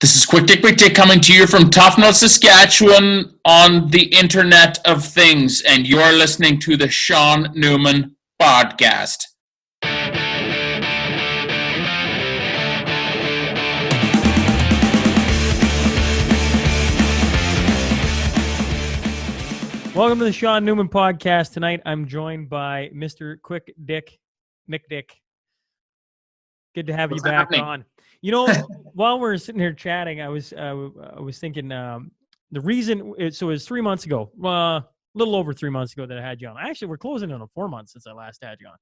This is Quick Dick coming to you from Tufnell, Saskatchewan on the Internet of Things, and you're listening to the Sean Newman Podcast. Welcome to the Sean Newman Podcast. Tonight I'm joined by Mr. Quick Dick, McDick. Good to have you back happening? on. You know, while we're sitting here chatting, I was thinking the reason. So it was 3 months ago, a little over 3 months ago that I had you on. Actually, we're closing in on 4 months since I last had you on,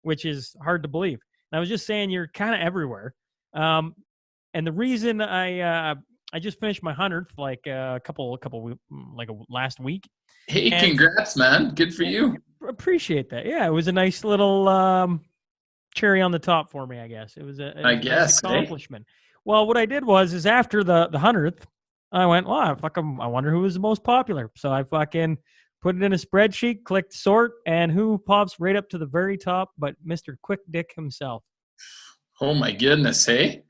which is hard to believe. And I was just saying you're kind of everywhere. And the reason I just finished my 100th like last week. Hey, congrats, man! Good for you. Appreciate that. Yeah, it was a nice little cherry on the top for me, I guess. It was a nice accomplishment. Well, what I did was after the 100th, I went, well, I wonder who was the most popular. So I fucking put it in a spreadsheet, clicked sort, and who pops right up to the very top but Mr. Quick Dick himself. Oh my goodness, hey?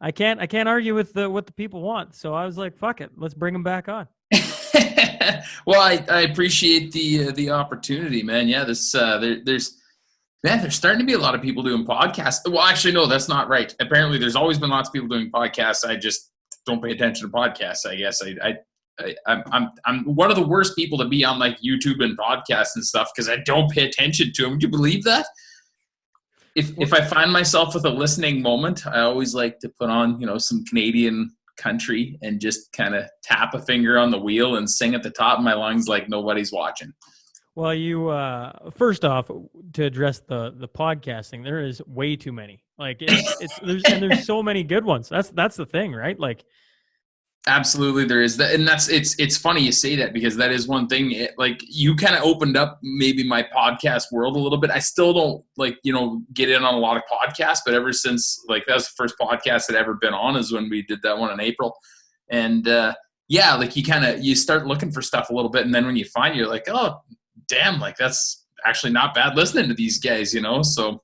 I can't argue with what the people want. So I was like, fuck it, let's bring him back on. Well, I appreciate the opportunity, man. Yeah, there's starting to be a lot of people doing podcasts. Well, actually, no, that's not right. Apparently, there's always been lots of people doing podcasts. I just don't pay attention to podcasts, I guess. I'm one of the worst people to be on like YouTube and podcasts and stuff because I don't pay attention to them. Would you believe that? If I find myself with a listening moment, I always like to put on, some Canadian country and just kind of tap a finger on the wheel and sing at the top of my lungs like nobody's watching. Well, you first off, to address the podcasting, there is way too many. Like there's so many good ones. That's the thing, right? Like, absolutely, there is that, and it's funny you say that because that is one thing. Like you kind of opened up maybe my podcast world a little bit. I still don't get in on a lot of podcasts, but ever since that was the first podcast I'd ever been on is when we did that one in April, and you start looking for stuff a little bit, and then when you find it, you're like, oh damn, like that's actually not bad listening to these guys, so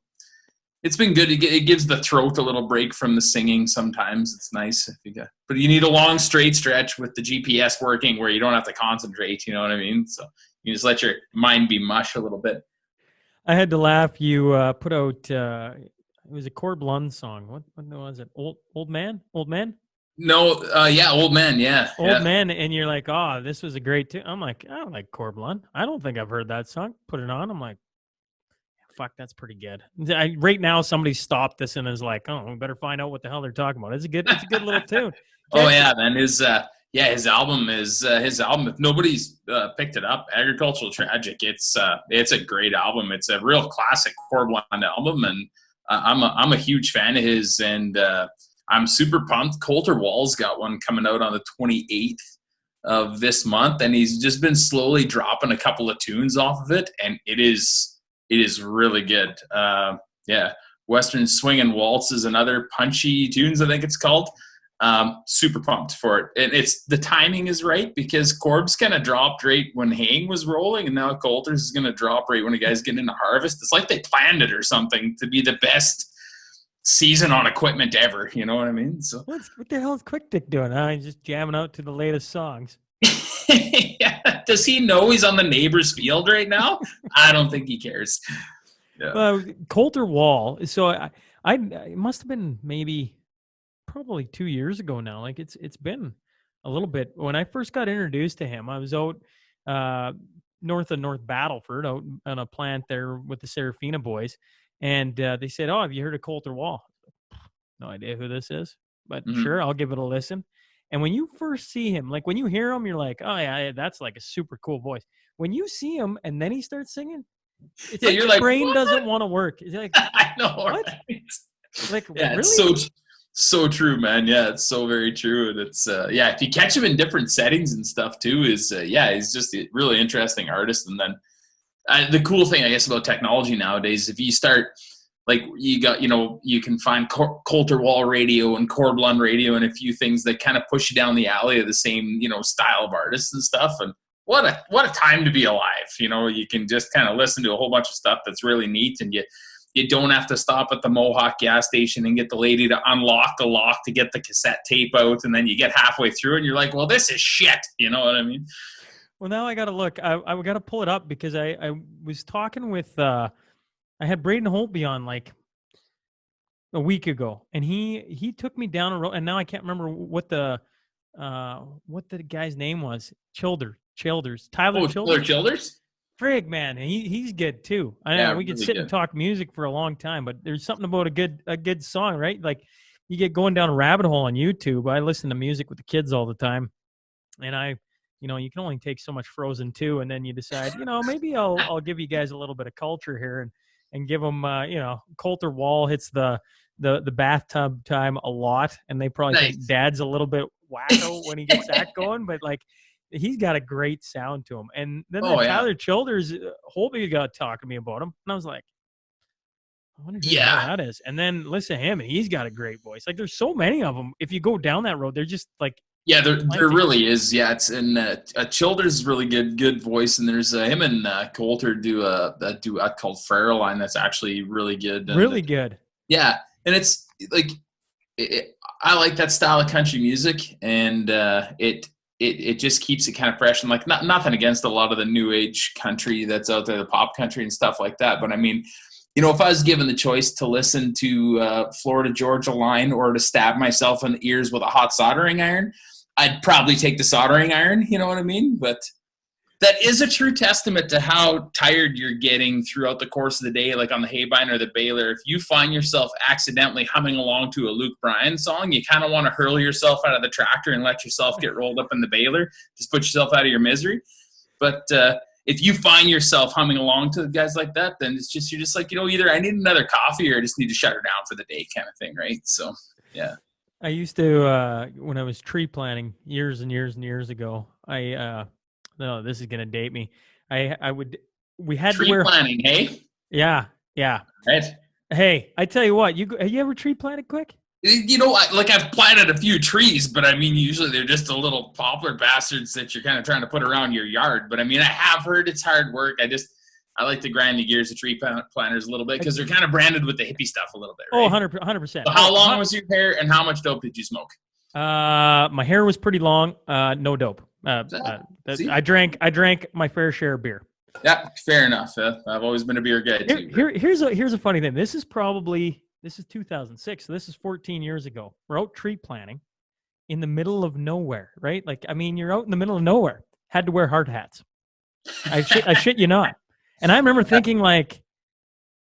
it's been good. It gives the throat a little break from the singing. Sometimes it's nice but you need a long straight stretch with the GPS working where you don't have to concentrate, you know what I mean? So you just let your mind be mush a little bit. I had to laugh. You put out it was a Cord Lund song. What was it? Old man? No, Old Man, yeah. Old Man, and you're like, oh, this was a great tune. I'm like, I don't like Cord Lund. I don't think I've heard that song. Put it on. I'm like, fuck, that's pretty good. Right now, somebody stopped this and is like, oh, we better find out what the hell they're talking about. It's a good little tune. Oh yeah, man. His album is If nobody's picked it up, Agricultural Tragic. It's a great album. It's a real classic Cord Lund album, and I'm a huge fan of his, and I'm super pumped. Coulter Wall's got one coming out on the 28th of this month, and he's just been slowly dropping a couple of tunes off of it, and it is really good. Western Swing and Waltz is another punchy tunes, I think it's called. Super pumped for it. And it's the timing is right because Corb's kind of dropped right when haying was rolling, and now Coulter's is going to drop right when a guy's getting into harvest. It's like they planned it or something to be the best season on equipment ever. You know what I mean? So what the hell is Quick Dick doing? He's just jamming out to the latest songs. Yeah. Does he know he's on the neighbor's field right now? I don't think he cares. Yeah. Coulter Wall. So I it must have been probably 2 years ago now. Like it's been a little bit. When I first got introduced to him, I was out north of North Battleford, out on a plant there with the Serafina boys, and they said, "Oh, have you heard of Coulter Wall?" No idea who this is, but sure, I'll give it a listen. And when you first see him, like when you hear him, you're like, oh yeah, that's like a super cool voice. When you see him and then he starts singing, it's like your brain what? Doesn't want to work. It's like, I know, what? Right? Like, yeah, really? It's so true, man. Yeah, it's so very true. And it's, if you catch him in different settings and stuff too, he's just a really interesting artist. And then the cool thing, I guess, about technology nowadays, if you start, like you got, you can find Coulter Wall radio and Cord Lund radio and a few things that kind of push you down the alley of the same, style of artists and stuff. And what a time to be alive. You can just kind of listen to a whole bunch of stuff that's really neat, and You don't have to stop at the Mohawk gas station and get the lady to unlock the lock to get the cassette tape out, and then you get halfway through and you're like, well, this is shit. You know what I mean? Well, now I got to look. I got to pull it up because I was talking with I had Braden Holtby on like a week ago, and he took me down a road, and now I can't remember what the guy's name was. Childers, Tyler Childers. Childers. Frig, man, he's good too. I know we could sit and talk music for a long time, but there's something about a good song, right? Like you get going down a rabbit hole on YouTube. I listen to music with the kids all the time, and you can only take so much Frozen 2, and then you decide, maybe I'll give you guys a little bit of culture here and give them, Coulter Wall hits the bathtub time a lot, and they probably think Dad's a little bit wacko when he gets that going, but like he's got a great sound to him. And then Tyler Childers, Holby got talking to me about him, and I was like, I wonder who that is. And then listen to him, and he's got a great voice. Like there's so many of them. If you go down that road, they're just like. Yeah, there really is. Yeah, it's Childers really good voice, and there's him and Coulter do a duet called Line that's actually really good. Really good. Yeah, and it's like I like that style of country music, and it just keeps it kind of fresh. And like nothing against a lot of the new age country that's out there, the pop country and stuff like that. But I mean, if I was given the choice to listen to Florida Georgia Line or to stab myself in the ears with a hot soldering iron, I'd probably take the soldering iron, you know what I mean? But that is a true testament to how tired you're getting throughout the course of the day, like on the Haybine or the Baylor. If you find yourself accidentally humming along to a Luke Bryan song, you kind of want to hurl yourself out of the tractor and let yourself get rolled up in the Baylor. Just put yourself out of your misery. But if you find yourself humming along to guys like that, then you're just like, either I need another coffee or I just need to shut her down for the day kind of thing, right? So, yeah. I used to, when I was tree planting years and years and years ago, no, this is going to date me. We had tree to wear. Tree planting, hey? Yeah. Right. Hey, I tell you what, have you ever tree planted quick? I've planted a few trees, but I mean, usually they're just the little poplar bastards that you're kind of trying to put around your yard. But I mean, I have heard it's hard work. I like to grind the gears of tree planters a little bit because they're kind of branded with the hippie stuff a little bit, right? Oh, 100%. So how long was your hair and how much dope did you smoke? My hair was pretty long. No dope. I drank my fair share of beer. Yeah, fair enough. I've always been a beer guy too. Here's a funny thing. This is 2006. So this is 14 years ago. We're out tree planting in the middle of nowhere, right? Like, I mean, you're out in the middle of nowhere. Had to wear hard hats. I shit you not. And I remember thinking, like,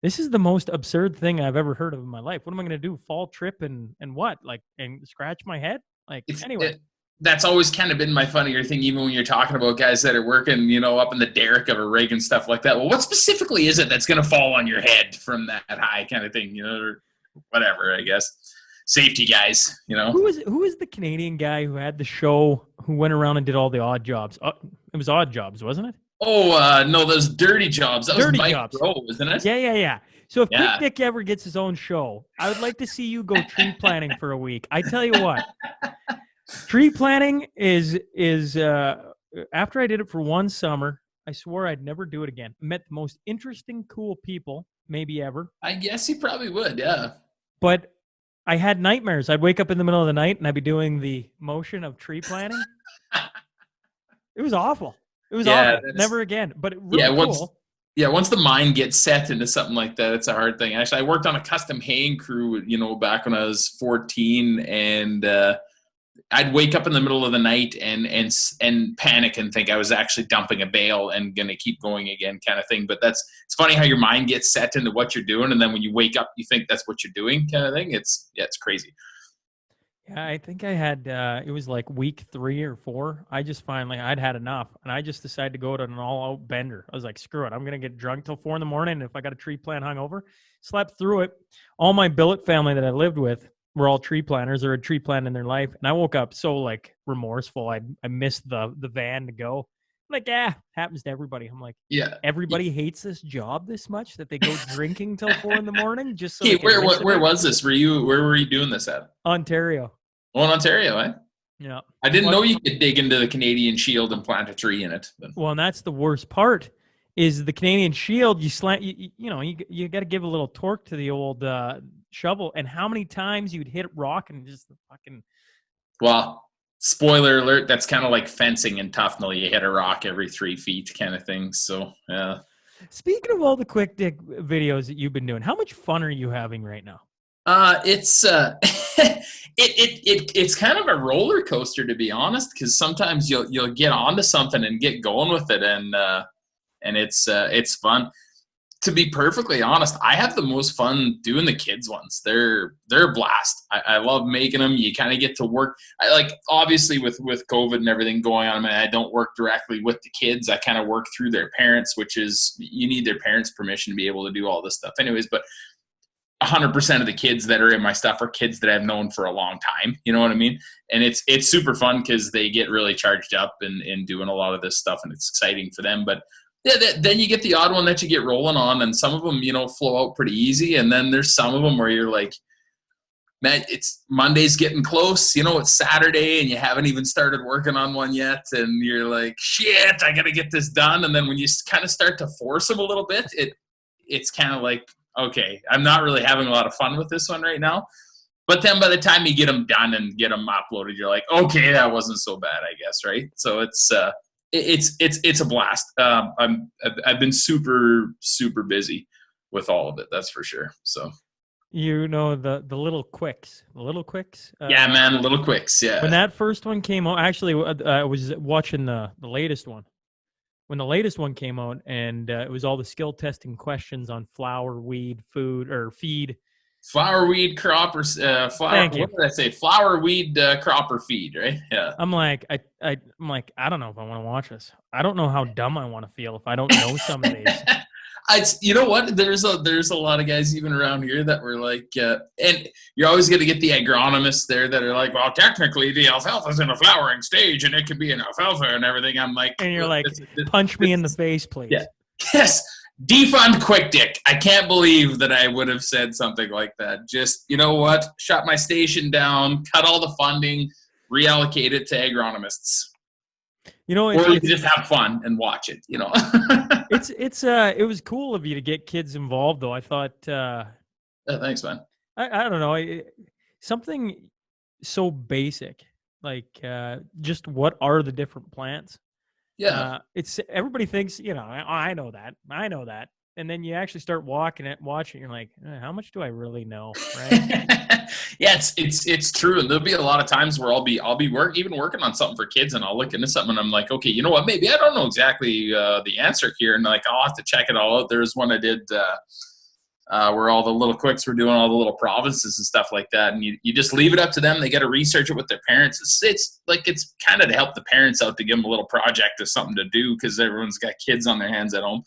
this is the most absurd thing I've ever heard of in my life. What am I going to do? Fall trip and what? Like, and scratch my head? Like, anyway. That's always kind of been my funnier thing, even when you're talking about guys that are working, up in the derrick of a rig and stuff like that. Well, what specifically is it that's going to fall on your head from that high kind of thing, or whatever, I guess. Safety guys, Who was the Canadian guy who had the show, who went around and did all the odd jobs? It was Odd Jobs, wasn't it? Oh, no, those Dirty Jobs. That Dirty was Mike Jobs. Rowe, isn't it? Yeah. So if McDick ever gets his own show, I would like to see you go tree planting for a week. I tell you what, tree planting is after I did it for one summer, I swore I'd never do it again. Met the most interesting, cool people, maybe ever. I guess you probably would, yeah. But I had nightmares. I'd wake up in the middle of the night and I'd be doing the motion of tree planting. It was awful. It was awful. Never again. But it really cool. Once the mind gets set into something like that, it's a hard thing. Actually, I worked on a custom haying crew, back when I was 14, and I'd wake up in the middle of the night and panic and think I was actually dumping a bale and going to keep going again kind of thing. But it's funny how your mind gets set into what you're doing, and then when you wake up, you think that's what you're doing kind of thing. It's crazy. Yeah, I think I had, it was like week 3 or 4. I just finally, I'd had enough. And I just decided to go to an all-out bender. I was like, screw it. I'm going to get drunk till 4 a.m. And if I got a tree plant hungover, slept through it. All my billet family that I lived with were all tree planters or a tree plant in their life. And I woke up so like remorseful. I missed the van to go. I'm like, happens to everybody. I'm like, everybody hates this job this much that they go drinking till 4 a.m. just so. Hey, where was this? Where were you doing this at? Ontario. Oh, in Ontario, eh? Yeah. I didn't know you could dig into the Canadian Shield and plant a tree in it. But. Well, and that's the worst part is the Canadian Shield. You slant, you got to give a little torque to the old shovel. And how many times you'd hit rock and just fucking. Well, spoiler alert, that's kind of like fencing in Tufnell. You hit a rock every 3 feet kind of thing. So, yeah. Speaking of all the quick dick videos that you've been doing, how much fun are you having right now? It's it's kind of a roller coaster, to be honest, because sometimes you'll get onto something and get going with it, and it's fun. To be perfectly honest, I have the most fun doing the kids ones. They're a blast. I love making them. You kind of get to work. I like, obviously with COVID and everything going on, I mean, I don't work directly with the kids. I kind of work through their parents, which is, you need their parents' permission to be able to do all this stuff anyways. But 100% of the kids that are in my stuff are kids that I've known for a long time. You know what I mean? And it's super fun because they get really charged up in doing a lot of this stuff, and it's exciting for them. But yeah, then you get the odd one that you get rolling on, and some of them, flow out pretty easy. And then there's some of them where you're like, man, it's Monday's getting close. It's Saturday and you haven't even started working on one yet. And you're like, shit, I got to get this done. And then when you kind of start to force them a little bit, it's kind of like, okay, I'm not really having a lot of fun with this one right now. But then by the time you get them done and get them uploaded, you're like, okay, that wasn't so bad, I guess, right? So it's a blast. I've been super, super busy with all of it. That's for sure. So, the little quicks, yeah, man, little quicks. Yeah. When that first one came out, actually, I was watching the latest one. When the latest one came out, and it was all the skill testing questions on flower, weed, food, or feed. Flower, weed, crop, or flower. What did I say? Flower, weed, crop, or feed, right? Yeah. I'm like, I don't know if I want to watch this. I don't know how dumb I want to feel if I don't know some of these. You know what? There's a lot of guys even around here that were like, and you're always going to get the agronomists there that are like, well, technically the alfalfa's in a flowering stage and it could be an alfalfa and everything. I'm like, and you're like, punch me in the face, please. Yeah. Yes. Defund Quick Dick. I can't believe that I would have said something like that. Just, you know what? Shut my station down, cut all the funding, reallocate it to agronomists. Or you can just have fun and watch it, It was cool of you to get kids involved, though. I thought. Thanks, man. I don't know, something so basic like just what are the different plants. Yeah. It's everybody thinks, I know that, and then you actually start watching, you're like, how much do I really know, right? Yeah, it's true. And there'll be a lot of times where I'll be working on something for kids, and I'll look into something and I'm like, okay, you know what, maybe I don't know exactly the answer here, and like I'll have to check it all out. There's one I did where all the little quicks were doing all the little provinces and stuff like that, and you just leave it up to them. They got to research it with their parents. It's kind of to help the parents out, to give them a little project or something to do, because everyone's got kids on their hands at home.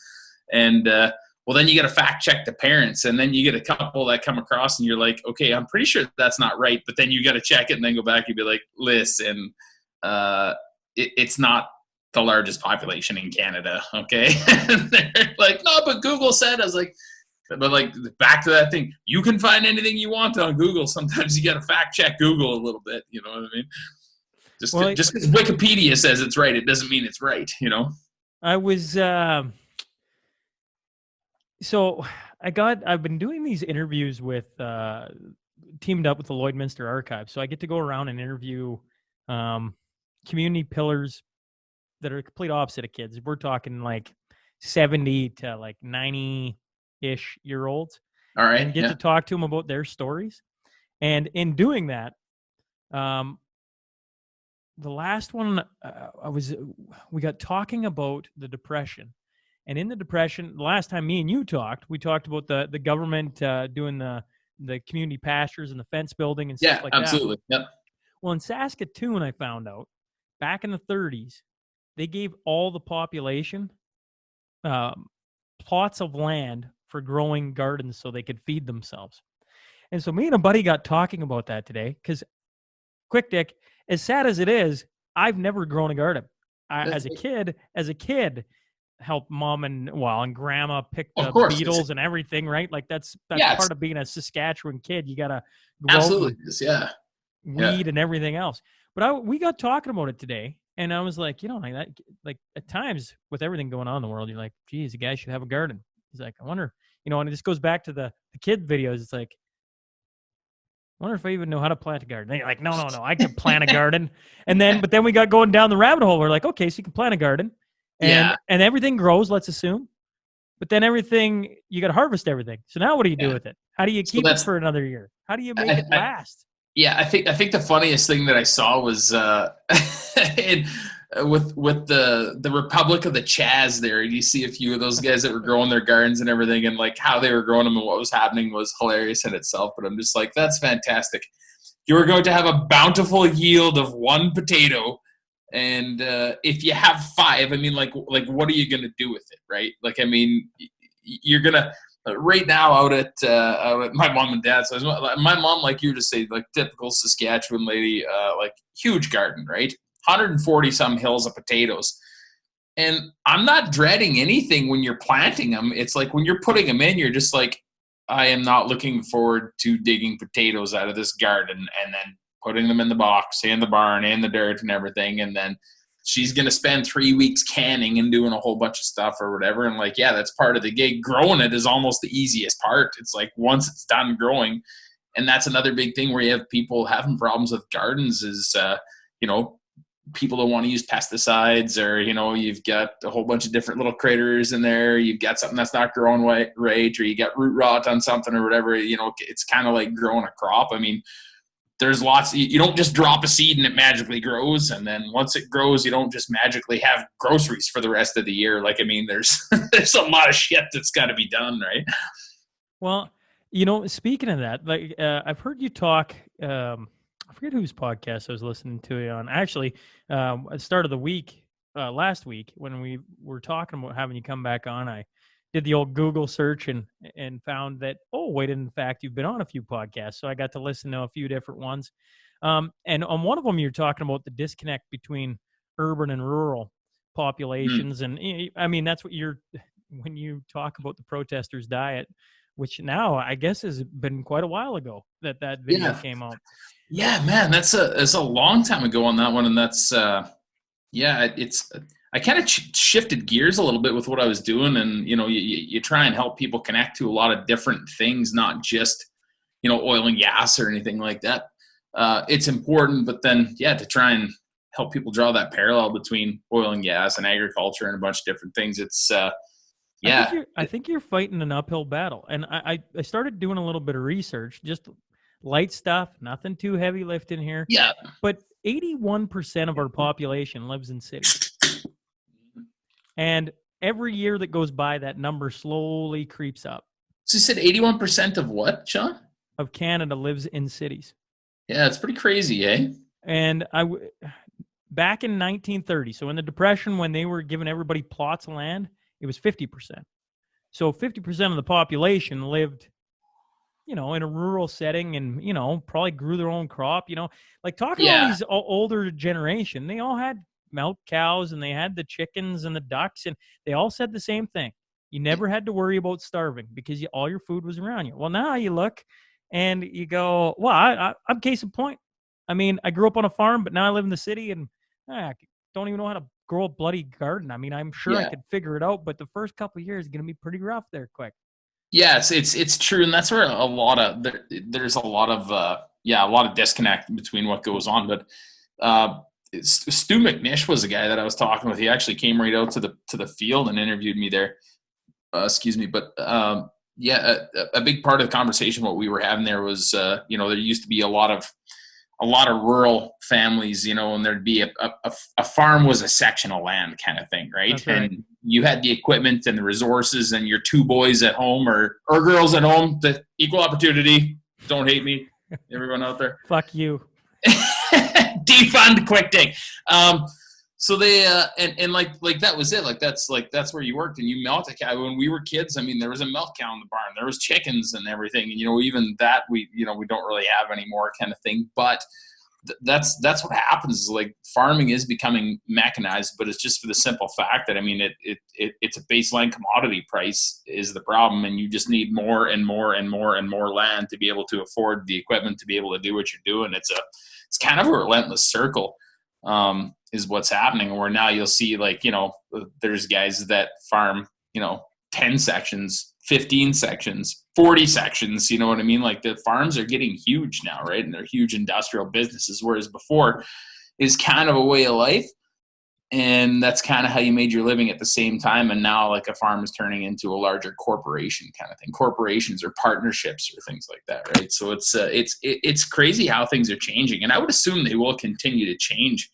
And well, then you got to fact check the parents, and then you get a couple that come across and you're like, okay, I'm pretty sure that's not right, but then you got to check it and then go back and be like, listen, it's not the largest population in Canada, okay? And they're like, no, but Google said. I was like, but like, back to that thing, you can find anything you want on Google. Sometimes you got to fact check Google a little bit. You know what I mean? Just because Wikipedia says it's right, it doesn't mean it's right. I was so I've been doing these interviews with teamed up with the Lloydminster Archive, so I get to go around and interview community pillars that are complete opposite of kids. We're talking like 70 to like 90-ish year olds. All right. And get to talk to them about their stories. And in doing that, the last one we got talking about the Depression. And in the Depression, the last time me and you talked, we talked about the government doing the community pastures and the fence building and stuff like that. Yeah, absolutely. Yep. Well, in Saskatoon, I found out back in the 30s, they gave all the population plots of land for growing gardens so they could feed themselves. And so me and a buddy got talking about that today, because Quick Dick, as sad as it is, I've never grown a garden. As a kid, helped mom and grandma pick the beetles and everything, right? Like that's part of being a Saskatchewan kid. You gotta grow absolutely, weed and everything else. But we got talking about it today, And I was like, like that, like at times with everything going on in the world, you're like, geez, the guy should have a garden. He's like, I wonder, and it just goes back to the kid videos. It's like, I wonder if I even know how to plant a garden. And you're like, no, I can plant a garden. But then we got going down the rabbit hole. We're like, okay, so you can plant a garden, Yeah. and everything grows, let's assume. But then you got to harvest everything. So now what do you do with it? How do you So keep it for another year? How do you make it last? I think the funniest thing that I saw was with the Republic of the Chaz there. You see a few of those guys that were growing their gardens and everything, and like how they were growing them and what was happening was hilarious in itself. But I'm just like, that's fantastic. You are going to have a bountiful yield of one potato, and if you have five, I mean, like what are you going to do with it, right? Like, I mean, you're gonna right now out at my mom and dad. So my mom, like you just say, like typical Saskatchewan lady, like huge garden, right? 140 some hills of potatoes. And I'm not dreading anything when you're planting them. It's like when you're putting them in, you're just like, I am not looking forward to digging potatoes out of this garden and then putting them in the box, in the barn, in the dirt and everything. And then she's going to spend 3 weeks canning and doing a whole bunch of stuff or whatever. And like, yeah, that's part of the gig. Growing it is almost the easiest part. It's like once it's done growing. And that's another big thing where you have people having problems with gardens is, people don't want to use pesticides, or, you've got a whole bunch of different little critters in there. You've got something that's not growing right, or you got root rot on something or whatever. It's kind of like growing a crop. I mean, there's lots. You don't just drop a seed and it magically grows. And then once it grows, you don't just magically have groceries for the rest of the year. Like, I mean, there's there's a lot of shit that's got to be done, right? Well, speaking of that, like I've heard you talk. I forget whose podcast I was listening to you on. Actually, at the start of the week, last week, when we were talking about having you come back on, I did the old Google search and found that, oh, wait, in fact, you've been on a few podcasts. So I got to listen to a few different ones. And on one of them, you're talking about the disconnect between urban and rural populations. And I mean, that's what when you talk about the protesters' diet, which now I guess has been quite a while ago that video came out. Yeah, man, it's a long time ago on that one. And that's, I kind of shifted gears a little bit with what I was doing. And, you try and help people connect to a lot of different things, not just, oil and gas or anything like that. It's important, but then, to try and help people draw that parallel between oil and gas and agriculture and a bunch of different things. It's, I think you're fighting an uphill battle. And I started doing a little bit of research, just light stuff, nothing too heavy lifting here. Yeah. But 81% of our population lives in cities. And every year that goes by, that number slowly creeps up. So you said 81% of what, Sean? Of Canada lives in cities. Yeah, it's pretty crazy, eh? And back in 1930, so in the Depression, when they were giving everybody plots of land, it was 50%. So 50% of the population lived, in a rural setting and, probably grew their own crop, like talking to all these older generation, they all had milk cows and they had the chickens and the ducks, and they all said the same thing. You never had to worry about starving because all your food was around you. Well, now you look and you go, well, I'm case in point. I mean, I grew up on a farm, but now I live in the city and I don't even know how to grow a bloody garden. I mean, I'm sure I could figure it out, but the first couple of years is going to be pretty rough there quick. Yeah, it's true, and that's where there's a lot of disconnect between what goes on. But Stu McNish was a guy that I was talking with. He actually came right out to the field and interviewed me there. Excuse me, but a big part of the conversation what we were having there was there used to be a lot of rural families, and there'd be a farm was a section of land kind of thing, right? That's right. And you had the equipment and the resources and your two boys at home or girls at home, the equal opportunity. Don't hate me, everyone out there. Fuck you. Defund quick dig. So they and like that was it. Like that's where you worked and you milked a cow. When we were kids, I mean, there was a milk cow in the barn. There was chickens and everything. And even that we don't really have anymore, kind of thing. But that's what happens. Is like farming is becoming mechanized, but it's just for the simple fact that I mean it's a baseline commodity price is the problem, and you just need more and more and more and more land to be able to afford the equipment to be able to do what you're doing. It's kind of a relentless circle. is what's happening. Where now you'll see, like, there's guys that farm, 10 sections, 15 sections, 40 sections, you know what I mean? Like, the farms are getting huge now, right? And they're huge industrial businesses, whereas before is kind of a way of life. And that's kind of how you made your living at the same time. And now, like, a farm is turning into a larger corporation kind of thing. Corporations or partnerships or things like that, right? So it's crazy how things are changing, and I would assume they will continue to change.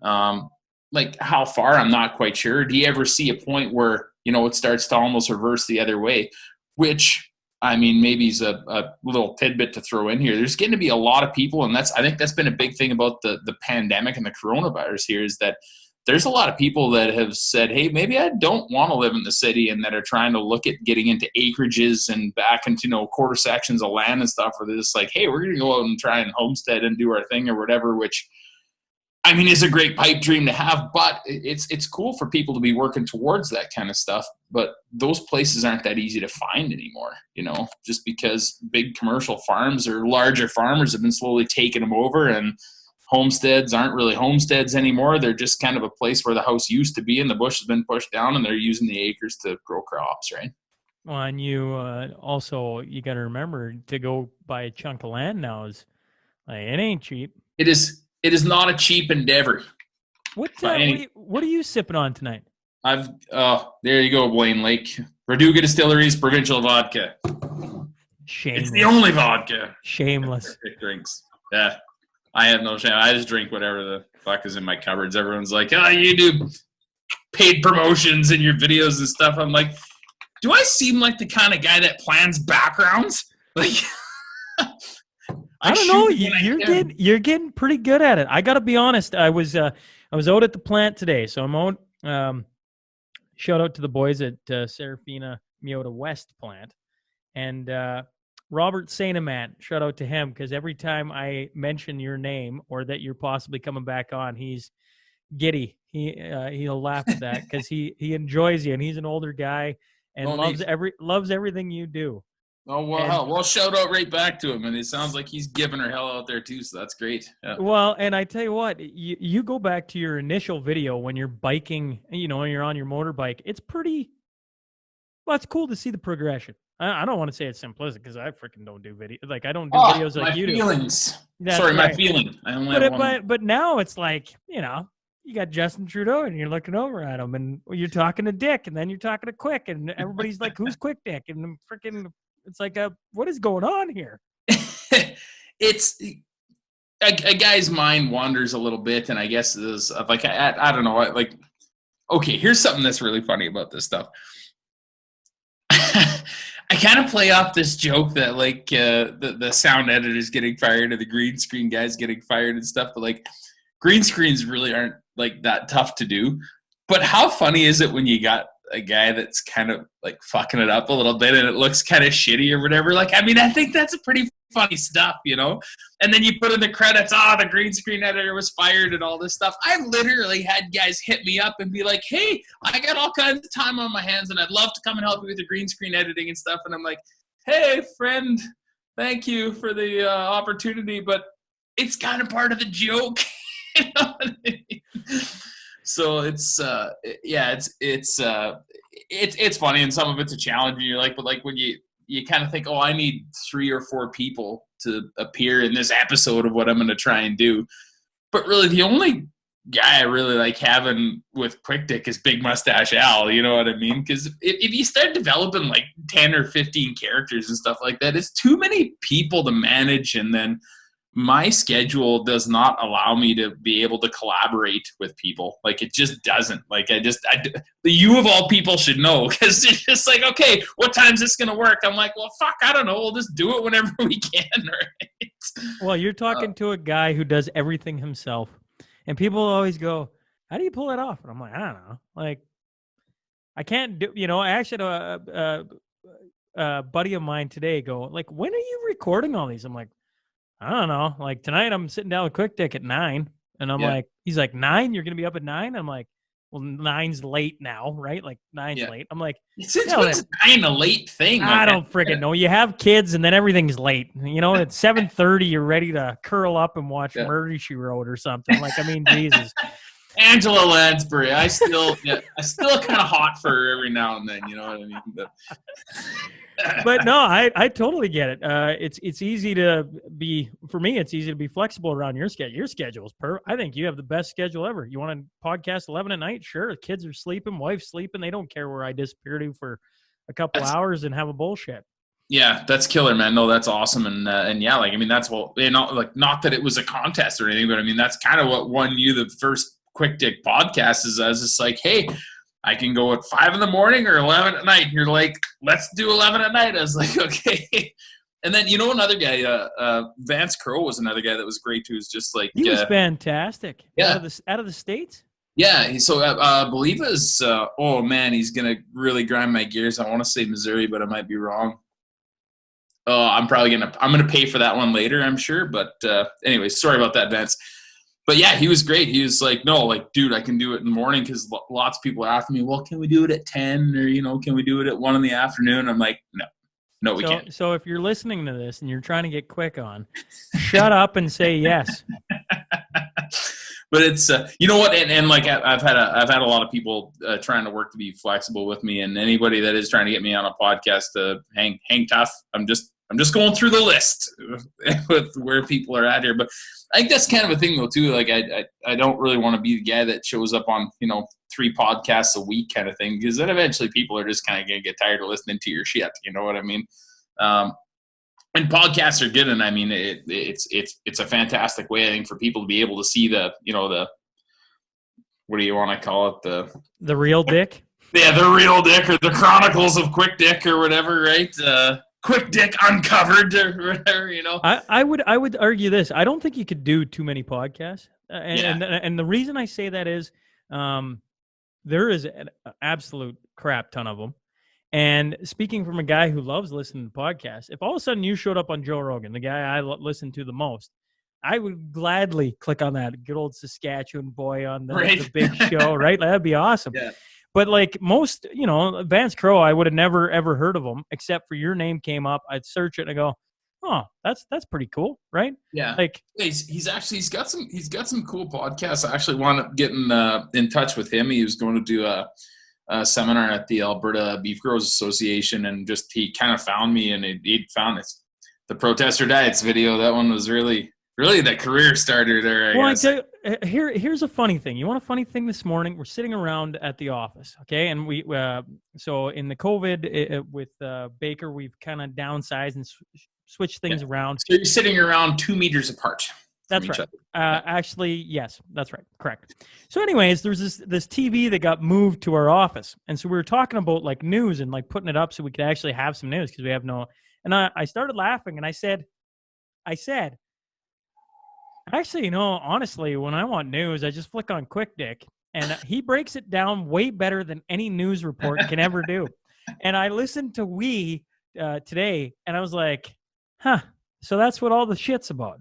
Like, how far, I'm not quite sure. Do you ever see a point where it starts to almost reverse the other way? Which, I mean, maybe is a little tidbit to throw in here. There's going to be a lot of people, and I think that's been a big thing about the pandemic and the coronavirus here, is that there's a lot of people that have said, hey, maybe I don't want to live in the city, and that are trying to look at getting into acreages and back into, quarter sections of land and stuff, where they're just like, hey, we're going to go out and try and homestead and do our thing or whatever, which, I mean, is a great pipe dream to have, but it's cool for people to be working towards that kind of stuff. But those places aren't that easy to find anymore, just because big commercial farms or larger farmers have been slowly taking them over, and homesteads aren't really homesteads anymore. They're just kind of a place where the house used to be, and the bush has been pushed down, and they're using the acres to grow crops, right? Well, and you also, you got to remember, to go buy a chunk of land now is, like, it ain't cheap. It is not a cheap endeavor. What are you sipping on tonight? There you go, Blaine Lake. Verduga Distilleries Provincial Vodka. Shameless. It's the only vodka. Shameless. Drinks. Yeah. I have no shame. I just drink whatever the fuck is in my cupboards. Everyone's like, oh, you do paid promotions in your videos and stuff. I'm like, do I seem like the kind of guy that plans backgrounds? Like, I don't know. You're getting pretty good at it. I got to be honest. I was out at the plant today, so I'm out. Shout out to the boys at Serafina Miota West plant, and Robert Sainaman. Shout out to him, because every time I mention your name or that you're possibly coming back on, he's giddy. He'll laugh at that because he enjoys you, and he's an older guy and loves everything you do. Oh, well, well, shout out right back to him. And it sounds like he's giving her hell out there too. So that's great. Yeah. Well, and I tell you what, you go back to your initial video when you're biking, when you're on your motorbike, it's cool to see the progression. I don't want to say it's simplistic, because I freaking don't do video. Like, I don't do videos like you do. Feelings. Sorry, right. My feeling. I only but now it's like, you got Justin Trudeau and you're looking over at him, and you're talking to Dick, and then you're talking to Quick, and everybody's like, who's Quick Dick? And freaking, it's like, what is going on here? It's a guy's mind wanders a little bit, and I guess this, like, I don't know, like, okay, here's something that's really funny about this stuff. I kind of play off this joke that, like, the sound editor's getting fired or the green screen guy's getting fired and stuff, but, like, green screens really aren't, like, that tough to do. But how funny is it when you got a guy that's kind of, like, fucking it up a little bit and it looks kind of shitty or whatever? Like, I mean, I think that's a pretty funny stuff, And then you put in the credits, the green screen editor was fired and all this stuff. I've literally had guys hit me up and be like, hey, I got all kinds of time on my hands and I'd love to come and help you with the green screen editing and stuff. And I'm like, hey, friend, thank you for the opportunity, but it's kind of part of the joke. You know what I mean? So it's funny, and some of it's a challenge, and you're like, but, like, when you kind of think, I need 3 or 4 people to appear in this episode of what I'm going to try and do. But really, the only guy I really like having with Quick Dick is Big Mustache Al, you know what I mean? Because if you start developing, like, 10 or 15 characters and stuff like that, it's too many people to manage, and then my schedule does not allow me to be able to collaborate with people. Like, it just doesn't. Like, you of all people should know, because it's just like, okay, what time's this going to work? I'm like, well, fuck, I don't know. We'll just do it whenever we can, right? Well, you're talking to a guy who does everything himself. And people always go, how do you pull it off? And I'm like, I don't know. Like, I can't do, I actually had a buddy of mine today go, like, when are you recording all these? I'm like, I don't know. Like, tonight I'm sitting down with Quick Dick at 9, and I'm like, he's like, 9? You're going to be up at 9? I'm like, well, 9's late now, right? Like 9's Yeah. late. I'm like, Since hell, when's 9 a late thing? I don't friggin' know. You have kids, and then everything's late. You know, at 7:30, you're ready to curl up and watch Yeah. Murder, She Wrote or something. Like, I mean, Jesus. Angela Lansbury. I still kind of hot for her every now and then. You know what I mean? But no, I totally get it. It's easy to be, for me, it's easy to be flexible around your schedule. Your schedule is I think you have the best schedule ever. You want to podcast 11 at night? Sure. The kids are sleeping, wife's sleeping. They don't care where I disappear to for a couple hours and have a bullshit. Yeah, that's killer, man. No, that's awesome. And yeah, like, I mean, that's what, you know, like, not that it was a contest or anything, but I mean, that's kind of what won you the first Quick Dick podcast is as it's like, hey, I can go at 5 in the morning or 11 at night. And you're like, let's do 11 at night. I was like, okay. And then, you know, another guy, Vance Crowe was another guy that was great too. Is just like, he was fantastic. Yeah. Out of the States. Yeah. So I believe it was, oh man, he's going to really grind my gears. I want to say Missouri, but I might be wrong. Oh, I'm going to pay for that one later, I'm sure. But anyway, sorry about that, Vance. But yeah, he was great. He was like, no, like, dude, I can do it in the morning because lots of people are asking me, well, can we do it at 10 or, you know, can we do it at 1 in the afternoon? I'm like, no, we can't. So if you're listening to this and you're trying to get quick on, shut up and say yes. But it's, you know what? And like, I've had a lot of people trying to work to be flexible with me, and anybody that is trying to get me on a podcast to hang tough. I'm just going through the list with where people are at here. But I think that's kind of a thing though too. Like I don't really want to be the guy that shows up on, you know, 3 podcasts a week kind of thing, because then eventually people are just kind of going to get tired of listening to your shit. You know what I mean? And podcasts are good, and I mean it's a fantastic way, I think, for people to be able to see the, you know, the, what do you want to call it, the real Dick? Yeah, the real Dick, or the Chronicles of Quick Dick or whatever, right? Quick Dick Uncovered or whatever, you know. I would argue this. I don't think you could do too many podcasts, and the reason I say that is there is an absolute crap ton of them. And speaking from a guy who loves listening to podcasts, if all of a sudden you showed up on Joe Rogan, the guy I listen to the most, I would gladly click on that good old Saskatchewan boy on the big show, right? That'd be awesome. Yeah. But like most, you know, Vance Crowe, I would have never, ever heard of him, except for your name came up. I'd search it and I go, oh, that's pretty cool, right? Yeah. Like he's got some cool podcasts. I actually wound up getting in touch with him. He was going to do a seminar at the Alberta Beef Growers Association, and just he kind of found me, and he'd found it. The Protester Diets video. That one was really the career starter there, I guess. I tell you, here's a funny thing. You want a funny thing? This morning, we're sitting around at the office, okay? And we so in the COVID with Baker, we've kind of downsized and switched things around. So you're sitting around 2 meters apart. That's right. Actually, yes, that's right. Correct. So anyways, there's this TV that got moved to our office. And so we were talking about like news and like putting it up so we could actually have some news, because we have no. And I started laughing and I said, actually, you know, honestly, when I want news, I just flick on Quick Dick, and he breaks it down way better than any news report can ever do. And I listened to today, and I was like, huh, so that's what all the shit's about.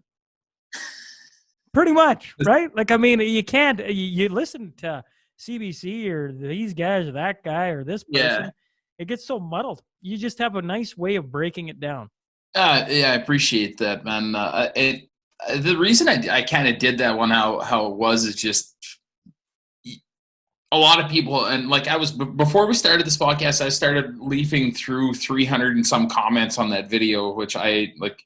Pretty much, right? Like, I mean, you can't, you listen to CBC or these guys or that guy or this person. Yeah. It gets so muddled. You just have a nice way of breaking it down. Yeah, I appreciate that, man. The reason I kind of did that one, how it was, is just a lot of people, and like before we started this podcast, I started leafing through 300 and some comments on that video, which I like.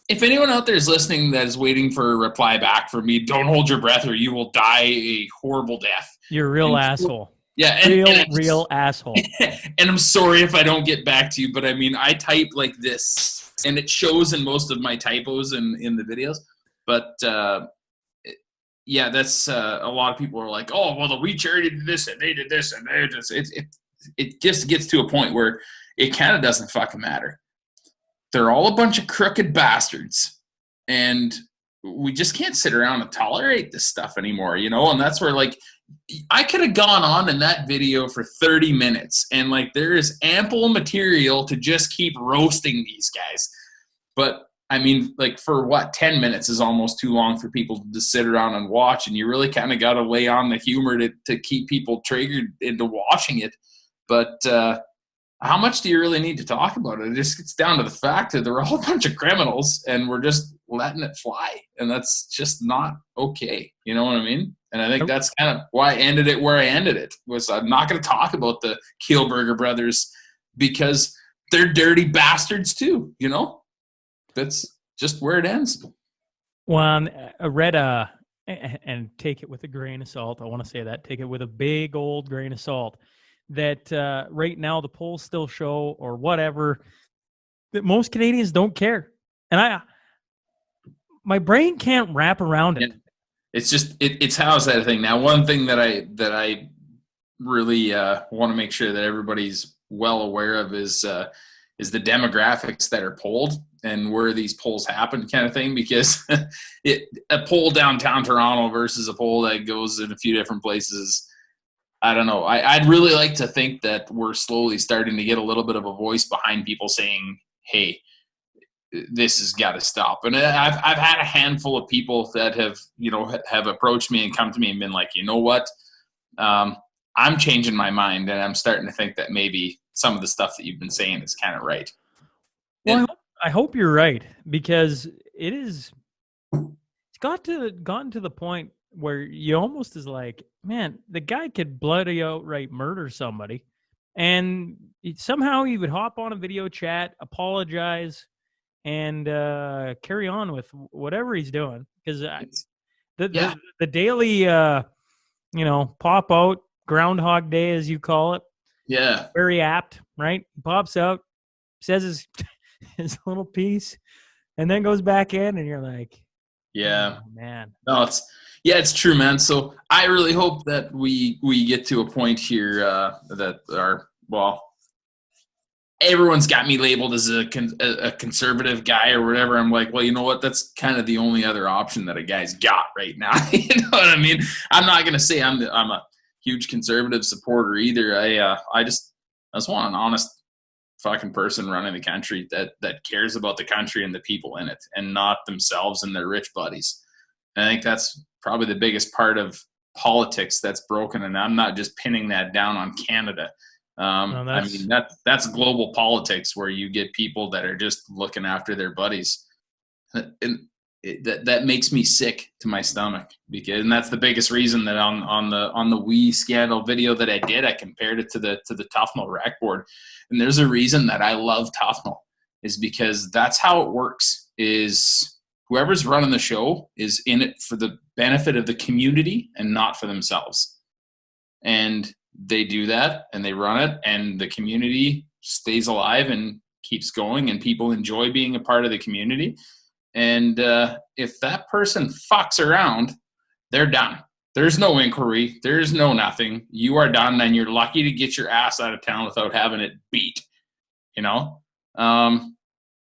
If anyone out there is listening that is waiting for a reply back from me, don't hold your breath or you will die a horrible death. You're a real asshole. Yeah. Real asshole. And I'm sorry if I don't get back to you, but I mean, I type like this, and it shows in most of my typos in the videos. But yeah, that's a lot of people are like, oh, well, the We Charity did this and they did this, and they just it just gets to a point where it kind of doesn't fucking matter. They're all a bunch of crooked bastards, and we just can't sit around and tolerate this stuff anymore, you know? And that's where, like, I could have gone on in that video for 30 minutes, and, like, there is ample material to just keep roasting these guys. But I mean, like for what, 10 minutes is almost too long for people to just sit around and watch. And you really kind of got to lay on the humor to keep people triggered into watching it. But how much do you really need to talk about it? It just gets down to the fact that they're all a bunch of criminals and we're just letting it fly. And that's just not okay. You know what I mean? And I think that's kind of why I ended it where I ended it, was I'm not going to talk about the Kielburger brothers because they're dirty bastards too, you know? That's just where it ends. Well, I read and take it with a grain of salt. I want to say that. Take it with a big old grain of salt. That right now the polls still show, or whatever, that most Canadians don't care. And my brain can't wrap around it. It's just it's how's that thing. Now, one thing that I really want to make sure that everybody's well aware of is the demographics that are polled and where these polls happen, kind of thing, because a poll downtown Toronto versus a poll that goes in a few different places, I don't know. I'd really like to think that we're slowly starting to get a little bit of a voice behind people saying, hey, this has got to stop. And I've had a handful of people that have approached me and come to me and been like, you know what? I'm changing my mind, and I'm starting to think that maybe some of the stuff that you've been saying is kind of right. Well, I hope you're right, because it's gotten to the point where you almost is like, man, the guy could bloody outright murder somebody, and somehow he would hop on a video chat, apologize, and carry on with whatever he's doing. Because the daily, pop out, Groundhog Day, as you call it, very apt, right? He pops out, says his little piece, and then goes back in, and you're like, yeah, oh, man. No, it's true, man. So I really hope that we get to a point here that everyone's got me labeled as a conservative guy or whatever. I'm like, well, you know what? That's kind of the only other option that a guy's got right now. You know what I mean? I'm not going to say I'm a huge conservative supporter either. I just want an honest fucking person running the country that cares about the country and the people in it, and not themselves and their rich buddies. And I think that's probably the biggest part of politics that's broken, and I'm not just pinning that down on Canada. I mean, that's global politics, where you get people that are just looking after their buddies, and that makes me sick to my stomach, and that's the biggest reason that on the Wee scandal video that I did, I compared it to the Tufnell rec board. And there's a reason that I love Tufnell, is because that's how it works. Is whoever's running the show is in it for the benefit of the community and not for themselves. And they do that, and they run it, and the community stays alive and keeps going, and people enjoy being a part of the community. And if that person fucks around, they're done. There's no inquiry. There's no nothing. You are done, and you're lucky to get your ass out of town without having it beat, you know?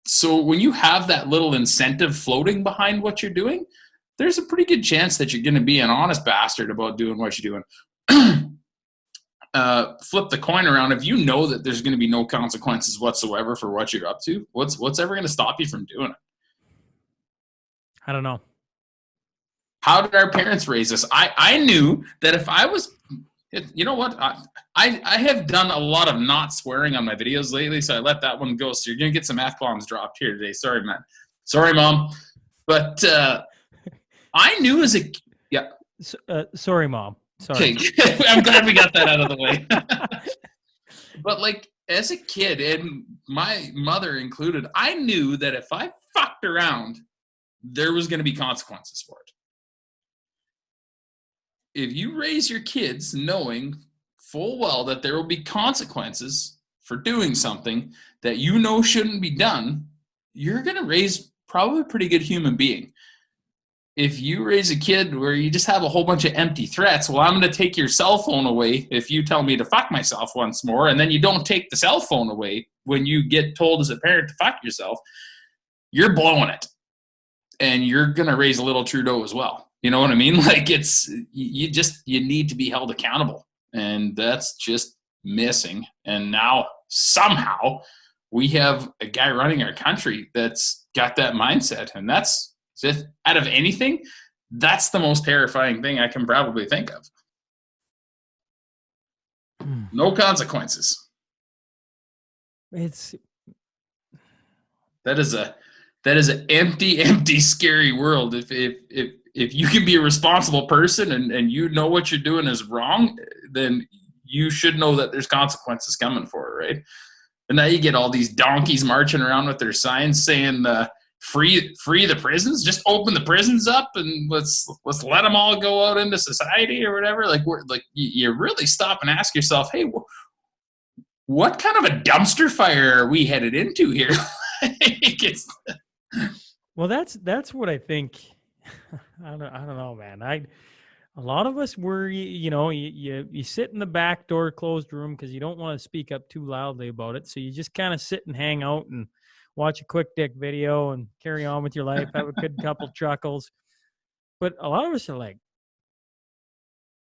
So when you have that little incentive floating behind what you're doing, there's a pretty good chance that you're going to be an honest bastard about doing what you're doing. Flip the coin around. If you know that there's going to be no consequences whatsoever for what you're up to, what's ever going to stop you from doing it? I don't know. How did our parents raise us? I knew that if I was, you know what? I have done a lot of not swearing on my videos lately, so I let that one go. So you're going to get some F-bombs dropped here today. Sorry, man. Sorry, Mom. But I knew as a... Yeah. Sorry, Mom. Sorry. Okay. I'm glad we got that out of the way. But like, as a kid, and my mother included, I knew that if I fucked around, there was going to be consequences for it. If you raise your kids knowing full well that there will be consequences for doing something that you know shouldn't be done, you're going to raise probably a pretty good human being. If you raise a kid where you just have a whole bunch of empty threats, well, I'm going to take your cell phone away if you tell me to fuck myself once more, and then you don't take the cell phone away when you get told as a parent to fuck yourself, you're blowing it. And you're going to raise a little Trudeau as well. You know what I mean? Like, you need to be held accountable. And that's just missing. And now somehow we have a guy running our country that's got that mindset. And that's just, out of anything, that's the most terrifying thing I can probably think of. No consequences. It's That is an empty, scary world. If you can be a responsible person and you know what you're doing is wrong, then you should know that there's consequences coming for it, right? And now you get all these donkeys marching around with their signs saying free the prisons, just open the prisons up and let's let them all go out into society or whatever. Like you really stop and ask yourself, hey, what kind of a dumpster fire are we headed into here? Well, that's what I think. I don't know, man. A lot of us were, you sit in the back door closed room because you don't want to speak up too loudly about it. So you just kind of sit and hang out and watch a quick dick video and carry on with your life, have a good couple chuckles. But a lot of us are like,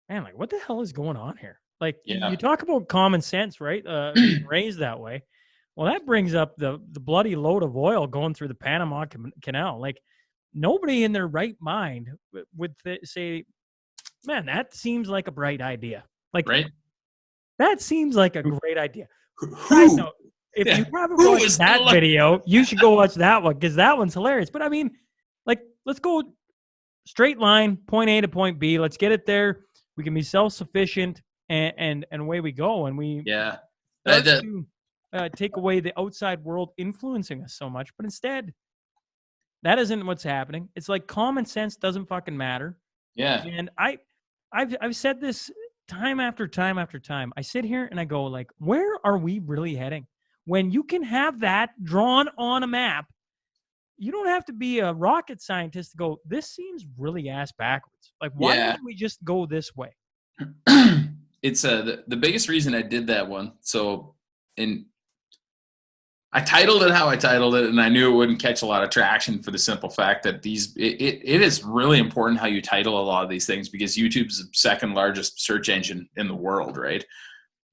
man, like what the hell is going on here? Like you talk about common sense, right? Being raised that way. Well, that brings up the bloody load of oil going through the Panama Canal. Like nobody in their right mind would say, man, that seems like a bright idea. Like, right? That seems like a great idea. Who? Note, if you haven't watched that video, you should go watch that one because that one's hilarious. But I mean, like, let's go straight line, point A to point B. Let's get it there. We can be self-sufficient, and away we go. And we take away the outside world influencing us so much. But instead, that isn't what's happening. It's like common sense doesn't fucking matter. Yeah. And I've said this time after time after time. I sit here and I go, like, where are we really heading? When you can have that drawn on a map, you don't have to be a rocket scientist to go, this seems really ass backwards. Like, why didn't we just go this way? It's the biggest reason I did that one. So I titled it how I titled it, and I knew it wouldn't catch a lot of traction for the simple fact that it is really important how you title a lot of these things because YouTube's the second largest search engine in the world, right?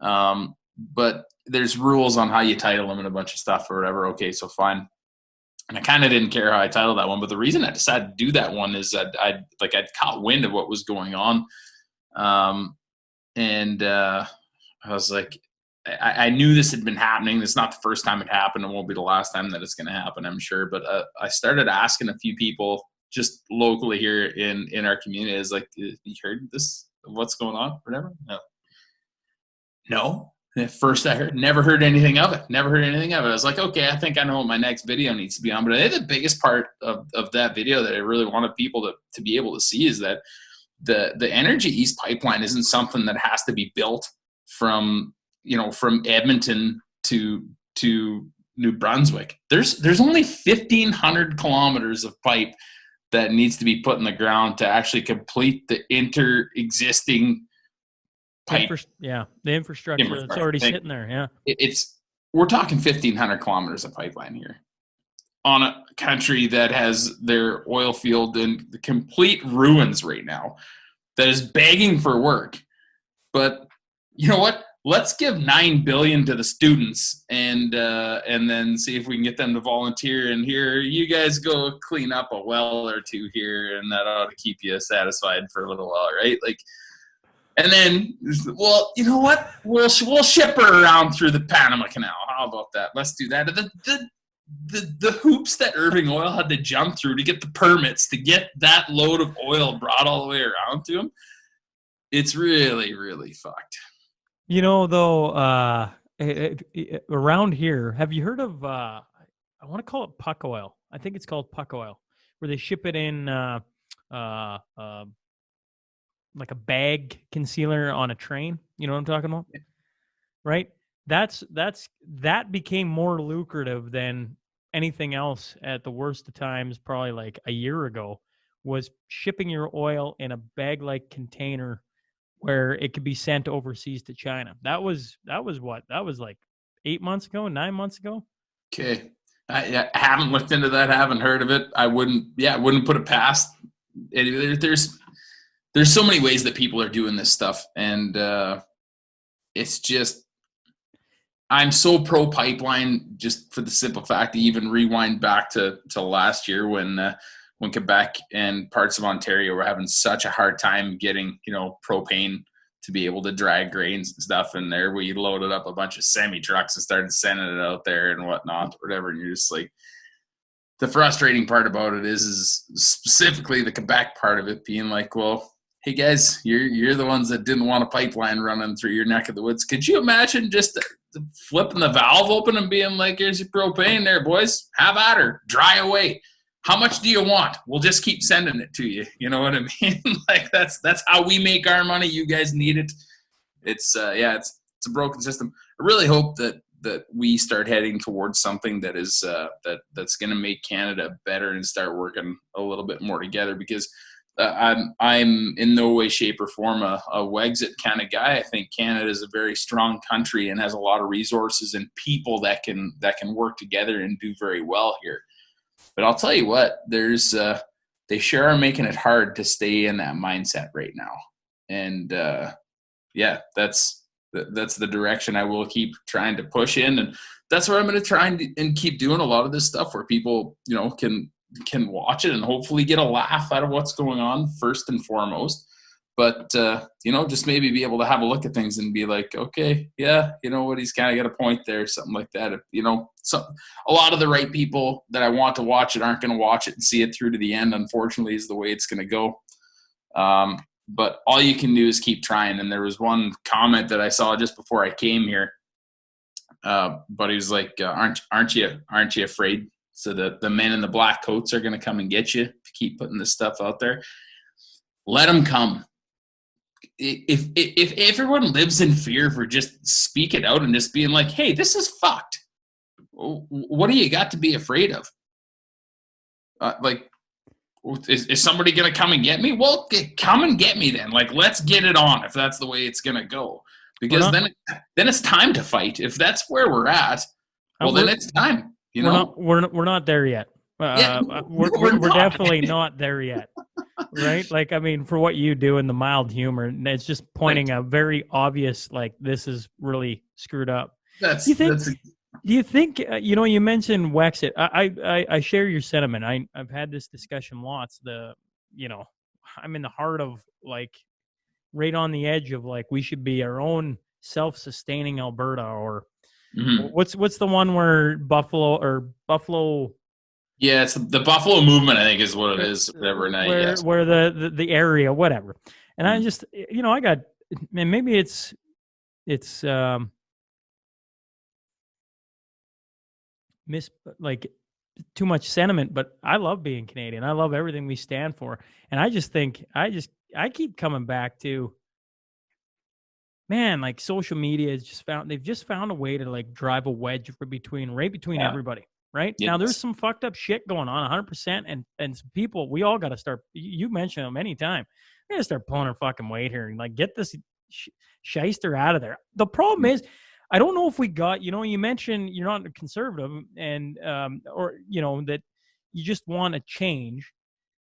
But there's rules on how you title them and a bunch of stuff or whatever. Okay, so fine. And I kind of didn't care how I titled that one, but the reason I decided to do that one is that I'd caught wind of what was going on, and I was like, I knew this had been happening. It's not the first time it happened. It won't be the last time that it's going to happen, I'm sure. But I started asking a few people just locally here in our community, is like, you heard this? What's going on? Whatever. No. At first I never heard anything of it. I was like, okay, I think I know what my next video needs to be on. But I think the biggest part of that video that I really wanted people to be able to see is that the Energy East pipeline isn't something that has to be built from Edmonton to New Brunswick. There's only 1,500 kilometers of pipe that needs to be put in the ground to actually complete the existing pipe. The infrastructure that's already sitting there. Yeah, we're talking 1,500 kilometers of pipeline here on a country that has their oil field in the complete ruins right now, that is begging for work. But you know what? Let's give $9 billion to the students and then see if we can get them to volunteer. And here, you guys go clean up a well or two here, and that ought to keep you satisfied for a little while, right? Like, and then, well, you know what? We'll ship her around through the Panama Canal. How about that? Let's do that. The hoops that Irving Oil had to jump through to get the permits to get that load of oil brought all the way around to them, it's really, really fucked. You know, though, around here, have you heard of, I want to call it puck oil. I think it's called puck oil, where they ship it in like a bag concealer on a train. You know what I'm talking about? Yeah. Right? That became more lucrative than anything else at the worst of times, probably like a year ago, was shipping your oil in a bag-like container where it could be sent overseas to China. That was what? That was like 8 months ago, 9 months ago. Okay. I haven't looked into that. I haven't heard of it. I wouldn't put it past. There's so many ways that people are doing this stuff. And it's just, I'm so pro pipeline, just for the simple fact that even rewind back to last year when Quebec and parts of Ontario were having such a hard time getting, propane to be able to drag grains and stuff in there. We loaded up a bunch of semi trucks and started sending it out there and whatnot, whatever. And you're just like, the frustrating part about it is specifically the Quebec part of it being like, well, hey guys, you're the ones that didn't want a pipeline running through your neck of the woods. Could you imagine just flipping the valve open and being like, here's your propane there, boys. Have at her. Dry away. How much do you want? We'll just keep sending it to you. You know what I mean? Like that's how we make our money. You guys need it. It's a broken system. I really hope that we start heading towards something that is that's going to make Canada better and start working a little bit more together, because I'm in no way, shape, or form a Wexit kind of guy. I think Canada is a very strong country and has a lot of resources and people that can work together and do very well here. But I'll tell you what, there's they sure are making it hard to stay in that mindset right now. And that's the direction I will keep trying to push in, and that's where I'm going to try and keep doing a lot of this stuff where people, can watch it and hopefully get a laugh out of what's going on first and foremost. But, just maybe be able to have a look at things and be like, okay, yeah, you know what, he's kind of got a point there, something like that. A lot of the right people that I want to watch it aren't going to watch it and see it through to the end, unfortunately, is the way it's going to go. But all you can do is keep trying. And there was one comment that I saw just before I came here. But he was like, aren't you afraid? So the men in the black coats are going to come and get you if you keep putting this stuff out there. Let them come. If everyone lives in fear for just speak it out and just being like, hey, this is fucked. What do you got to be afraid of? Is somebody going to come and get me? Well, come and get me then. Like, let's get it on if that's the way it's going to go. Because then it's time to fight. If that's where we're at, well, then it's time. We're not there yet. We're definitely not there yet. Right? Like, I mean, for what you do in the mild humor, it's just pointing a very obvious, like, this is really screwed up. Do you think, you mentioned Wexit. I share your sentiment. I've had this discussion lots. I'm in the heart of, like, right on the edge of, like, we should be our own self-sustaining Alberta, or what's the one where Buffalo. Yeah, it's the Buffalo movement, I think, is what it is. Whatever night, where the area, whatever. And I just, I got, and maybe it's too much sentiment, but I love being Canadian. I love everything we stand for. And I just think, I keep coming back to, man, like, social media they've just found a way to, like, drive a wedge between everybody. Right? Yes. Now, there's some fucked up shit going on 100%. And some people, we all got to start, you mentioned them anytime. We got to start pulling our fucking weight here and, like, get this shyster out of there. The problem is, I don't know if we got, you mentioned you're not a conservative and, that you just want to change.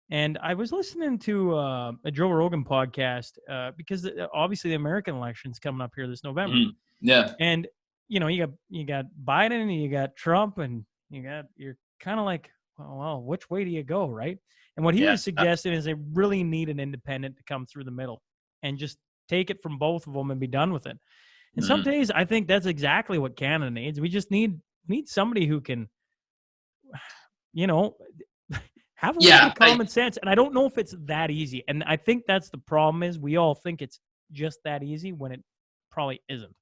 And I was listening to a Joe Rogan podcast because obviously the American election's coming up here this November. Yeah. And, you got Biden and you got Trump, and you're kind of like, well, which way do you go, right? And what he was suggesting is they really need an independent to come through the middle and just take it from both of them and be done with it. And some days I think that's exactly what Canada needs. We just need somebody who can, have a little bit of common sense. And I don't know if it's that easy. And I think that's the problem, is we all think it's just that easy when it probably isn't.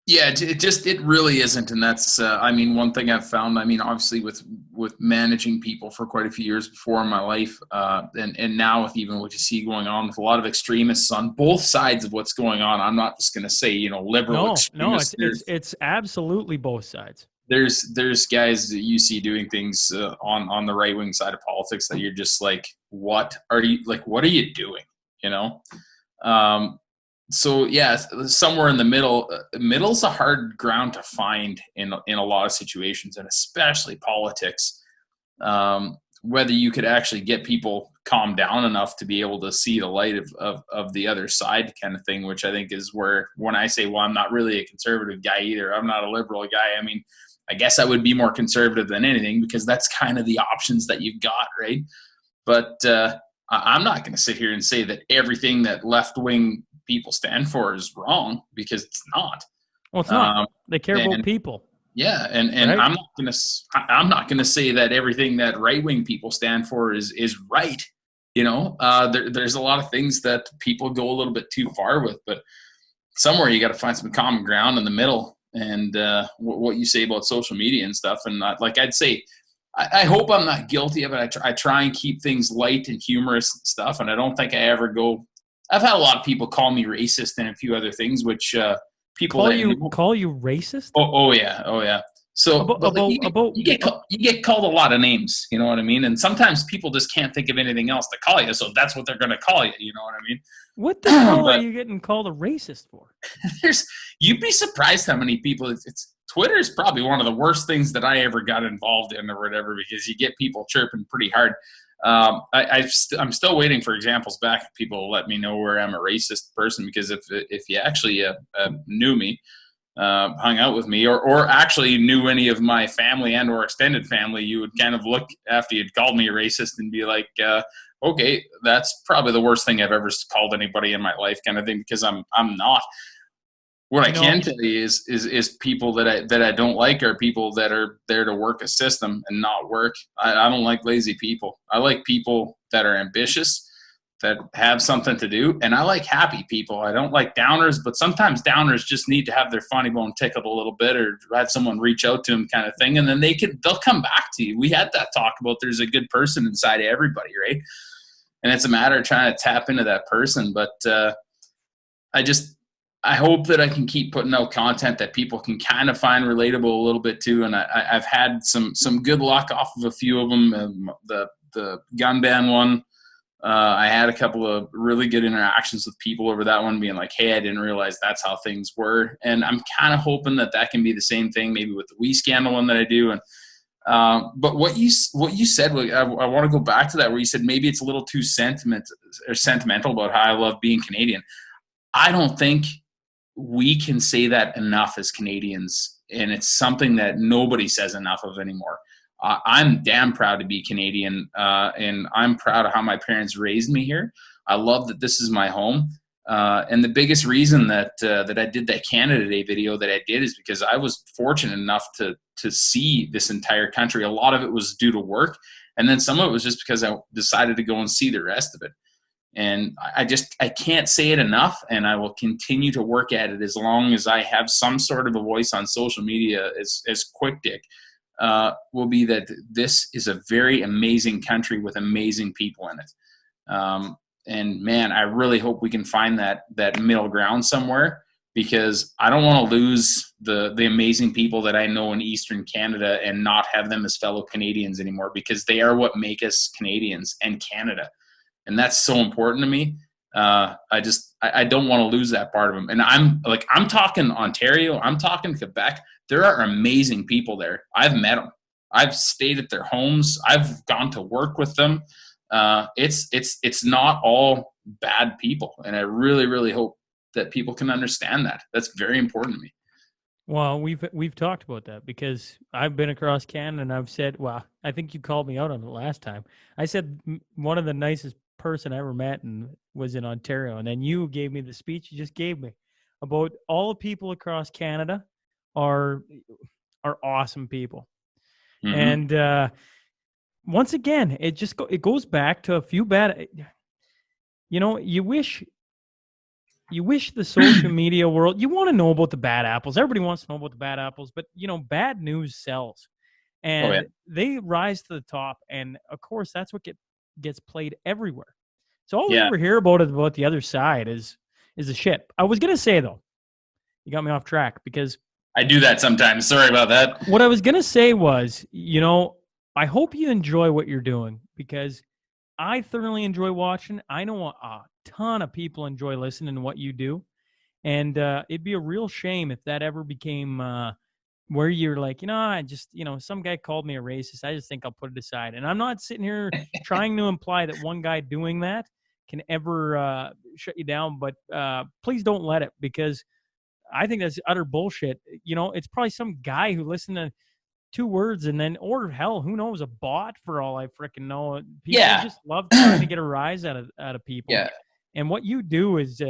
Yeah, it really isn't. And that's, one thing I've found, obviously with managing people for quite a few years before in my life, and now with even what you see going on with a lot of extremists on both sides of what's going on. I'm not just going to say, liberal extremists. No, it's absolutely both sides. There's guys that you see doing things on the right-wing side of politics that you're just like, what are you doing? So yeah, somewhere in the middle. Middle's a hard ground to find in a lot of situations, and especially politics. Whether you could actually get people calmed down enough to be able to see the light of the other side kind of thing, which I think is where, when I say, well, I'm not really a conservative guy either, I'm not a liberal guy. I mean, I guess I would be more conservative than anything because that's kind of the options that you've got, right? But I'm not going to sit here and say that everything that left-wing people stand for is wrong, because it's not. Well, it's not. They care about people. Yeah, and right? I'm not gonna say that everything that right-wing people stand for is right. There's a lot of things that people go a little bit too far with, but somewhere you got to find some common ground in the middle. And what you say about social media and stuff, and I'd say, I hope I'm not guilty of it. I try and keep things light and humorous and stuff, and I don't think I ever go. I've had a lot of people call me racist and a few other things, which people call you racist. Oh yeah. So you get called a lot of names, you know what I mean? And sometimes people just can't think of anything else to call you, so that's what they're going to call you. You know what I mean? What the hell are you getting called a racist for? You'd be surprised how many people. Twitter is probably one of the worst things that I ever got involved in or whatever, because you get people chirping pretty hard. I'm still waiting for examples back. People let me know where I'm a racist person, because if you actually knew me, hung out with me, or actually knew any of my family and or extended family, you would kind of look after you'd called me a racist and be like, okay, that's probably the worst thing I've ever called anybody in my life, kind of thing, because I'm not. What I can tell you is people that I don't like are people that are there to work a system and not work. I don't like lazy people. I like people that are ambitious, that have something to do, and I like happy people. I don't like downers, but sometimes downers just need to have their funny bone tickled a little bit, or have someone reach out to them, kind of thing, and then they'll come back to you. We had that talk about there's a good person inside of everybody, right? And it's a matter of trying to tap into that person. But I hope that I can keep putting out content that people can kind of find relatable a little bit too. And I've had some good luck off of a few of them. The gun ban one, I had a couple of really good interactions with people over that one, being like, hey, I didn't realize that's how things were. And I'm kind of hoping that can be the same thing maybe with the Wee Scandal one that I do. And but what you said, I want to go back to that, where you said maybe it's a little too sentimental about how I love being Canadian. I don't think we can say that enough as Canadians, and it's something that nobody says enough of anymore. I'm damn proud to be Canadian, and I'm proud of how my parents raised me here. I love that this is my home, and the biggest reason that I did that Canada Day video that I did is because I was fortunate enough to see this entire country. A lot of it was due to work, and then some of it was just because I decided to go and see the rest of it. And I can't say it enough, and I will continue to work at it as long as I have some sort of a voice on social media as Quick Dick, will be that this is a very amazing country with amazing people in it. And man, I really hope we can find that middle ground somewhere, because I don't want to lose the amazing people that I know in Eastern Canada and not have them as fellow Canadians anymore, because they are what make us Canadians and Canada. And that's so important to me. I don't want to lose that part of them. And I'm talking Ontario, I'm talking Quebec. There are amazing people there. I've met them. I've stayed at their homes. I've gone to work with them. It's not all bad people. And I really, really hope that people can understand that. That's very important to me. Well, we've talked about that, because I've been across Canada and I've said, well, I think you called me out on it last time. I said one of the nicest person I ever met and was in Ontario, and then you gave me the speech you just gave me about all the people across Canada are awesome people. Mm-hmm. And once again, it goes back to a few bad. You wish the social media world, you want to know about the bad apples. Everybody wants to know about the bad apples, but bad news sells, and they rise to the top, and of course that's what gets played everywhere. So all we ever hear about the other side is the shit. I was gonna say, though, you got me off track, because I do that sometimes. Sorry about that. What I was gonna say was, I hope you enjoy what you're doing, because I thoroughly enjoy watching. I know a ton of people enjoy listening to what you do, and it'd be a real shame if that ever became where you're like, I just, some guy called me a racist. I just think I'll put it aside. And I'm not sitting here trying to imply that one guy doing that can ever shut you down, but please don't let it, because I think that's utter bullshit. It's probably some guy who listened to 2 words and then, or hell, who knows, a bot for all I freaking know. People Yeah. just love trying to get a rise out of people. Yeah. And what you do is,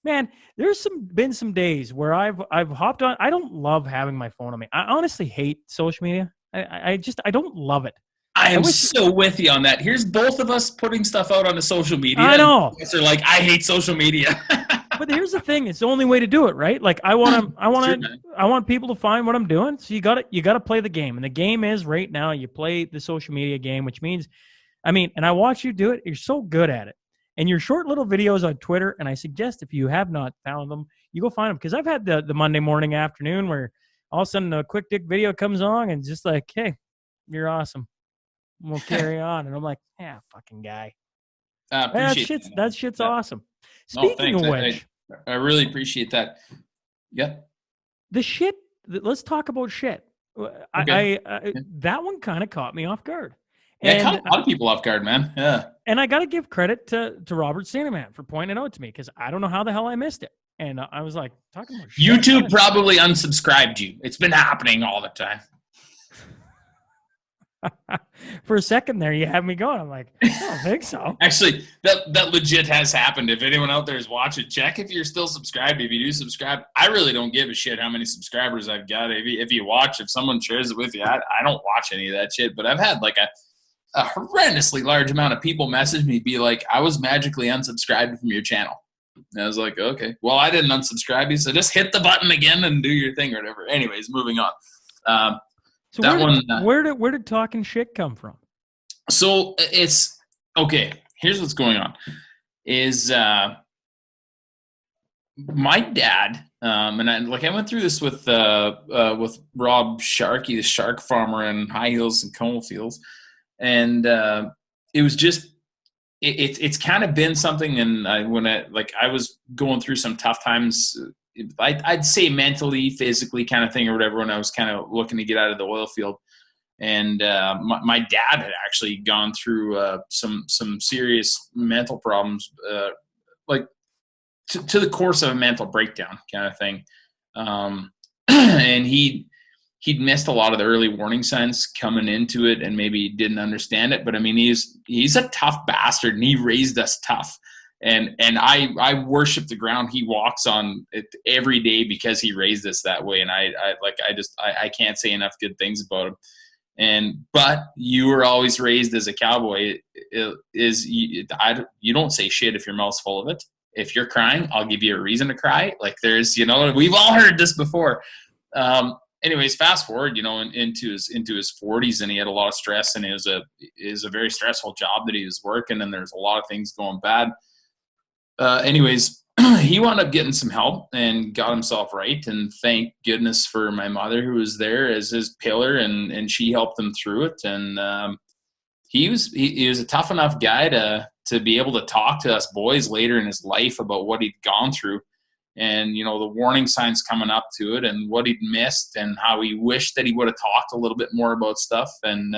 man, there's been some days where I've hopped on. I don't love having my phone on me. I honestly hate social media. I don't love it. I am so with you on that. Here's both of us putting stuff out on the social media. I know. They're like, I hate social media. But here's the thing: it's the only way to do it, right? Like I want people to find what I'm doing. So you got to play the game, and the game is right now you play the social media game, which means, and I watch you do it. You're so good at it, and your short little videos on Twitter. And I suggest if you have not found them, you go find them, because I've had the Monday morning, afternoon where all of a sudden a quick dick video comes on and just like, hey, you're awesome. We'll carry on, and I'm like, yeah, fucking guy. That shit's awesome. Speaking of which, I really appreciate that. Yeah. The shit. Let's talk about shit. Okay. That one kind of caught me off guard. Yeah, it caught a lot of people off guard, man. Yeah. And I got to give credit to Robert Cineman for pointing it out to me, because I don't know how the hell I missed it. And I was like, talking about shit. YouTube probably unsubscribed you. It's been happening all the time. For a second there, you had me going. I'm like, I don't think so. Actually, that legit has happened. If anyone out there is watching, check if you're still subscribed. If you do subscribe, I really don't give a shit how many subscribers I've got. If you watch, if someone shares it with you, I don't watch any of that shit. But I've had like a horrendously large amount of people message me, be like, I was magically unsubscribed from your channel. And I was like, okay, well, I didn't unsubscribe you, so just hit the button again and do your thing or whatever. Anyways, moving on. So where did talking shit come from? So it's okay. Here's what's going on: is my dad, and I went through this with Rob Sharkey, the shark farmer in High Hills and Coalfields, and it was just it's kind of been something. And when I was going through some tough times. I'd say mentally, physically kind of thing or whatever, when I was kind of looking to get out of the oil field. And my dad had actually gone through some serious mental problems, like to the course of a mental breakdown kind of thing. And he'd missed a lot of the early warning signs coming into it, and maybe didn't understand it. But he's a tough bastard, and he raised us tough. And I worship the ground he walks on it every day, because he raised us that way. And I can't say enough good things about him. But you were always raised as a cowboy. You don't say shit if your mouth's full of it. If you're crying, I'll give you a reason to cry. Like we've all heard this before. Anyways, fast forward, into his 40s, and he had a lot of stress, and it was a very stressful job that he was working, and there's a lot of things going bad. Anyways, he wound up getting some help and got himself right. And thank goodness for my mother, who was there as his pillar, and she helped him through it. And he was a tough enough guy to be able to talk to us boys later in his life about what he'd gone through, and the warning signs coming up to it, and what he'd missed, and how he wished that he would have talked a little bit more about stuff. And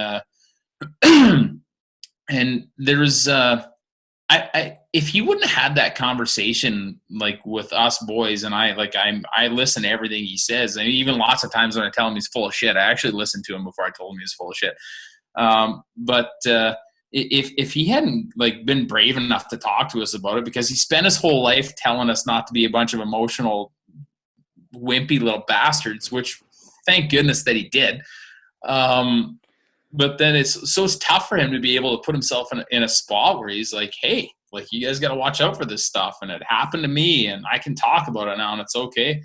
and there was if he wouldn't have had that conversation like with us boys, and I listen to everything he says, and even lots of times when I tell him he's full of shit, I actually listened to him before I told him he was full of shit. But if he hadn't been brave enough to talk to us about it, because he spent his whole life telling us not to be a bunch of emotional, wimpy little bastards, which thank goodness that he did. But then it's tough for him to be able to put himself in a spot where he's like, hey, you guys got to watch out for this stuff. And it happened to me, and I can talk about it now, and it's okay.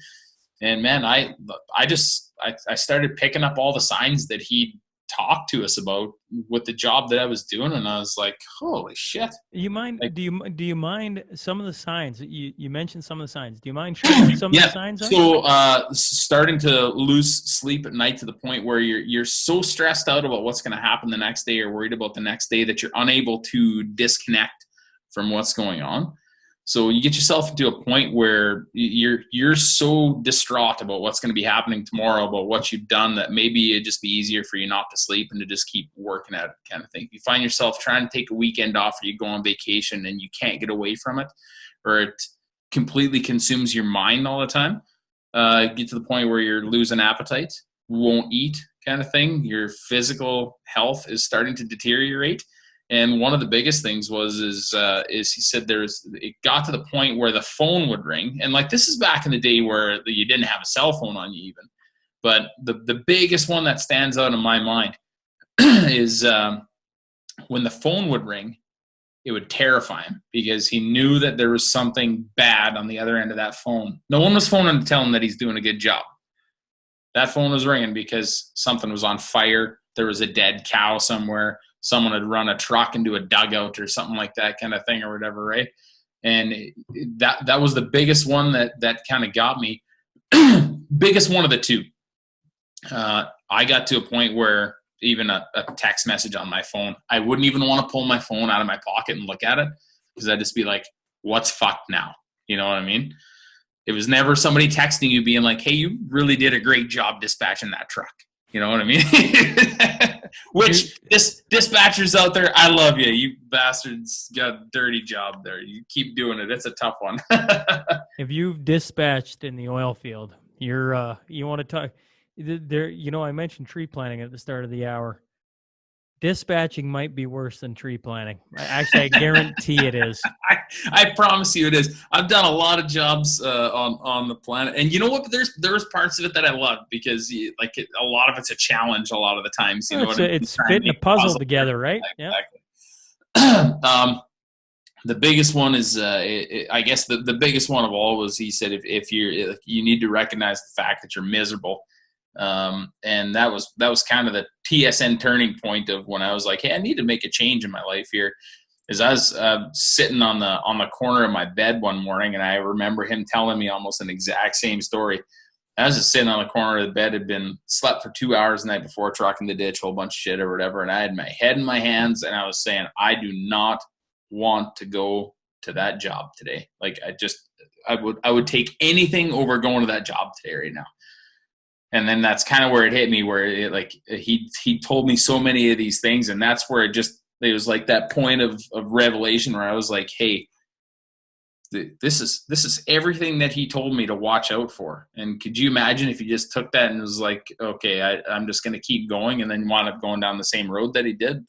And man, I started picking up all the signs that he talked to us about with the job that I was doing. And I was like, holy shit. You mind, do you mind some of the signs you mentioned some of the signs? Do you mind sharing some of the signs? So, starting to lose sleep at night to the point where you're so stressed out about what's going to happen the next day, or worried about the next day, that you're unable to disconnect from what's going on. So you get yourself into a point where you're so distraught about what's going to be happening tomorrow, about what you've done, that maybe it'd just be easier for you not to sleep and to just keep working at it, kind of thing. You find yourself trying to take a weekend off, or you go on vacation and you can't get away from it, or it completely consumes your mind all the time. Get to the point where you're losing appetite, won't eat, kind of thing. Your physical health is starting to deteriorate. And one of the biggest things is he said it got to the point where the phone would ring. And like, this is back in the day where you didn't have a cell phone on you even. But the biggest one that stands out in my mind is when the phone would ring, it would terrify him, because he knew that there was something bad on the other end of that phone. No one was phoning to tell him that he's doing a good job. That phone was ringing because something was on fire. There was a dead cow somewhere. Someone had run a truck into a dugout or something like that, kind of thing, or whatever, right? And that was the biggest one that kind of got me. Biggest one of the two. I got to a point where even a text message on my phone, I wouldn't even want to pull my phone out of my pocket and look at it, because I'd just be like, what's fucked now? You know what I mean? It was never somebody texting you being like, hey, you really did a great job dispatching that truck. You know what I mean? Which, dispatchers out there, I love you. You bastards got a dirty job there. You keep doing it. It's a tough one. If you've dispatched in the oil field, you want to talk there. I mentioned tree planting at the start of the hour. Dispatching might be worse than tree planting. Actually, I guarantee it is. I promise you it is. I've done a lot of jobs on the planet, and you know what? There's parts of it that I love, because a lot of it's a challenge a lot of the times. It's fitting a puzzle together, right? Exactly. Yeah. The biggest one is, I guess the biggest one of all was, he said, if you need to recognize the fact that you're miserable. And that was kind of the TSN turning point of when I was like, hey, I need to make a change in my life here. Is I was sitting on the corner of my bed one morning, and I remember him telling me almost an exact same story. I was just sitting on the corner of the bed, had been slept for 2 hours the night before, trucking the ditch, a whole bunch of shit or whatever, and I had my head in my hands, and I was saying, I do not want to go to that job today. Like, I would take anything over going to that job today right now. And then that's kind of where it hit me, where he told me so many of these things, and that's where it was like that point of revelation where I was like, hey, this is everything that he told me to watch out for. And could you imagine if he just took that and was like, okay, I'm just going to keep going, and then wound up going down the same road that he did.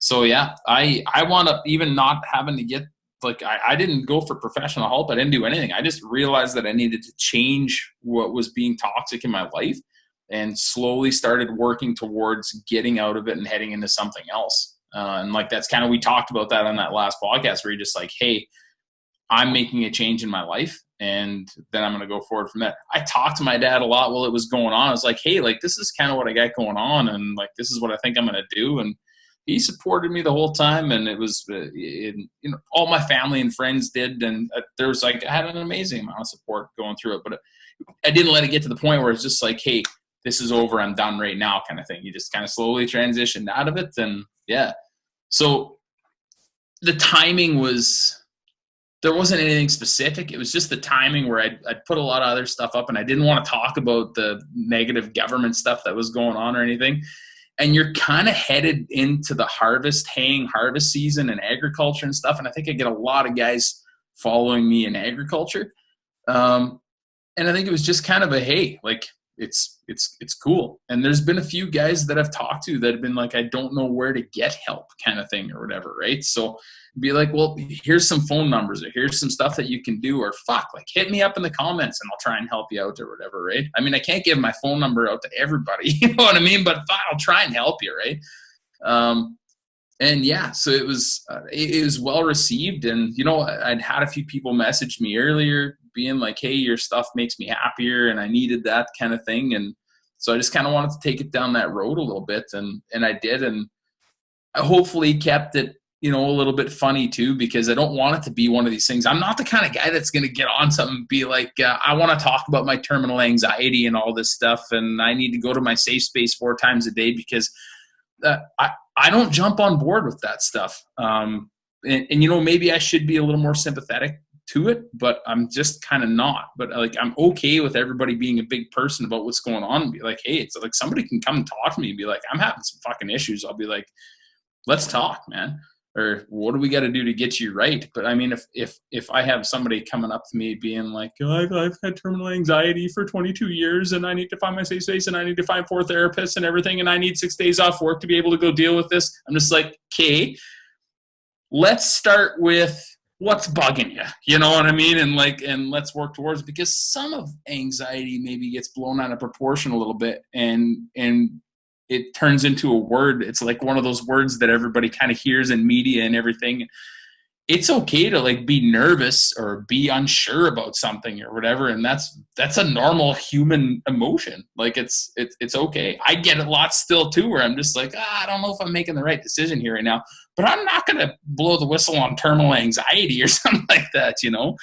So yeah, I wound up even not having to get, like, I didn't go for professional help. I didn't do anything. I just realized that I needed to change what was being toxic in my life, and slowly started working towards getting out of it and heading into something else. And like, that's kind of, we talked about that on that last podcast, where you're just like, hey, I'm making a change in my life, and then I'm going to go forward from that. I talked to my dad a lot while it was going on. I was like, hey, like, this is kind of what I got going on, and like, this is what I think I'm going to do. And he supported me the whole time, and it was, all my family and friends did, and there was like, I had an amazing amount of support going through it, but I didn't let it get to the point where it's just like, hey, this is over, I'm done right now, kind of thing. You just kind of slowly transitioned out of it, and yeah. So the timing was, there wasn't anything specific. It was just the timing where I'd put a lot of other stuff up, and I didn't want to talk about the negative government stuff that was going on or anything. And you're kind of headed into the harvest season and agriculture and stuff. And I think I get a lot of guys following me in agriculture. And I think it was just kind of a, hey, like, it's cool. And there's been a few guys that I've talked to that have been like, I don't know where to get help, kind of thing, or whatever. Right. So be like, well, here's some phone numbers, or here's some stuff that you can do, or hit me up in the comments and I'll try and help you out, or whatever. Right. I mean, I can't give my phone number out to everybody, you know what I mean? But fine, I'll try and help you. Right. And yeah, so it was well received. And, I'd had a few people message me earlier being like, hey, your stuff makes me happier, and I needed that kind of thing. And so I just kind of wanted to take it down that road a little bit, and I did. And I hopefully kept it, a little bit funny too, because I don't want it to be one of these things. I'm not the kind of guy that's going to get on something and be like, I want to talk about my terminal anxiety and all this stuff, and I need to go to my safe space 4 times a day, because I don't jump on board with that stuff. and you know, maybe I should be a little more sympathetic to it, but I'm just kind of not. But like, I'm okay with everybody being a big person about what's going on and be like, hey, it's like somebody can come and talk to me and be like, I'm having some fucking issues. I'll be like, let's talk, man. Or what do we got to do to get you right? But I mean, if I have somebody coming up to me being like, oh, I've had terminal anxiety for 22 years and I need to find my safe space and I need to find 4 therapists and everything and I need 6 days off work to be able to go deal with this, I'm just like, okay, let's start with what's bugging you, you know what I mean? And let's work towards it, because some of anxiety maybe gets blown out of proportion a little bit and it turns into a word. It's like one of those words that everybody kind of hears in media and everything. It's okay to like be nervous or be unsure about something or whatever. And that's a normal human emotion. Like it's okay. I get it lots still too, where I'm just like, I don't know if I'm making the right decision here right now, but I'm not going to blow the whistle on terminal anxiety or something like that, you know?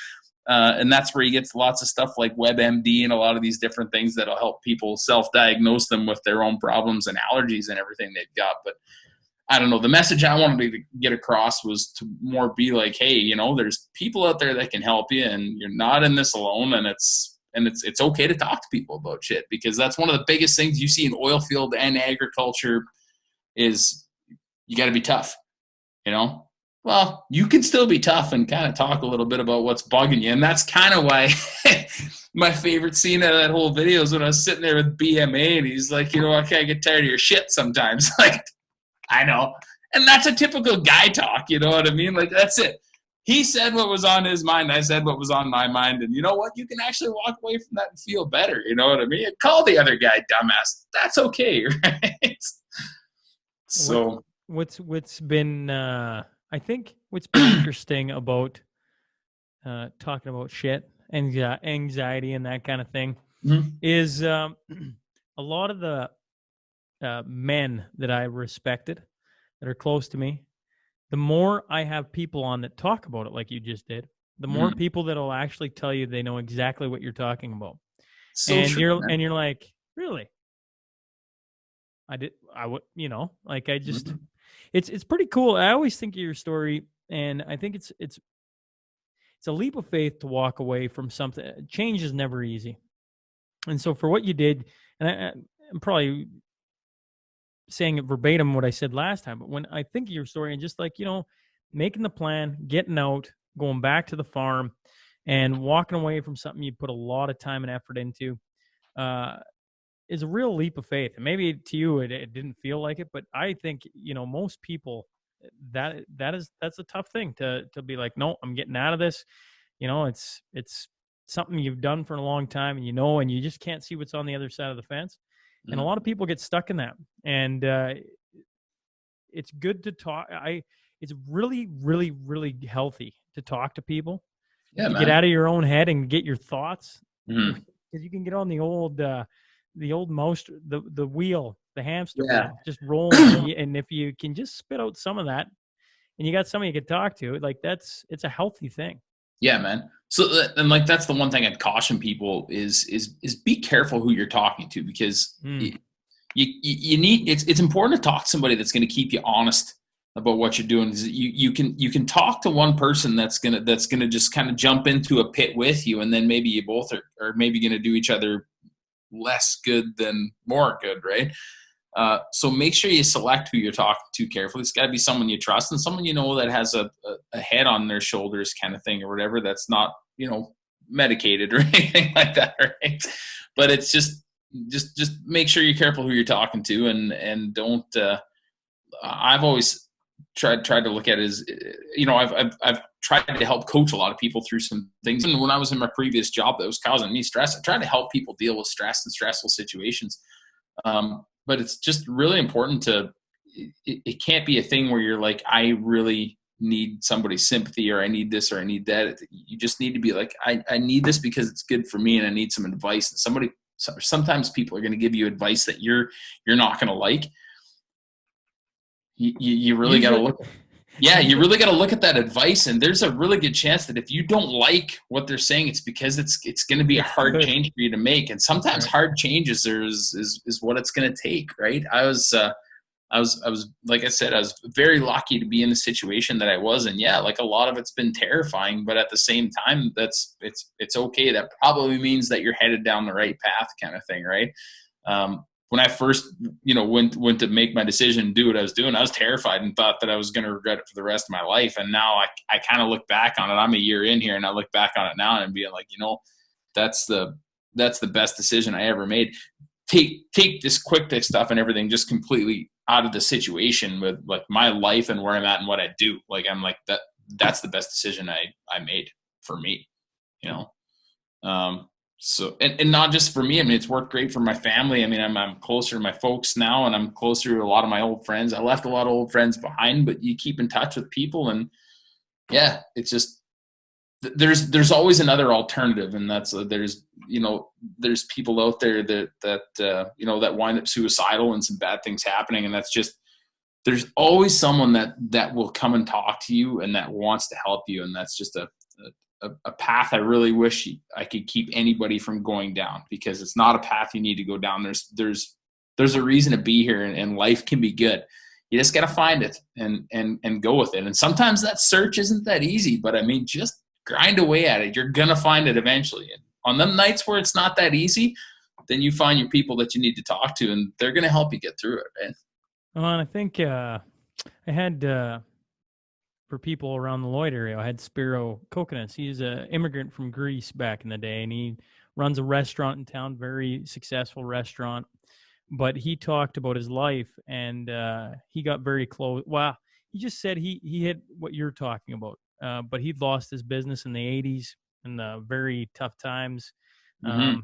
And that's where you get lots of stuff like WebMD and a lot of these different things that'll help people self-diagnose them with their own problems and allergies and everything they've got. But I don't know. The message I wanted to get across was to more be like, hey, you know, there's people out there that can help you, and you're not in this alone. And it's okay to talk to people about shit, because that's one of the biggest things you see in oil field and agriculture is you got to be tough, you know? Well, you can still be tough and kind of talk a little bit about what's bugging you. And that's kind of why my favorite scene out of that whole video is when I was sitting there with BMA and he's like, you know, I can't get tired of your shit sometimes. Like, I know. And that's a typical guy talk, you know what I mean? Like, that's it. He said what was on his mind. I said what was on my mind. And you know what? You can actually walk away from that and feel better, you know what I mean? And call the other guy dumbass. That's okay, right? So what's been I think what's been interesting about talking about shit and anxiety and that kind of thing is a lot of the men that I respected that are close to me, the more I have people on that talk about it like you just did, the more people that'll actually tell you they know exactly what you're talking about. So and true, you're like, really? I would, you know, like I just it's pretty cool. I always think of your story, and I think it's a leap of faith to walk away from something. Change is never easy. And so for what you did, and I'm probably saying it verbatim what I said last time, but when I think of your story and just like, you know, making the plan, getting out, going back to the farm and walking away from something you put a lot of time and effort into, is a real leap of faith. And maybe to you, it didn't feel like it, but I think, you know, most people that's a tough thing to be like, no, I'm getting out of this. You know, it's something you've done for a long time and, you know, and you just can't see what's on the other side of the fence. And a lot of people get stuck in that. And it's good to talk. It's really, really, really healthy to talk to people. Yeah, to get out of your own head and get your thoughts. Because you can get on the old mouse, the wheel, the hamster wheel, just rolling. And if you can just spit out some of that, and you got somebody you can talk to, like it's a healthy thing. Yeah, man. So, and like, that's the one thing I'd caution people is be careful who you're talking to, because you need, it's important to talk to somebody that's going to keep you honest about what you're doing. You can talk to one person that's gonna just kind of jump into a pit with you, and then maybe you both are maybe going to do each other less good than more good, right? So make sure you select who you're talking to carefully. It's got to be someone you trust and someone you know that has a head on their shoulders kind of thing or whatever, that's not, you know, medicated or anything like that, right? But it's just make sure you're careful who you're talking to, and don't I've always tried to look at it as, you know, I've tried to help coach a lot of people through some things. And when I was in my previous job that was causing me stress, I tried to help people deal with stress and stressful situations. But it's just really important to, it can't be a thing where you're like, I really need somebody's sympathy, or I need this, or I need that. You just need to be like, I need this because it's good for me and I need some advice. And sometimes people are going to give you advice that you're not going to like. You really got to look. Yeah, you really got to look at that advice, and there's a really good chance that if you don't like what they're saying, it's because it's going to be a hard change for you to make. And sometimes hard changes is what it's going to take, right? I was was like I said, I was very lucky to be in the situation that I was in. Yeah, like a lot of it's been terrifying, but at the same time, it's okay. That probably means that you're headed down the right path, kind of thing, right? When I first, went to make my decision, do what I was doing, I was terrified and thought that I was going to regret it for the rest of my life. And now I kind of look back on it. I'm a year in here, and I look back on it now and being like, that's the best decision I ever made. Take this quick fix stuff and everything just completely out of the situation with like my life and where I'm at and what I do. Like, I'm like, that's the best decision I made for me, So, and not just for me. I mean, it's worked great for my family. I mean, I'm closer to my folks now, and I'm closer to a lot of my old friends. I left a lot of old friends behind, but you keep in touch with people, and yeah, it's just, there's always another alternative. And that's, there's people out there that wind up suicidal and some bad things happening. And that's just, there's always someone that will come and talk to you and that wants to help you. And that's just a path I really wish I could keep anybody from going down, because it's not a path you need to go down. There's a reason to be here, and life can be good. You just got to find it and go with it. And sometimes that search isn't that easy, but I mean, just grind away at it. You're going to find it eventually. And on them nights where it's not that easy, then you find your people that you need to talk to, and they're going to help you get through it, man. Well, and I think I had, for people around the Lloyd area, I had Spiro Kokonas. He's an immigrant from Greece back in the day, and he runs a restaurant in town, very successful restaurant. But he talked about his life, and he got very close. Well, he just said he hit what you're talking about, but he'd lost his business in the 80s in the very tough times,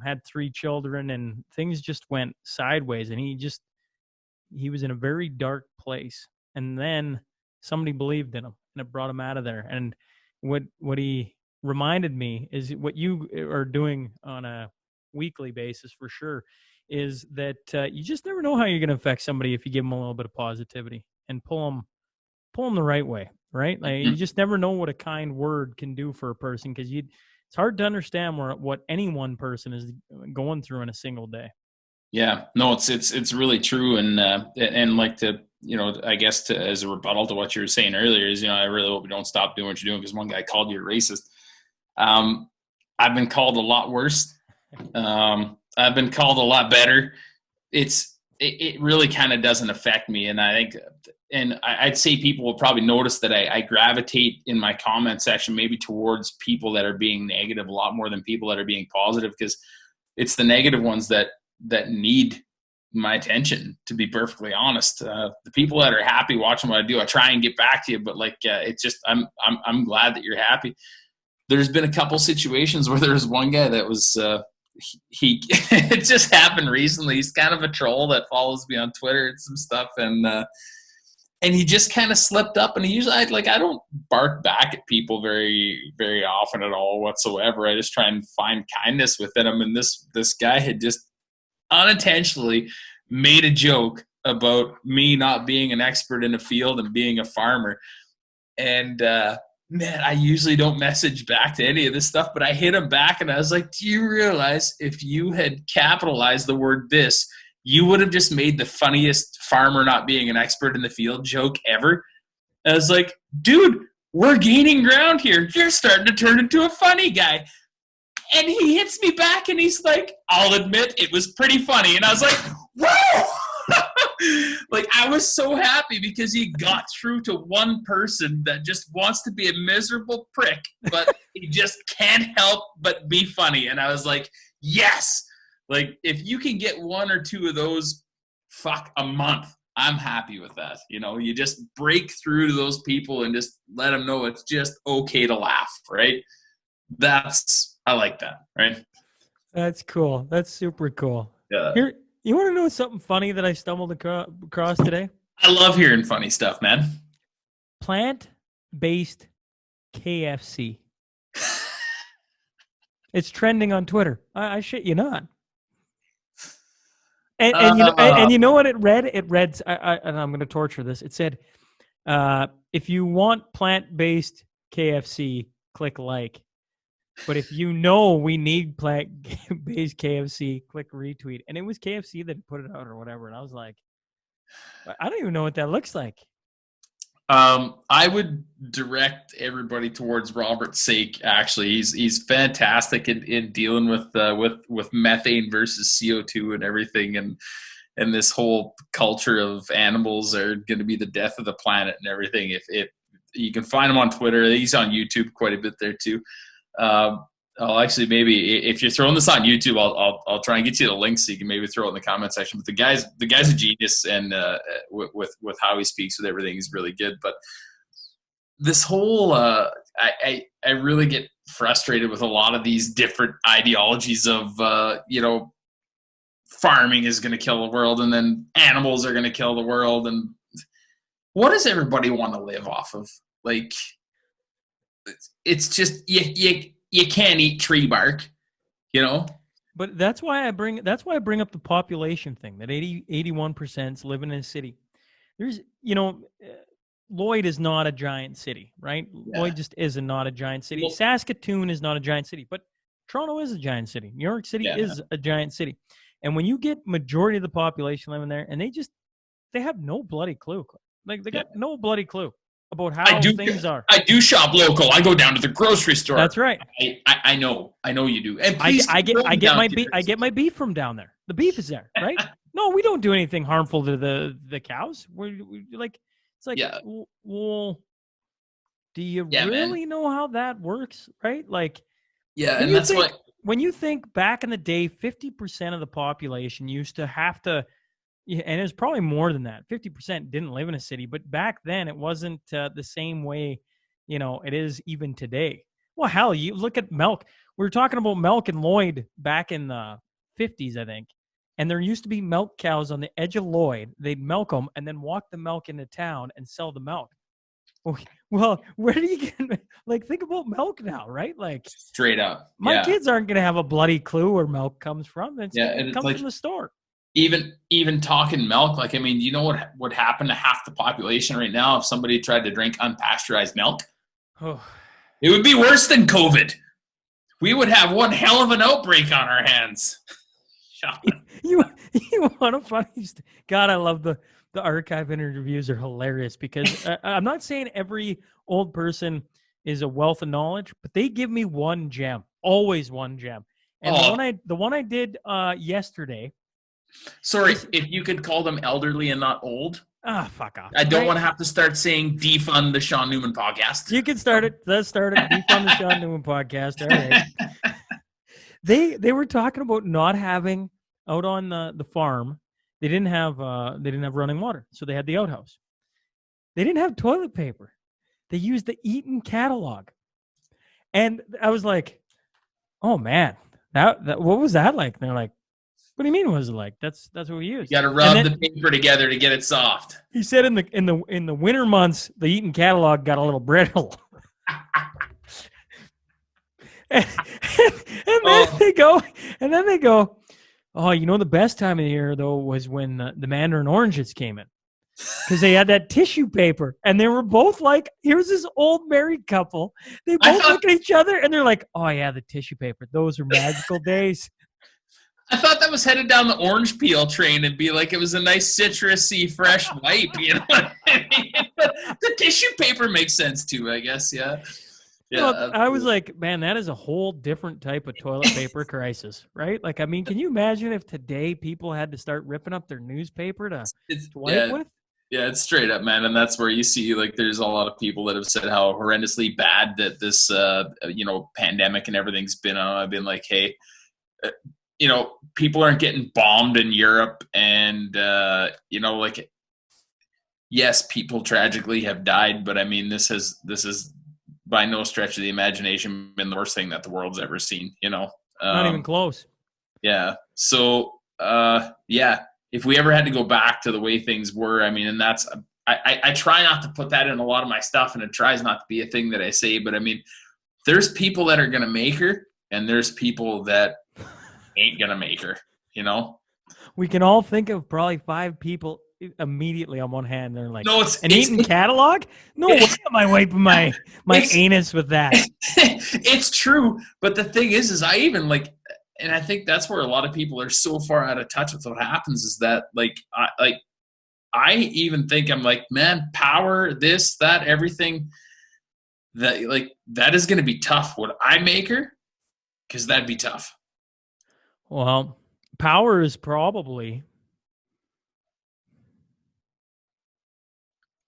had 3 children, and things just went sideways, and he was in a very dark place. And then somebody believed in him, and it brought him out of there. And what he reminded me is what you are doing on a weekly basis for sure, is that you just never know how you're going to affect somebody if you give them a little bit of positivity and pull them the right way, right? Like, you just never know what a kind word can do for a person, because it's hard to understand what any one person is going through in a single day. Yeah, no, it's really true. And like to, I guess as a rebuttal to what you were saying earlier is, I really hope you don't stop doing what you're doing, because one guy called you a racist. I've been called a lot worse. I've been called a lot better. It really kind of doesn't affect me. And I think, and I'd say people will probably notice that I gravitate in my comment section maybe towards people that are being negative a lot more than people that are being positive, because it's the negative ones that need my attention, to be perfectly honest. The people that are happy watching what I do, I try and get back to you, but like, it's just, I'm glad that you're happy. There's been a couple situations where there's one guy that was, he it just happened recently. He's kind of a troll that follows me on Twitter and some stuff. And he just kind of slipped up, and I don't bark back at people very, very often at all whatsoever. I just try and find kindness within them. And this guy had just unintentionally made a joke about me not being an expert in a field and being a farmer. And, man, I usually don't message back to any of this stuff, but I hit him back, and I was like, do you realize if you had capitalized the word "this," you would have just made the funniest farmer not being an expert in the field joke ever? I was like, dude, we're gaining ground here. You're starting to turn into a funny guy. And he hits me back, and he's like, I'll admit it was pretty funny. And I was like, whoa! Like, I was so happy, because he got through to one person that just wants to be a miserable prick, but he just can't help but be funny. And I was like, yes! Like, if you can get 1 or 2 of those, a month, I'm happy with that. You just break through to those people and just let them know it's just okay to laugh, right? I like that, right? That's cool. That's super cool. Yeah. Here, you want to know something funny that I stumbled across today? I love hearing funny stuff, man. Plant-based KFC. It's trending on Twitter. I shit you not. And you know what it read? It read, and I'm going to torture this. It said, if you want plant-based KFC, click like. But if we need plant-based KFC, click retweet. And it was KFC that put it out or whatever. And I was like, I don't even know what that looks like. I would direct everybody towards Robert's Sake. Actually, he's fantastic in dealing with methane versus CO2 and everything, and this whole culture of animals are going to be the death of the planet and everything. If you can find him on Twitter, he's on YouTube quite a bit there too. I'll actually, maybe if you're throwing this on YouTube, I'll try and get you the link so you can maybe throw it in the comment section. But the guy's a genius, and with how he speaks with everything, he's really good. But this whole I really get frustrated with a lot of these different ideologies of farming is going to kill the world, and then animals are going to kill the world, and what does everybody want to live off of? Like, it's just you can't eat tree bark, you know? But that's why I bring up the population thing, that 81% live in a city. There's, Lloyd is not a giant city, right? Yeah. Lloyd just is not a giant city. Well, Saskatoon is not a giant city, but Toronto is a giant city. New York City is a giant city. And when you get majority of the population living there, and they have no bloody clue. Like, they got no bloody clue about how things are. I do shop local. I go down to the grocery store. That's right. I know you do. And please, I get my beef from down there. The beef is there, right? No, we don't do anything harmful to the cows. We like, it's like, well, do you really know how that works, right? Like, and that's what. When you think back in the day, 50% of the population used to have to. And it was probably more than that. 50% didn't live in a city, but back then it wasn't the same way, it is even today. Well, hell, you look at milk. We were talking about milk in Lloyd back in the 50s, I think. And there used to be milk cows on the edge of Lloyd. They'd milk them and then walk the milk into town and sell the milk. Well, where do you get, like, think about milk now, right? Like, straight up. My kids aren't going to have a bloody clue where milk comes from. It comes from the store. Even talking milk, like, I mean, you know what would happen to half the population right now if somebody tried to drink unpasteurized milk? Oh. It would be worse than COVID. We would have one hell of an outbreak on our hands. You want a funny God, I love the archive interviews are hilarious because I'm not saying every old person is a wealth of knowledge, but they give me one gem, always one gem. And the one I did yesterday. Sorry, if you could call them elderly and not old. Fuck off. I don't want to have to start saying defund the Sean Newman podcast. You can start it. Let's start it. Defund the Sean Newman podcast. All right. They were talking about not having out on the farm. They didn't have running water, so they had the outhouse. They didn't have toilet paper. They used the Eaton catalog, and I was like, "Oh man, that what was that like?" And they're like, "What do you mean? What was it like? That's what we use." You got to rub the paper together to get it soft. He said in the winter months, the Eaton catalog got a little brittle. and then they go, oh, the best time of the year though was when the mandarin oranges came in, because they had that tissue paper, and they were both like, here's this old married couple. They both look at each other and they're like, oh yeah, the tissue paper. Those are magical days. I thought that was headed down the orange peel train and be like, it was a nice citrusy, fresh wipe, you know what I mean? But the tissue paper makes sense too, I guess, yeah. Yeah, I was like, man, that is a whole different type of toilet paper crisis, right? Like, I mean, can you imagine if today people had to start ripping up their newspaper to wipe with? Yeah, it's straight up, man. And that's where you see, like, there's a lot of people that have said how horrendously bad that this, pandemic and everything's been on. I've been like, hey, people aren't getting bombed in Europe, and yes, people tragically have died, but I mean, this is by no stretch of the imagination been the worst thing that the world's ever seen. Not even close. Yeah. So if we ever had to go back to the way things were, I mean, and that's I try not to put that in a lot of my stuff, and it tries not to be a thing that I say, but I mean, there's people that are gonna make her, and there's people that ain't gonna make her, We can all think of probably 5 people immediately on one hand. They're like, no, it's an Eaton catalog? No way am I wiping my anus with that. It's true, but the thing is I even and I think that's where a lot of people are so far out of touch with what happens is that I even think I'm like, man, power, this, that, everything that is going to be tough. Would I make her? Because that'd be tough. Well, power is probably,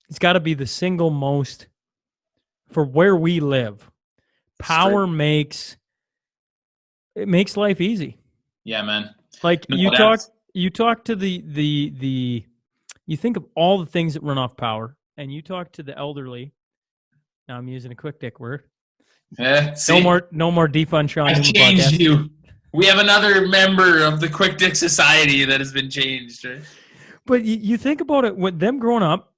it's got to be the single most, for where we live. Power makes life easy. Yeah, man. Like No, you talk to the you think of all the things that run off power, and you talk to the elderly. Now I'm using a quick dick word. See? No more defund Sean I've Newman changed podcast. you. We have another member of the Quick Dick Society that has been changed. Right? But you think about it, with them growing up,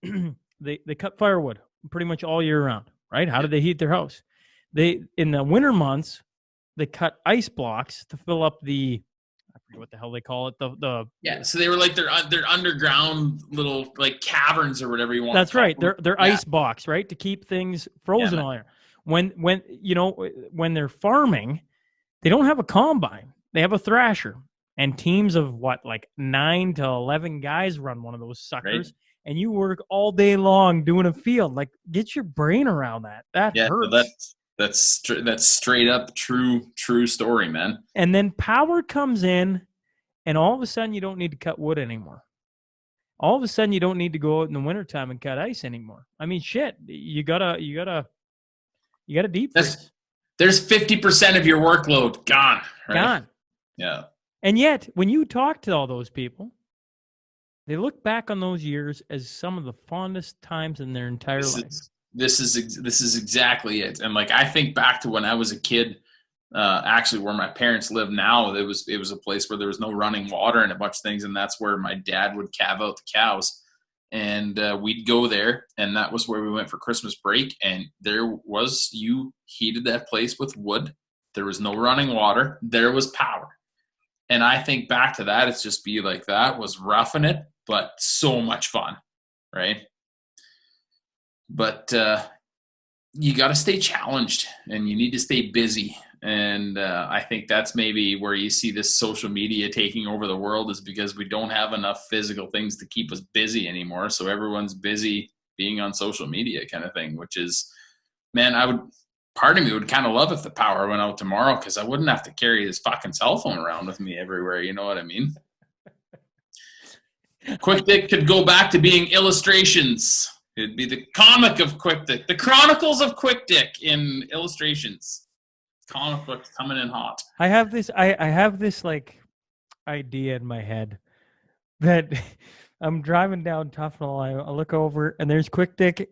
they cut firewood pretty much all year round, right? How did they heat their house? They, in the winter months, they cut ice blocks to fill up the, I forget what the hell they call it. Yeah, so they were like they're underground little like caverns or whatever you want. That's right. They're ice box, right, to keep things frozen all year. When when they're farming, they don't have a combine. They have a thrasher, and teams of like 9 to 11 guys run one of those suckers, right? And you work all day long doing a field. Like, get your brain around that. That hurts. So that's straight up true story, man. And then power comes in, and all of a sudden you don't need to cut wood anymore. All of a sudden you don't need to go out in the wintertime and cut ice anymore. I mean, shit, you gotta deep freeze. There's 50% of your workload gone. Right? Gone. Yeah. And yet, when you talk to all those people, they look back on those years as some of the fondest times in their entire life. This is exactly it. And like, I think back to when I was a kid, actually where my parents live now, it was a place where there was no running water and a bunch of things. And that's where my dad would calve out the cows, and we'd go there. And that was where we went for Christmas break. And you heated that place with wood. There was no running water. There was power. And I think back to that, it's just be like, that was roughing it, but so much fun. Right. But you got to stay challenged, and you need to stay busy. And I think that's maybe where you see this social media taking over the world, is because we don't have enough physical things to keep us busy anymore. So everyone's busy being on social media kind of thing, which is, man, part of me would kind of love if the power went out tomorrow, because I wouldn't have to carry this fucking cell phone around with me everywhere. You know what I mean? Quick Dick could go back to being illustrations. It'd be the comic of Quick Dick, the Chronicles of Quick Dick in illustrations. Comic books coming in hot. I have this like idea in my head that I'm driving down Tufnell. I look over, and there's Quick Dick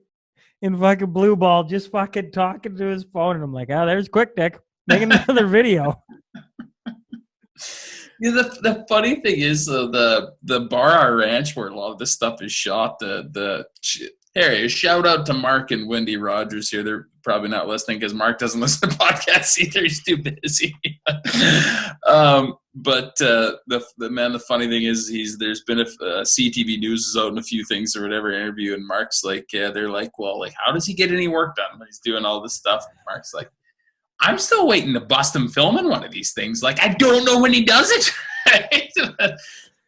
in fucking blue ball, just fucking talking to his phone, and I'm like, oh, there's Quick Dick making another video. Yeah, the funny thing is, the Bar Ranch where a lot of this stuff is shot, Hey, shout out to Mark and Wendy Rogers here. They're probably not listening because Mark doesn't listen to podcasts either. He's too busy. But the funny thing is, there's been a CTV News is out in a few things or whatever interview, and Mark's like, they're like, well, like, how does he get any work done when he's doing all this stuff? And Mark's like, I'm still waiting to bust him filming one of these things. Like, I don't know when he does it.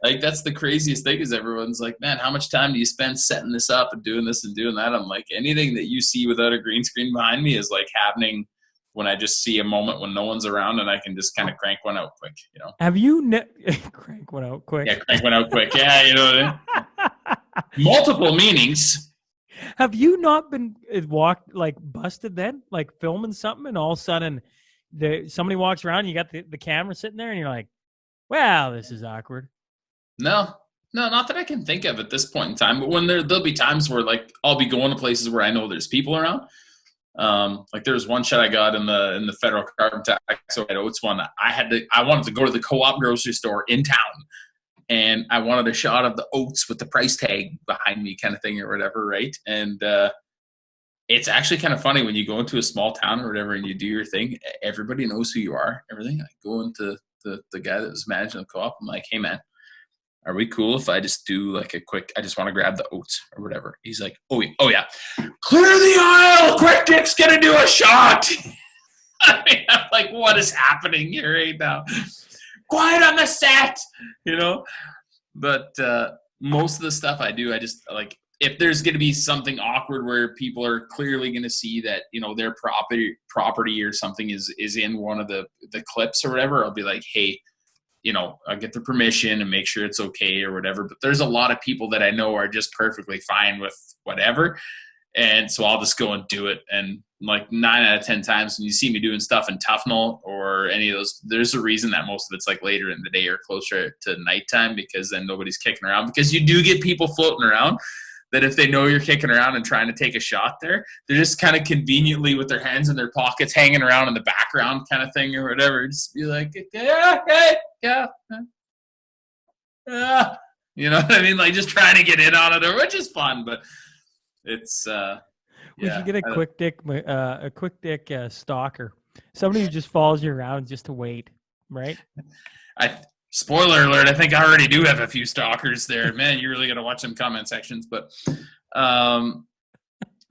Like, that's the craziest thing, is everyone's like, man, how much time do you spend setting this up and doing this and doing that? I'm like, anything that you see without a green screen behind me is like happening when I just see a moment when no one's around, and I can just kind of crank one out quick, you know? Have you crank one out quick? Yeah, crank one out quick. Yeah, you know what I mean? Multiple meanings. Have you not been busted then? Like filming something, and all of a sudden somebody walks around, and you got the camera sitting there, and you're like, well, this is awkward. No, not that I can think of at this point in time. But when there'll be times where, like, I'll be going to places where I know there's people around. Like, there's one shot I got in the federal carbon tax at Oats one. I wanted to go to the Co-op grocery store in town, and I wanted a shot of the oats with the price tag behind me, kind of thing, or whatever, right? And it's actually kind of funny when you go into a small town or whatever, and you do your thing. Everybody knows who you are. Everything. I go into the guy that was managing the Co-op. I'm like, hey man, are we cool if I just do like I just want to grab the oats or whatever? He's like, oh yeah. Clear the aisle! Quick Dick's gonna do a shot! I mean, I'm like, what is happening here right now? Quiet on the set! You know? But most of the stuff I do, I just like, if there's going to be something awkward where people are clearly going to see that, their property or something is in one of the clips or whatever, I'll be like, hey, I'll get the permission and make sure it's okay or whatever. But there's a lot of people that I know are just perfectly fine with whatever. And so I'll just go and do it. And like 9 out of 10 times when you see me doing stuff in Tufnell or any of those, there's a reason that most of it's like later in the day or closer to nighttime, because then nobody's kicking around. Because you do get people floating around that if they know you're kicking around and trying to take a shot there, they're just kind of conveniently with their hands in their pockets hanging around in the background kind of thing or whatever. Just be like, yeah, hey, yeah. You know what I mean? Like just trying to get in on it, which is fun, but it's we should get a quick dick stalker, somebody who just follows you around just to wait, right? Spoiler alert, I think I already do have a few stalkers there. Man, you really got to watch some comment sections. But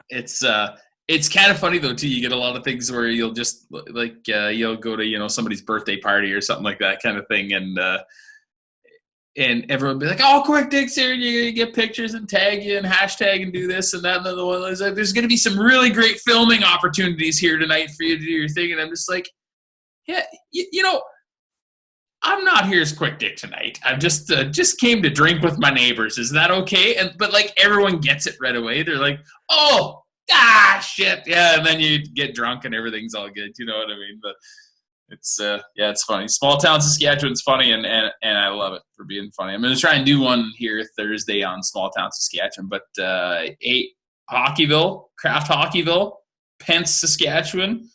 it's kind of funny, though, too. You get a lot of things where you'll just, like, you'll go to, somebody's birthday party or something like that kind of thing. And everyone will be like, oh, quick dicks here. You're going to get pictures and tag you and hashtag and do this and that. And then the one is like, there's going to be some really great filming opportunities here tonight for you to do your thing. And I'm just like, yeah, I'm not here as quick dick tonight. I've just came to drink with my neighbors. Is that okay? But like everyone gets it right away. They're like, shit. Yeah. And then you get drunk and everything's all good. You know what I mean? But it's, it's funny. Small town Saskatchewan's funny and I love it for being funny. I'm going to try and do one here Thursday on small town Saskatchewan, but, Hockeyville, Kraft Hockeyville, Pence, Saskatchewan,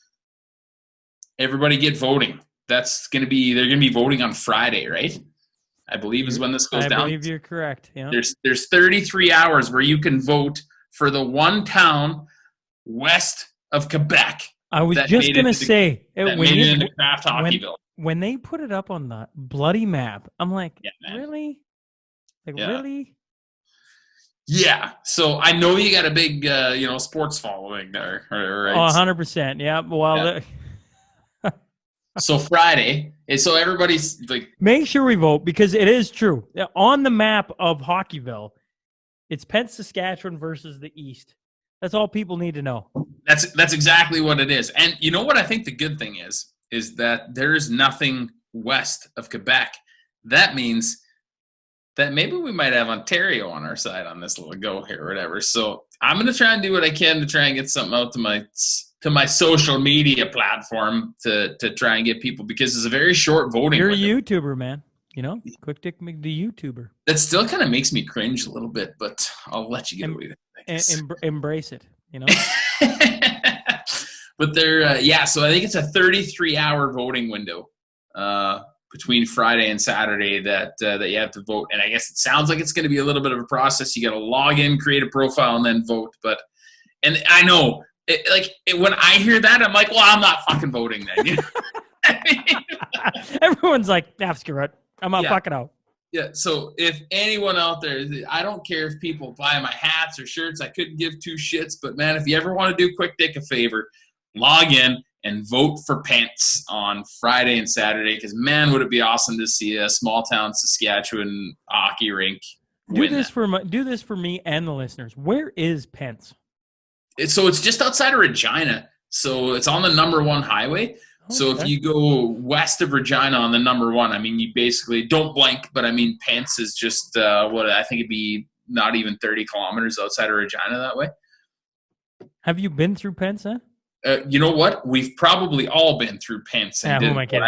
everybody get voting. They're going to be voting on Friday, right? I believe is when this goes down. I believe you're correct. Yeah. There's 33 hours where you can vote for the one town west of Quebec. I was just going to say, Kraft Hockeyville. When they put it up on the bloody map, I'm like, really? Really? Yeah. So I know you got a big, sports following there. Right? Oh, 100%. Yeah. Well, so Friday, so everybody's like, make sure we vote because it is true. On the map of Hockeyville, it's Pence, Saskatchewan versus the East. That's all people need to know. That's exactly what it is. And you know what I think the good thing is that there is nothing west of Quebec. That means that maybe we might have Ontario on our side on this little go here or whatever. So I'm going to try and do what I can to try and get something out to my social media platform to try and get people, because it's a very short voting window. You're a YouTuber, man. Quick Dick the YouTuber. That still kind of makes me cringe a little bit, but I'll let you get away with it. Embrace it, But they're, so I think it's a 33-hour voting window between Friday and Saturday that you have to vote. And I guess it sounds like it's going to be a little bit of a process. You got to log in, create a profile, and then vote. And I know, when I hear that, I'm like, well, I'm not fucking voting then. Everyone's like, screw it. I'm not fucking out. Yeah, so if anyone out there, I don't care if people buy my hats or shirts. I couldn't give two shits. But, man, if you ever want to do Quick Dick a favor, log in and vote for Pence on Friday and Saturday, because, man, would it be awesome to see a small-town Saskatchewan hockey rink do this for me and the listeners. Where is Pence? So it's just outside of Regina. So it's on the number 1 highway. Okay. So if you go west of Regina on the number 1, I mean, you basically don't blank, but I mean, Pence is just what I think it'd be not even 30 kilometers outside of Regina that way. Have you been through Pence, huh? You know what? We've probably all been through Pence. And who am I kidding?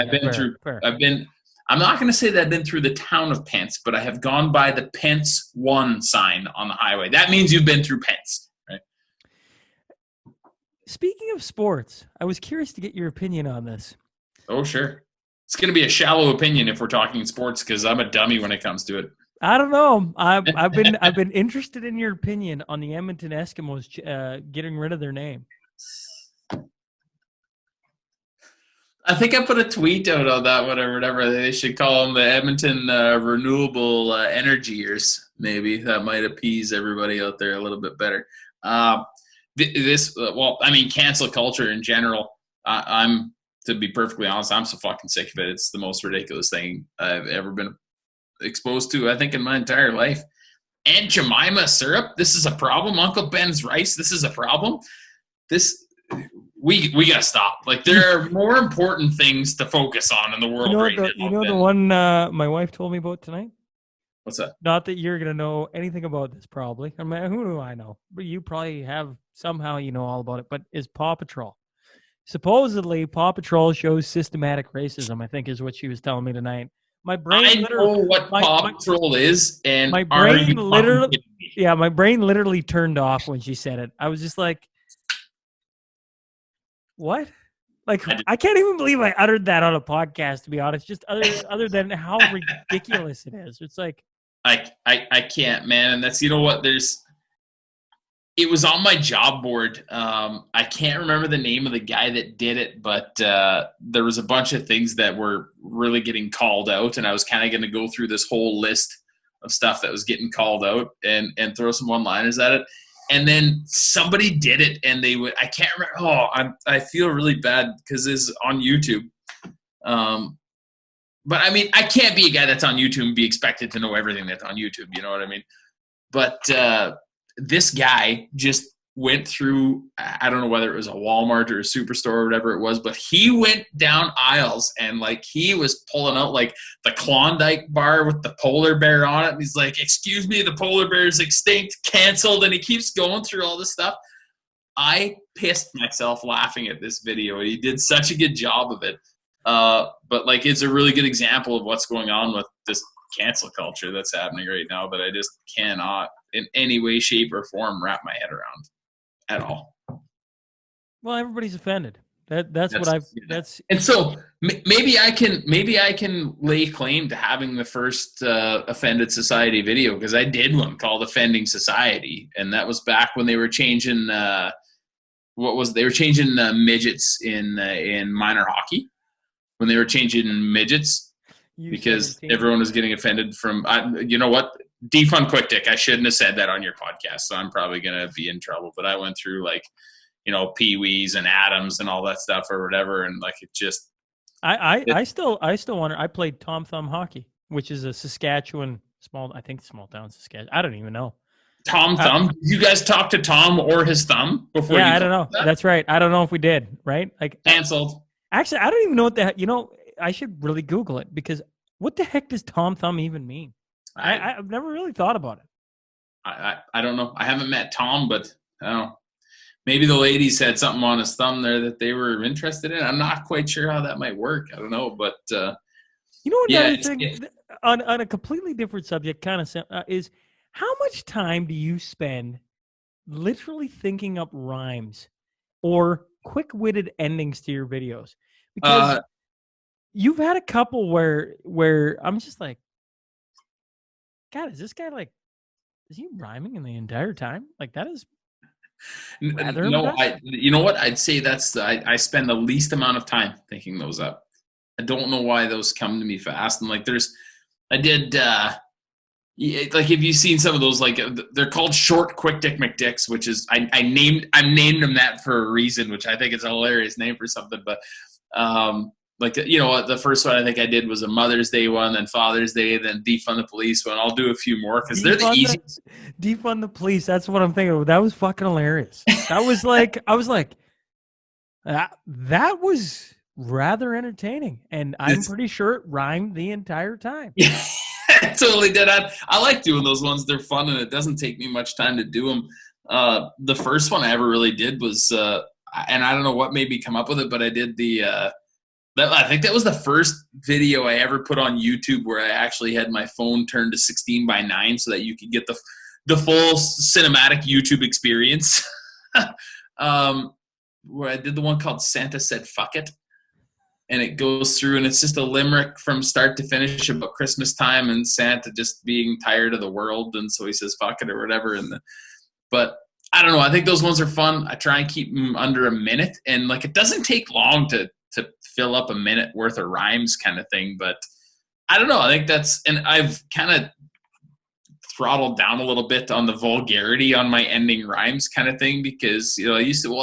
I'm not going to say that I've been through the town of Pence, but I have gone by the Pence 1 sign on the highway. That means you've been through Pence. Speaking of sports, I was curious to get your opinion on this. Oh, sure. It's going to be a shallow opinion if we're talking sports, because I'm a dummy when it comes to it. I don't know. I've been interested in your opinion on the Edmonton Eskimos getting rid of their name. I think I put a tweet out on that one or whatever. They should call them the Edmonton Renewable Energyers. Maybe that might appease everybody out there a little bit better. Cancel culture in general. I'm, to be perfectly honest, I'm so fucking sick of it. It's the most ridiculous thing I've ever been exposed to, I think, in my entire life. Aunt Jemima syrup, this is a problem. Uncle Ben's rice, this is a problem. This we gotta stop. Like, there are more important things to focus on in the world right now. You know the one my wife told me about tonight? What's that? Not that you're gonna know anything about this, probably. I mean, who do I know? But you probably have somehow you know all about it. But is Paw Patrol? Supposedly, Paw Patrol shows systematic racism, I think is what she was telling me tonight. My brain I literally, know what Paw Patrol is, and my are you brain fucking literally, kidding me? yeah, my brain literally turned off when she said it. I was just like, what? Like, I can't even believe I uttered that on a podcast, to be honest, just other than how ridiculous it is. It's like, I can't, man. And that's, you know what, it was on my job board. I can't remember the name of the guy that did it, but there was a bunch of things that were really getting called out, and I was kind of going to go through this whole list of stuff that was getting called out and throw some one-liners at it. And then somebody did it, and I can't remember. Oh, I feel really bad because it's on YouTube. But I mean, I can't be a guy that's on YouTube and be expected to know everything that's on YouTube. You know what I mean? But this guy just went through, I don't know whether it was a Walmart or a Superstore or whatever it was, but he went down aisles and like he was pulling out like the Klondike bar with the polar bear on it. And he's like, excuse me, the polar bear is extinct, canceled. And he keeps going through all this stuff. I pissed myself laughing at this video. He did such a good job of it. But like, it's a really good example of what's going on with this cancel culture that's happening right now that I just cannot in any way, shape, or form wrap my head around at all. Well, everybody's offended. That's what I've. Yeah. That's and so maybe I can lay claim to having the first offended society video, because I did one called Offending Society, and that was back when they were changing they were changing midgets in minor hockey, when they were changing midgets because everyone was getting offended from you know what, defund Quick Dick. I shouldn't have said that on your podcast, so I'm probably going to be in trouble. But I went through like, you know, Pee-wees and Adams and all that stuff or whatever, and like it just. I still wonder. I played Tom Thumb hockey, which is a Saskatchewan small town Saskatchewan. I don't even know. Tom Thumb. Did you guys talk to Tom or his thumb before? Yeah, I don't know. That's right. I don't know if we did. Right? Like canceled. Actually, I don't even know what the heck. You know, I should really Google it, because what the heck does Tom Thumb even mean? I've never really thought about it. I don't know. I haven't met Tom, but I don't know. Maybe the ladies had something on his thumb there that they were interested in. I'm not quite sure how that might work. I don't know, but you know, another thing on a completely different subject, kind of is how much time do you spend literally thinking up rhymes or quick-witted endings to your videos? Because you've had a couple where I'm just like, God, is this guy like, is he rhyming in the entire time? Like, that is rather no. You know what? I'd say that's I spend the least amount of time thinking those up. I don't know why those come to me fast. And like, I did like, if you've seen some of those, like they're called short Quick Dick McDicks, which is I'm named them that for a reason, which I think is a hilarious name for something. But like, you know, the first one I think I did was a Mother's Day one, then Father's Day, then defund the police one. I'll do a few more because they're the easiest. Defund the police. That's what I'm thinking of. That was fucking hilarious. That was like, I was like, that was rather entertaining, and I'm pretty sure it rhymed the entire time. Yeah, it totally did. I like doing those ones. They're fun, and it doesn't take me much time to do them. The first one I ever really did was, and I don't know what made me come up with it, but I did I think that was the first video I ever put on YouTube where I actually had my phone turned to 16:9 so that you could get the full cinematic YouTube experience. Where I did the one called Santa Said Fuck It. And it goes through, and it's just a limerick from start to finish about Christmas time and Santa just being tired of the world, and so he says fuck it or whatever. But I don't know. I think those ones are fun. I try and keep them under a minute, and like, it doesn't take long to fill up a minute worth of rhymes kind of thing. But I don't know. I think and I've kind of throttled down a little bit on the vulgarity on my ending rhymes kind of thing, because, you know, I used to, a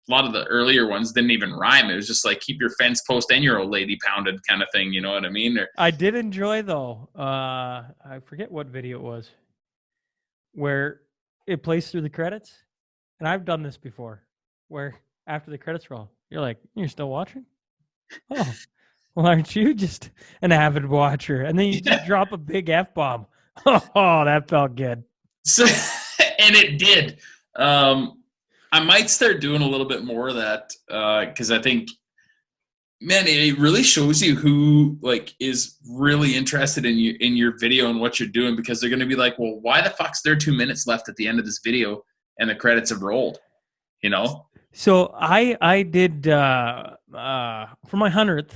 lot of the earlier ones didn't even rhyme. It was just like, keep your fence post and your old lady pounded kind of thing. You know what I mean? I did enjoy, though. I forget what video it was. where it plays through the credits. And I've done this before, where after the credits roll, you're like, you're still watching? Oh, well, aren't you just an avid watcher? And then you just drop a big F-bomb. Oh, that felt good. So, and it did. I might start doing a little bit more of that because I think, man, it really shows you who like is really interested in you in your video and what you're doing, because they're going to be like, well, why the fuck's there 2 minutes left at the end of this video and the credits have rolled? You know? So I did for my 100th,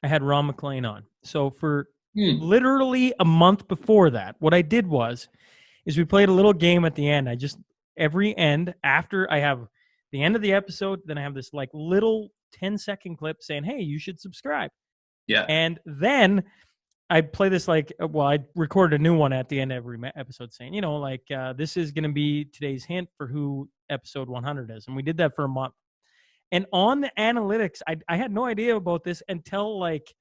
I had Ron McLean on. So for literally a month before that, what I did is we played a little game at the end. I just every end after I have the end of the episode, then I have this like little 10-second clip saying, "Hey, you should subscribe." Yeah. And then I play this like, well, I recorded a new one at the end of every episode saying, you know, like this is going to be today's hint for who episode 100 is. And we did that for a month. And on the analytics, I had no idea about this until like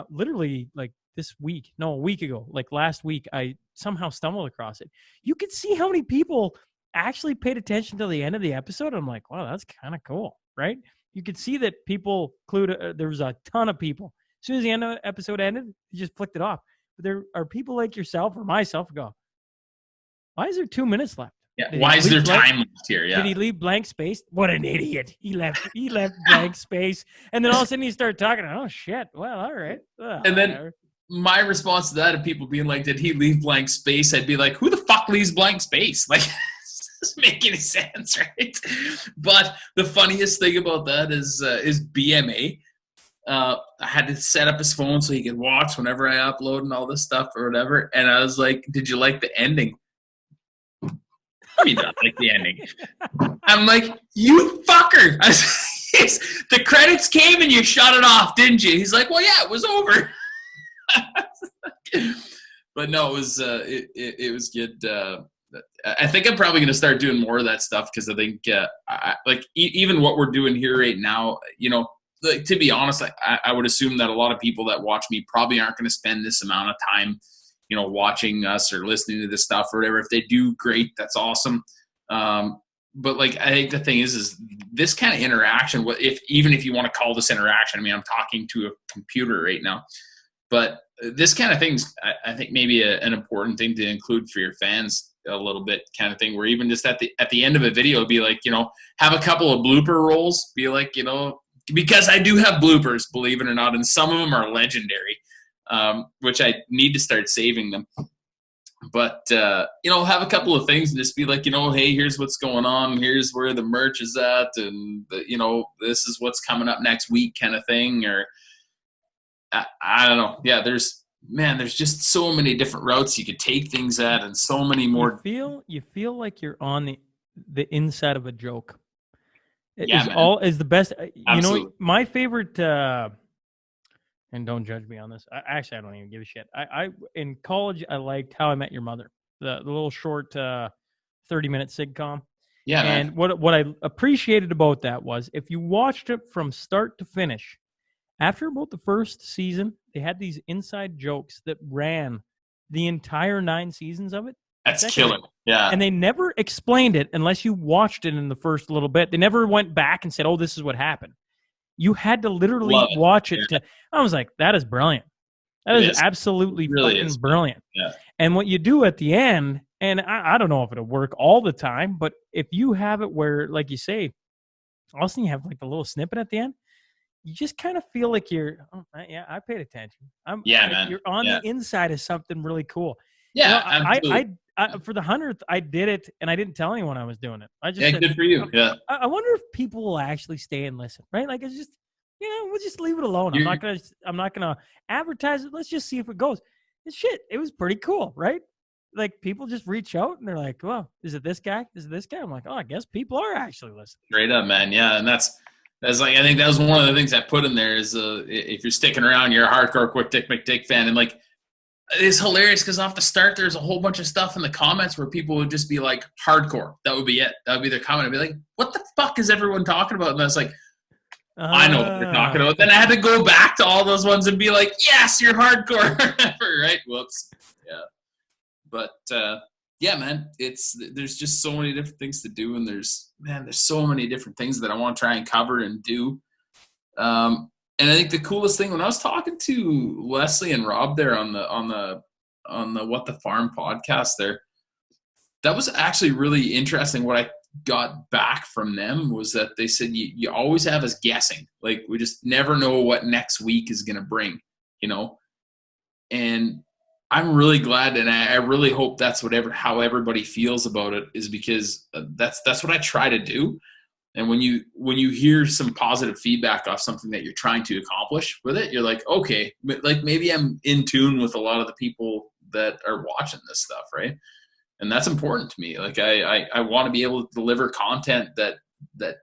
literally like a week ago, like last week, I somehow stumbled across it. You could see how many people actually paid attention till the end of the episode. I'm like, wow, that's kind of cool, right? You could see that people there was a ton of people. As soon as the end of the episode ended, you just flicked it off. But there are people like yourself or myself who go, why is there 2 minutes left? Yeah. Why is there time left here? Yeah. Did he leave blank space? What an idiot. He left blank space. And then all of a sudden you start talking, oh shit. Well, all right. Well, and then my response to that, of people being like, did he leave blank space? I'd be like, who the fuck leaves blank space? Like, doesn't make any sense, right? But the funniest thing about that is BMA. I had to set up his phone so he could watch whenever I upload and all this stuff or whatever. And I was like, did you like the ending? I mean, not like the ending. I'm like, you fucker. The credits came and you shut it off, didn't you? He's like, well, yeah, it was over. But no, it was good. I think I'm probably going to start doing more of that stuff because I think even what we're doing here right now, you know, like, to be honest, I would assume that a lot of people that watch me probably aren't going to spend this amount of time, you know, watching us or listening to this stuff or whatever. If they do, great, that's awesome. But like, I think the thing is this kind of interaction, even if you want to call this interaction, I mean, I'm talking to a computer right now, but this kind of thing's, I think, maybe an important thing to include for your fans a little bit, kind of thing, where even just at the end of a video, be like, you know, have a couple of blooper rolls, be like, you know, because I do have bloopers, believe it or not, and some of them are legendary, which I need to start saving them. But, you know, have a couple of things and just be like, you know, hey, here's what's going on. Here's where the merch is at. And, you know, this is what's coming up next week kind of thing. Or I don't know. Yeah, there's just so many different routes you could take things at and so many more. You feel like you're on the inside of a joke. Yeah, is the best. Absolutely. You know, my favorite, and don't judge me on this. I don't even give a shit. I in college, I liked How I Met Your Mother, the little short 30-minute sitcom. Yeah, and man. what I appreciated about that was if you watched it from start to finish, after about the first season, they had these inside jokes that ran the entire 9 seasons of it. That's killer. Yeah. And they never explained it unless you watched it in the first little bit. They never went back and said, oh, this is what happened. You had to literally watch it. Yeah. I was like, that is brilliant. That is absolutely fucking brilliant. Yeah. And what you do at the end, and I don't know if it'll work all the time, but if you have it where, like you say, all of a sudden you have like a little snippet at the end, you just kind of feel like you're, I paid attention. Man. You're on the inside of something really cool. Yeah, you know, absolutely. I for the 100th, I did it, and I didn't tell anyone I was doing it. I just said, good for you. Yeah. I wonder if people will actually stay and listen, right? Like, it's just, you know, we'll just leave it alone. I'm not gonna advertise it. Let's just see if it goes. And shit, it was pretty cool, right? Like, people just reach out and they're like, well, is it this guy? Is it this guy? I'm like, oh, I guess people are actually listening. Straight up, man. Yeah, and that's like, I think that was one of the things I put in there is if you're sticking around, you're a hardcore Quick Dick McDick fan, and like, it's hilarious because off the start, there's a whole bunch of stuff in the comments where people would just be like, hardcore. That would be it. That would be their comment. I'd be like, what the fuck is everyone talking about? And I was like, I know what they're talking about. Then I had to go back to all those ones and be like, yes, you're hardcore. Right? Whoops. Yeah. But, yeah, man, there's just so many different things to do, and there's so many different things that I want to try and cover and do. And I think the coolest thing when I was talking to Leslie and Rob there on the What the Farm podcast there, that was actually really interesting. What I got back from them was that they said you always have us guessing. Like, we just never know what next week is going to bring, you know? And I'm really glad, and I really hope that's how everybody feels about it, is because that's what I try to do. And when you hear some positive feedback off something that you're trying to accomplish with it, you're like, okay, like maybe I'm in tune with a lot of the people that are watching this stuff, right? And that's important to me. Like, I want to be able to deliver content that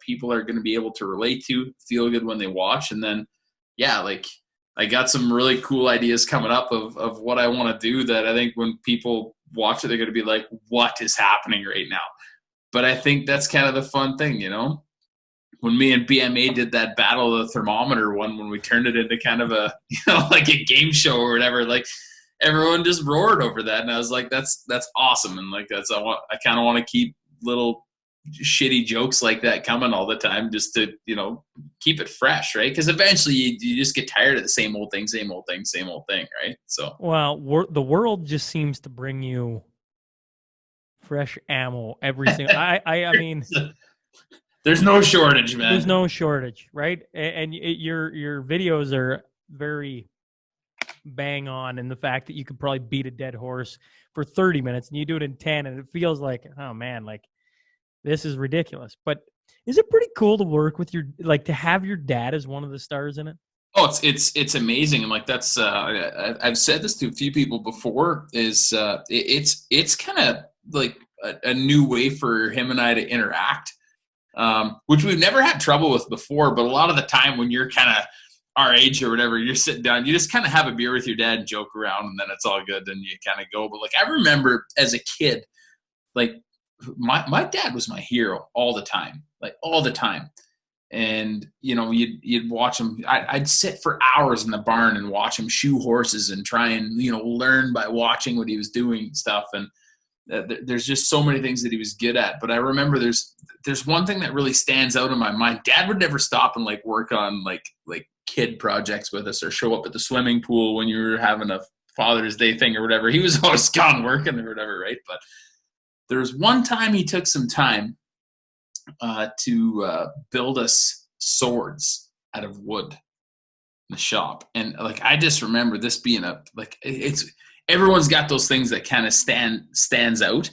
people are going to be able to relate to, feel good when they watch. And then, yeah, like, I got some really cool ideas coming up of what I want to do that I think when people watch it, they're going to be like, what is happening right now? But I think that's kind of the fun thing, you know? When me and BMA did that battle of the thermometer one, when we turned it into kind of a, like a game show or whatever, like, everyone just roared over that. And I was like, that's awesome. And like, I kind of want to keep little shitty jokes like that coming all the time, just to, keep it fresh, right? Because eventually you just get tired of the same old thing, right? So, well, the world just seems to bring you fresh ammo every single. I mean, there's no shortage, man. There's no shortage, right? And your videos are very bang on in the fact that you could probably beat a dead horse for 30 minutes and you do it in 10, and it feels like, oh man, like, this is ridiculous. But is it pretty cool to work with to have your dad as one of the stars in it? Oh, it's amazing. And like, that's I've said this to a few people before, is it's kind of like a new way for him and I to interact, which we've never had trouble with before. But a lot of the time when you're kind of our age or whatever, you're sitting down, you just kind of have a beer with your dad and joke around, and then it's all good and you kind of go. But like, I remember as a kid, like, my dad was my hero all the time, like all the time. And, you'd watch him. I'd sit for hours in the barn and watch him shoe horses and try and, learn by watching what he was doing and stuff. And there's just so many things that he was good at. But I remember there's one thing that really stands out in my mind. Dad would never stop and like work on like kid projects with us, or show up at the swimming pool when you were having a Father's Day thing or whatever. He was always gone working or whatever, right? But there was one time he took some time to build us swords out of wood in the shop. And like, I just remember this being it's everyone's got those things that kind of stands out.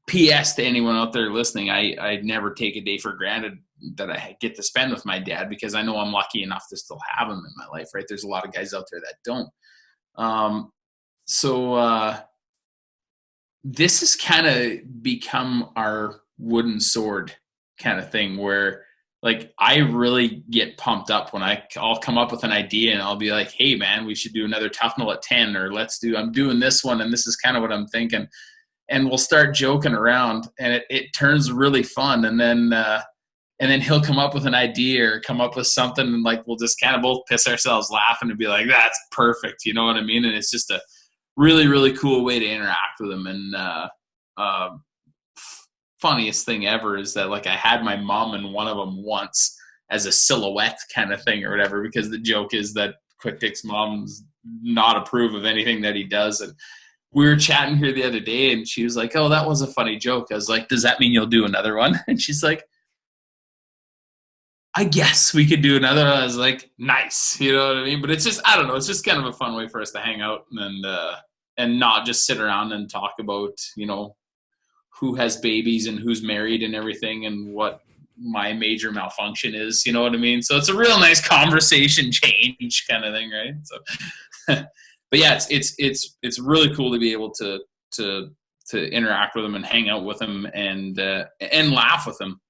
P.S. to anyone out there listening, I never take a day for granted that I get to spend with my dad, because I know I'm lucky enough to still have him in my life, right? There's a lot of guys out there that don't. So this has kind of become our wooden sword kind of thing, where like, I really get pumped up when I'll come up with an idea and I'll be like, hey man, we should do another tough null at 10, or I'm doing this one and this is kind of what I'm thinking. And we'll start joking around, and it turns really fun. And then he'll come up with an idea or come up with something, and like, we'll just kind of both piss ourselves laughing and be like, that's perfect. You know what I mean? And it's just a really, really cool way to interact with him. And funniest thing ever is that like, I had my mom in one of them once as a silhouette kind of thing or whatever, because the joke is that Quick Dick's mom's not approve of anything that he does. And we were chatting here the other day, and she was like, oh, that was a funny joke. I was like, does that mean you'll do another one? And she's like, I guess we could do another one. I was like, nice. You know what I mean? But it's just, I don't know. It's just kind of a fun way for us to hang out and not just sit around and talk about, who has babies and who's married and everything, and what my major malfunction is. You know what I mean? So it's a real nice conversation change kind of thing, right? So, but yeah, it's really cool to be able to interact with him and hang out with him and laugh with him,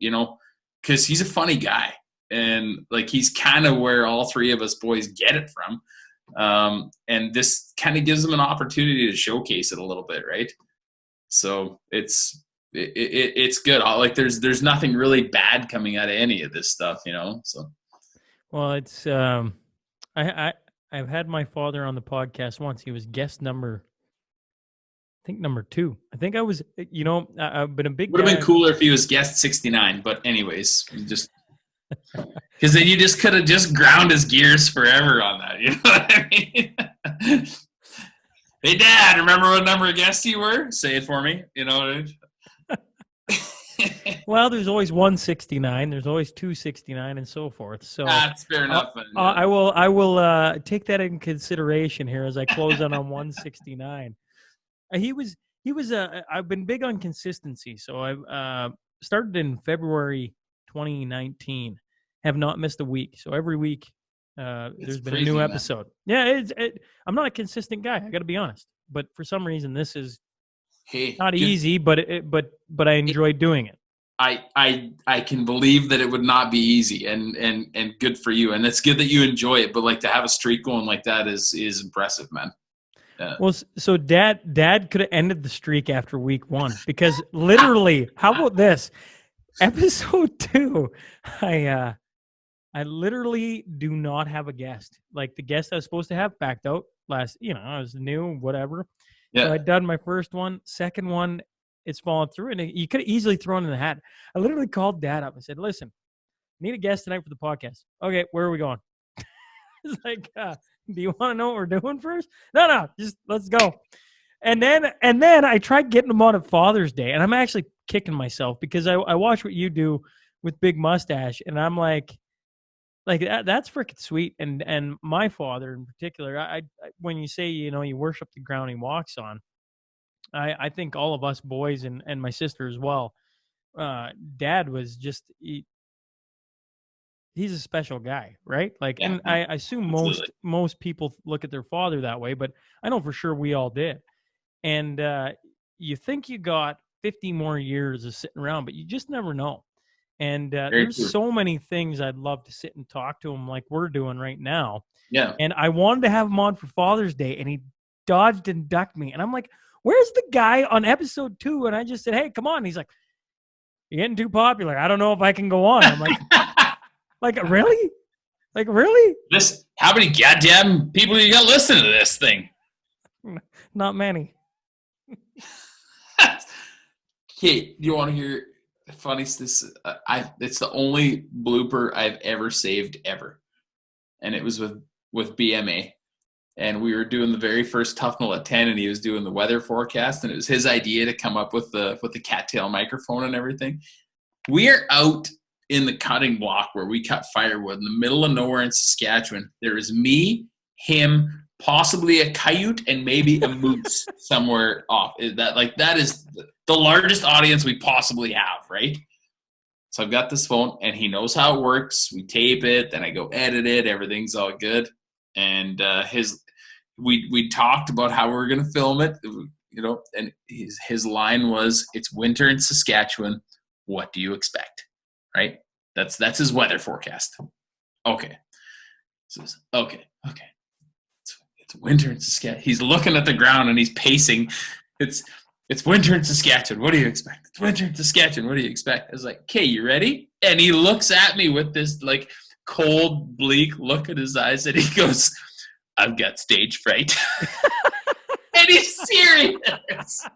because he's a funny guy, and like, he's kind of where all three of us boys get it from. And this kind of gives him an opportunity to showcase it a little bit, right? So it's good. Like, there's nothing really bad coming out of any of this stuff, So, well, it's I've had my father on the podcast once. He was guest number think number 2. I think I was, I've been a big Would have guy. been cooler if he was guest 69, but anyways, just because then you just could have just ground his gears forever on that. You know what I mean? Hey, Dad, remember what number of guest you were? Say it for me. You know what I mean? Well, there's always 169. There's always 269, and so forth. So that's fair enough. I will take that in consideration here as I close on 169. He was I've been big on consistency. So I started in February 2019. Have not missed a week. So every week there's been crazy, a new man. episode. Yeah, I'm not a consistent guy. I got to be honest. But for some reason, this is not easy. But I enjoy doing it. I can believe that it would not be easy, and good for you. And it's good that you enjoy it. But like to have a streak going like that is impressive, man. Well, so Dad could have ended the streak after week 1 because literally, how about this? Episode 2, I literally do not have a guest. Like the guest I was supposed to have backed out last. I was new, whatever. Yeah. So I'd done my first one, second one, it's fallen through, and you could have easily thrown in the hat. I literally called Dad up and said, "Listen, I need a guest tonight for the podcast." Okay, where are we going? It's like, do you want to know what we're doing first? No, just let's go. And then I tried getting them on at Father's Day, and I'm actually kicking myself because I watch what you do with Big Mustache, and I'm like that's freaking sweet. And my father in particular, I when you say you worship the ground he walks on, I think all of us boys and my sister as well. Dad was just he's a special guy, right? Like, yeah, and I assume most people look at their father that way, but I know for sure we all did. And you think you got 50 more years of sitting around, but you just never know. And there's so many things I'd love to sit and talk to him like we're doing right now. Yeah. And I wanted to have him on for Father's Day, and he dodged and ducked me. And I'm like, where's the guy on episode 2? And I just said, hey, come on. And he's like, you're getting too popular. I don't know if I can go on. I'm like, really? Like, really? How many goddamn people you got listening to this thing? Not many. Okay, do you want to hear the funniest? It's the only blooper I've ever saved ever, and it was with BMA, and we were doing the very first Tough Null at 10, and he was doing the weather forecast, and it was his idea to come up with the cattail microphone and everything. We are out in the cutting block where we cut firewood in the middle of nowhere in Saskatchewan. There is me, him, possibly a coyote, and maybe a moose somewhere off. That is the largest audience we possibly have, right? So I've got this phone, and he knows how it works. We tape it, then I go edit it. Everything's all good. And we talked about how we were going to film it, and his line was, "It's winter in Saskatchewan. What do you expect?" Right? That's his weather forecast. Okay. So okay. It's winter in Saskatchewan. He's looking at the ground and he's pacing. It's winter in Saskatchewan. What do you expect? It's winter in Saskatchewan. What do you expect? I was like, okay, you ready? And he looks at me with this like cold, bleak look in his eyes, and he goes, "I've got stage fright." And he's serious.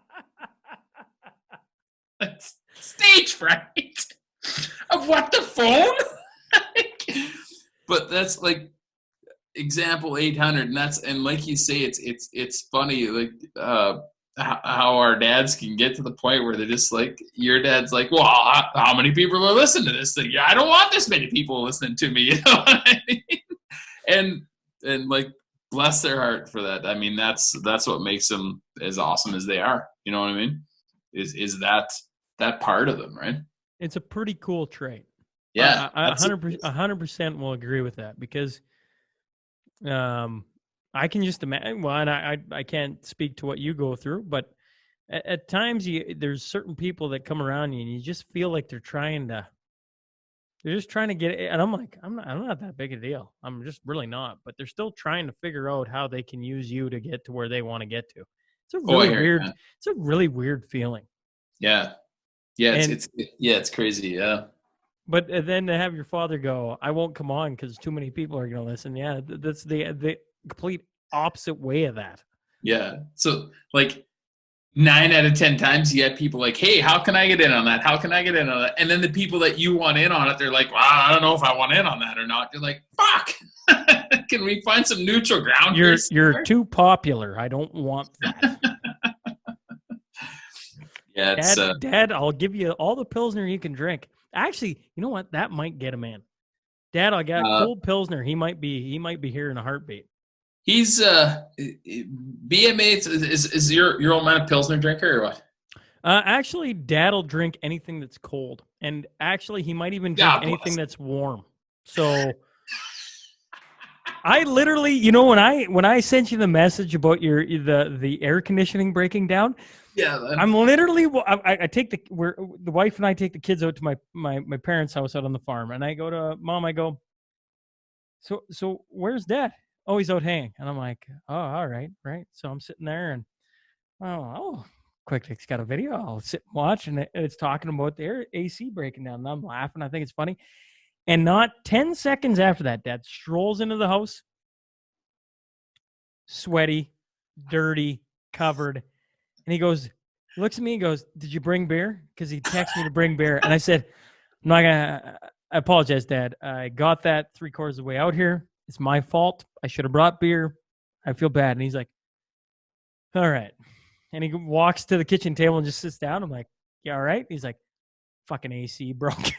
Stage fright of what, the phone? But that's like example 800, and like you say, it's funny, like how our dads can get to the point where they're just like, your dad's like, well, how many people are listening to this thing? Yeah, I don't want this many people listening to me, you know what I mean? And like, bless their heart for that. I mean, that's what makes them as awesome as they are, you know what I mean? Is that part of them, right? It's a pretty cool trait. Yeah, I 100% will agree with that, because I can just imagine. Well, and I can't speak to what you go through, but at times there's certain people that come around you, and you just feel like they're just trying to get it. And I'm like, I'm not that big a deal. I'm just really not. But they're still trying to figure out how they can use you to get to where they want to get to. It's a really weird. It's a really weird feeling. Yeah. Yeah, it's crazy, yeah. But then to have your father go, I won't come on because too many people are going to listen. Yeah, that's the complete opposite way of that. Yeah. So, like, 9 out of 10 times you get people like, hey, how can I get in on that? How can I get in on that? And then the people that you want in on it, they're like, well, I don't know if I want in on that or not. You're like, fuck. Can we find some neutral ground? You're too popular. I don't want that. Yeah, it's Dad, I'll give you all the Pilsner you can drink. Actually, you know what? That might get him in. Dad, I got cold Pilsner. He might be here in a heartbeat. He's BMA is your old man a Pilsner drinker or what? Actually, Dad'll drink anything that's cold, and actually, he might even drink anything that's warm. So, I literally, when I sent you the message about the air conditioning breaking down, I'm literally I take the wife and I take the kids out to my parents' house out on the farm, and I go to Mom. I go, so where's Dad? Oh, he's out hanging, and I'm like, oh, all right. So I'm sitting there, and Quick-Fix got a video. I'll sit and watch, and it's talking about their AC breaking down. And I'm laughing. I think it's funny. And not 10 seconds after that, Dad strolls into the house, sweaty, dirty, covered. And he looks at me and goes, did you bring beer? Because he texted me to bring beer. And I said, I apologize, Dad. I got that 3/4 of the way out here. It's my fault. I should have brought beer. I feel bad. And he's like, all right. And he walks to the kitchen table and just sits down. I'm like, you all right? He's like, fucking AC broke.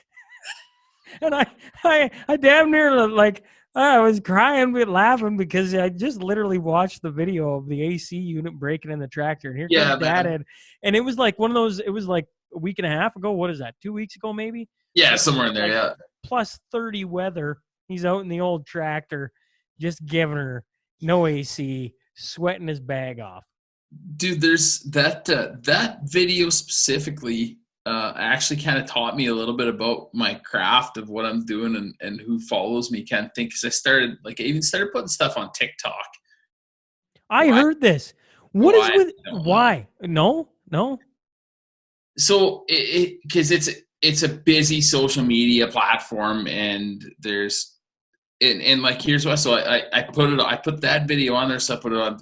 And I damn near I was crying but laughing because I just literally watched the video of the AC unit breaking in the tractor. And here comes Dad. And it was like one of those, it was like a week and a half ago. What is that? 2 weeks ago, maybe? Yeah, somewhere in there, yeah. Plus 30 weather. He's out in the old tractor, just giving her no AC, sweating his bag off. Dude, there's that video specifically actually kind of taught me a little bit about my craft of what I'm doing and who follows me kind of thing. Because I even started putting stuff on TikTok. I heard this. What is with why? No. So because it's a busy social media platform, and there's and like here's why. So I put that video on there, so I put it on.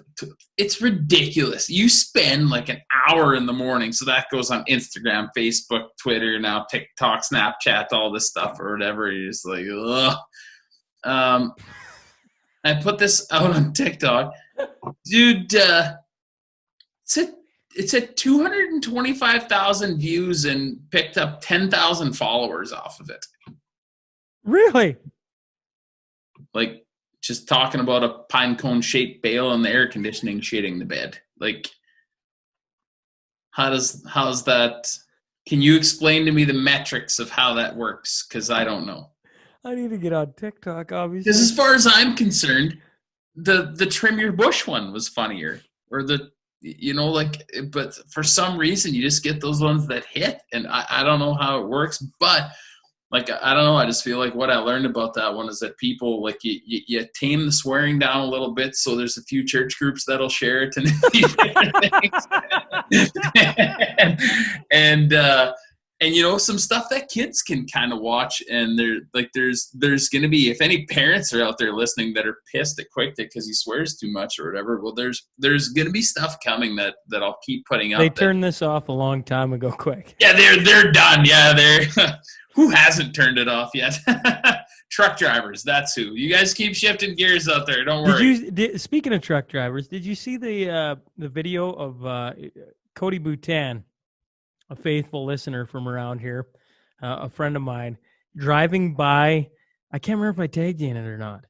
It's ridiculous. You spend like an hour in the morning, so that goes on Instagram, Facebook, Twitter, now TikTok, Snapchat, all this stuff or whatever. You're just like, ugh. I put this out on TikTok, dude. It's at 225,000 views and picked up 10,000 followers off of it. Really? Like, just talking about a pine cone shaped bale and the air conditioning shitting the bed. Like, how's that? Can you explain to me the metrics of how that works? Because I don't know. I need to get on TikTok, obviously. Because as far as I'm concerned, the trim your bush one was funnier, or but for some reason you just get those ones that hit, and I don't know how it works, but like, I don't know. I just feel like what I learned about that one is that people, like, you tame the swearing down a little bit. So there's a few church groups that'll share it and some stuff that kids can kind of watch. And there's going to be, if any parents are out there listening that are pissed at Quick because he swears too much or whatever, well, there's going to be stuff coming that I'll keep putting out. They turned this off a long time ago, Quick. Yeah, they're done. Yeah, they're who hasn't turned it off yet? Truck drivers, that's who. You guys keep shifting gears out there. Don't worry. Speaking of truck drivers, did you see the video of Cody Boutin, a faithful listener from around here, a friend of mine, driving by? I can't remember if I tagged you in it or not.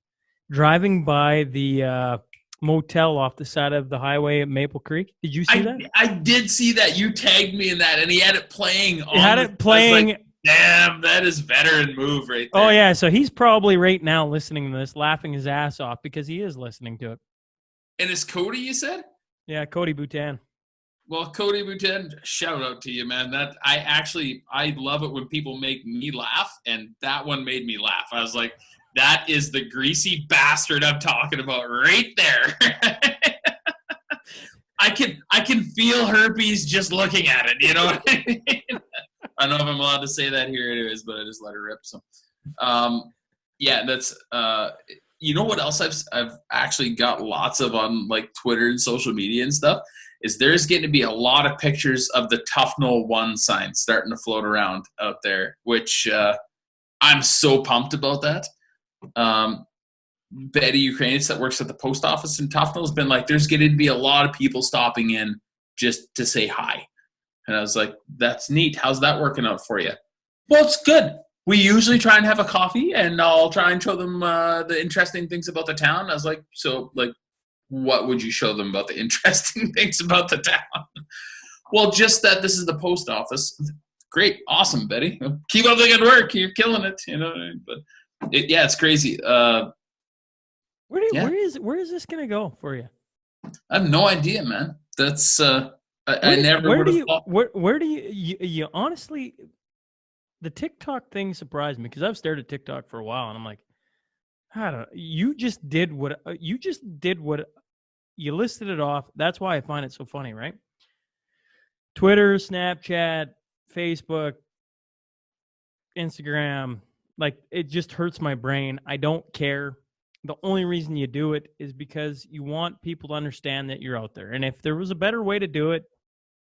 Driving by the motel off the side of the highway at Maple Creek. Did you see that? I did see that. You tagged me in that, and he had it playing. He had it playing. Damn, that is veteran move right there. Oh, yeah. So he's probably right now listening to this, laughing his ass off because he is listening to it. And it's Cody, you said? Yeah, Cody Boutin. Well, Cody Boutin, shout out to you, man. I love it when people make me laugh, and that one made me laugh. I was like, that is the greasy bastard I'm talking about right there. I can feel herpes just looking at it, you know what I mean? I don't know if I'm allowed to say that here anyways, but I just let her rip. So, yeah, that's, you know what else I've actually got lots of on like Twitter and social media and stuff is there's getting to be a lot of pictures of the Tough No 1 sign starting to float around out there, which I'm so pumped about that. Betty Ukrainians that works at the post office in Tufnell has been like, there's going to be a lot of people stopping in just to say hi. And I was like, that's neat. How's that working out for you? Well, it's good. We usually try and have a coffee, and I'll try and show them the interesting things about the town. I was like, so, like, what would you show them about the interesting things about the town? Well, just that this is the post office. Great. Awesome, Betty. Keep up the good work. You're killing it. You know what I mean? But, it's crazy. Where is this gonna go for you? I have no idea, man. That's I never would have thought. Where do you honestly, the TikTok thing surprised me because I've stared at TikTok for a while and I'm like, you just did what you listed it off. That's why I find it so funny, right? Twitter, Snapchat, Facebook, Instagram, like it just hurts my brain. I don't care. The only reason you do it is because you want people to understand that you're out there. And if there was a better way to do it,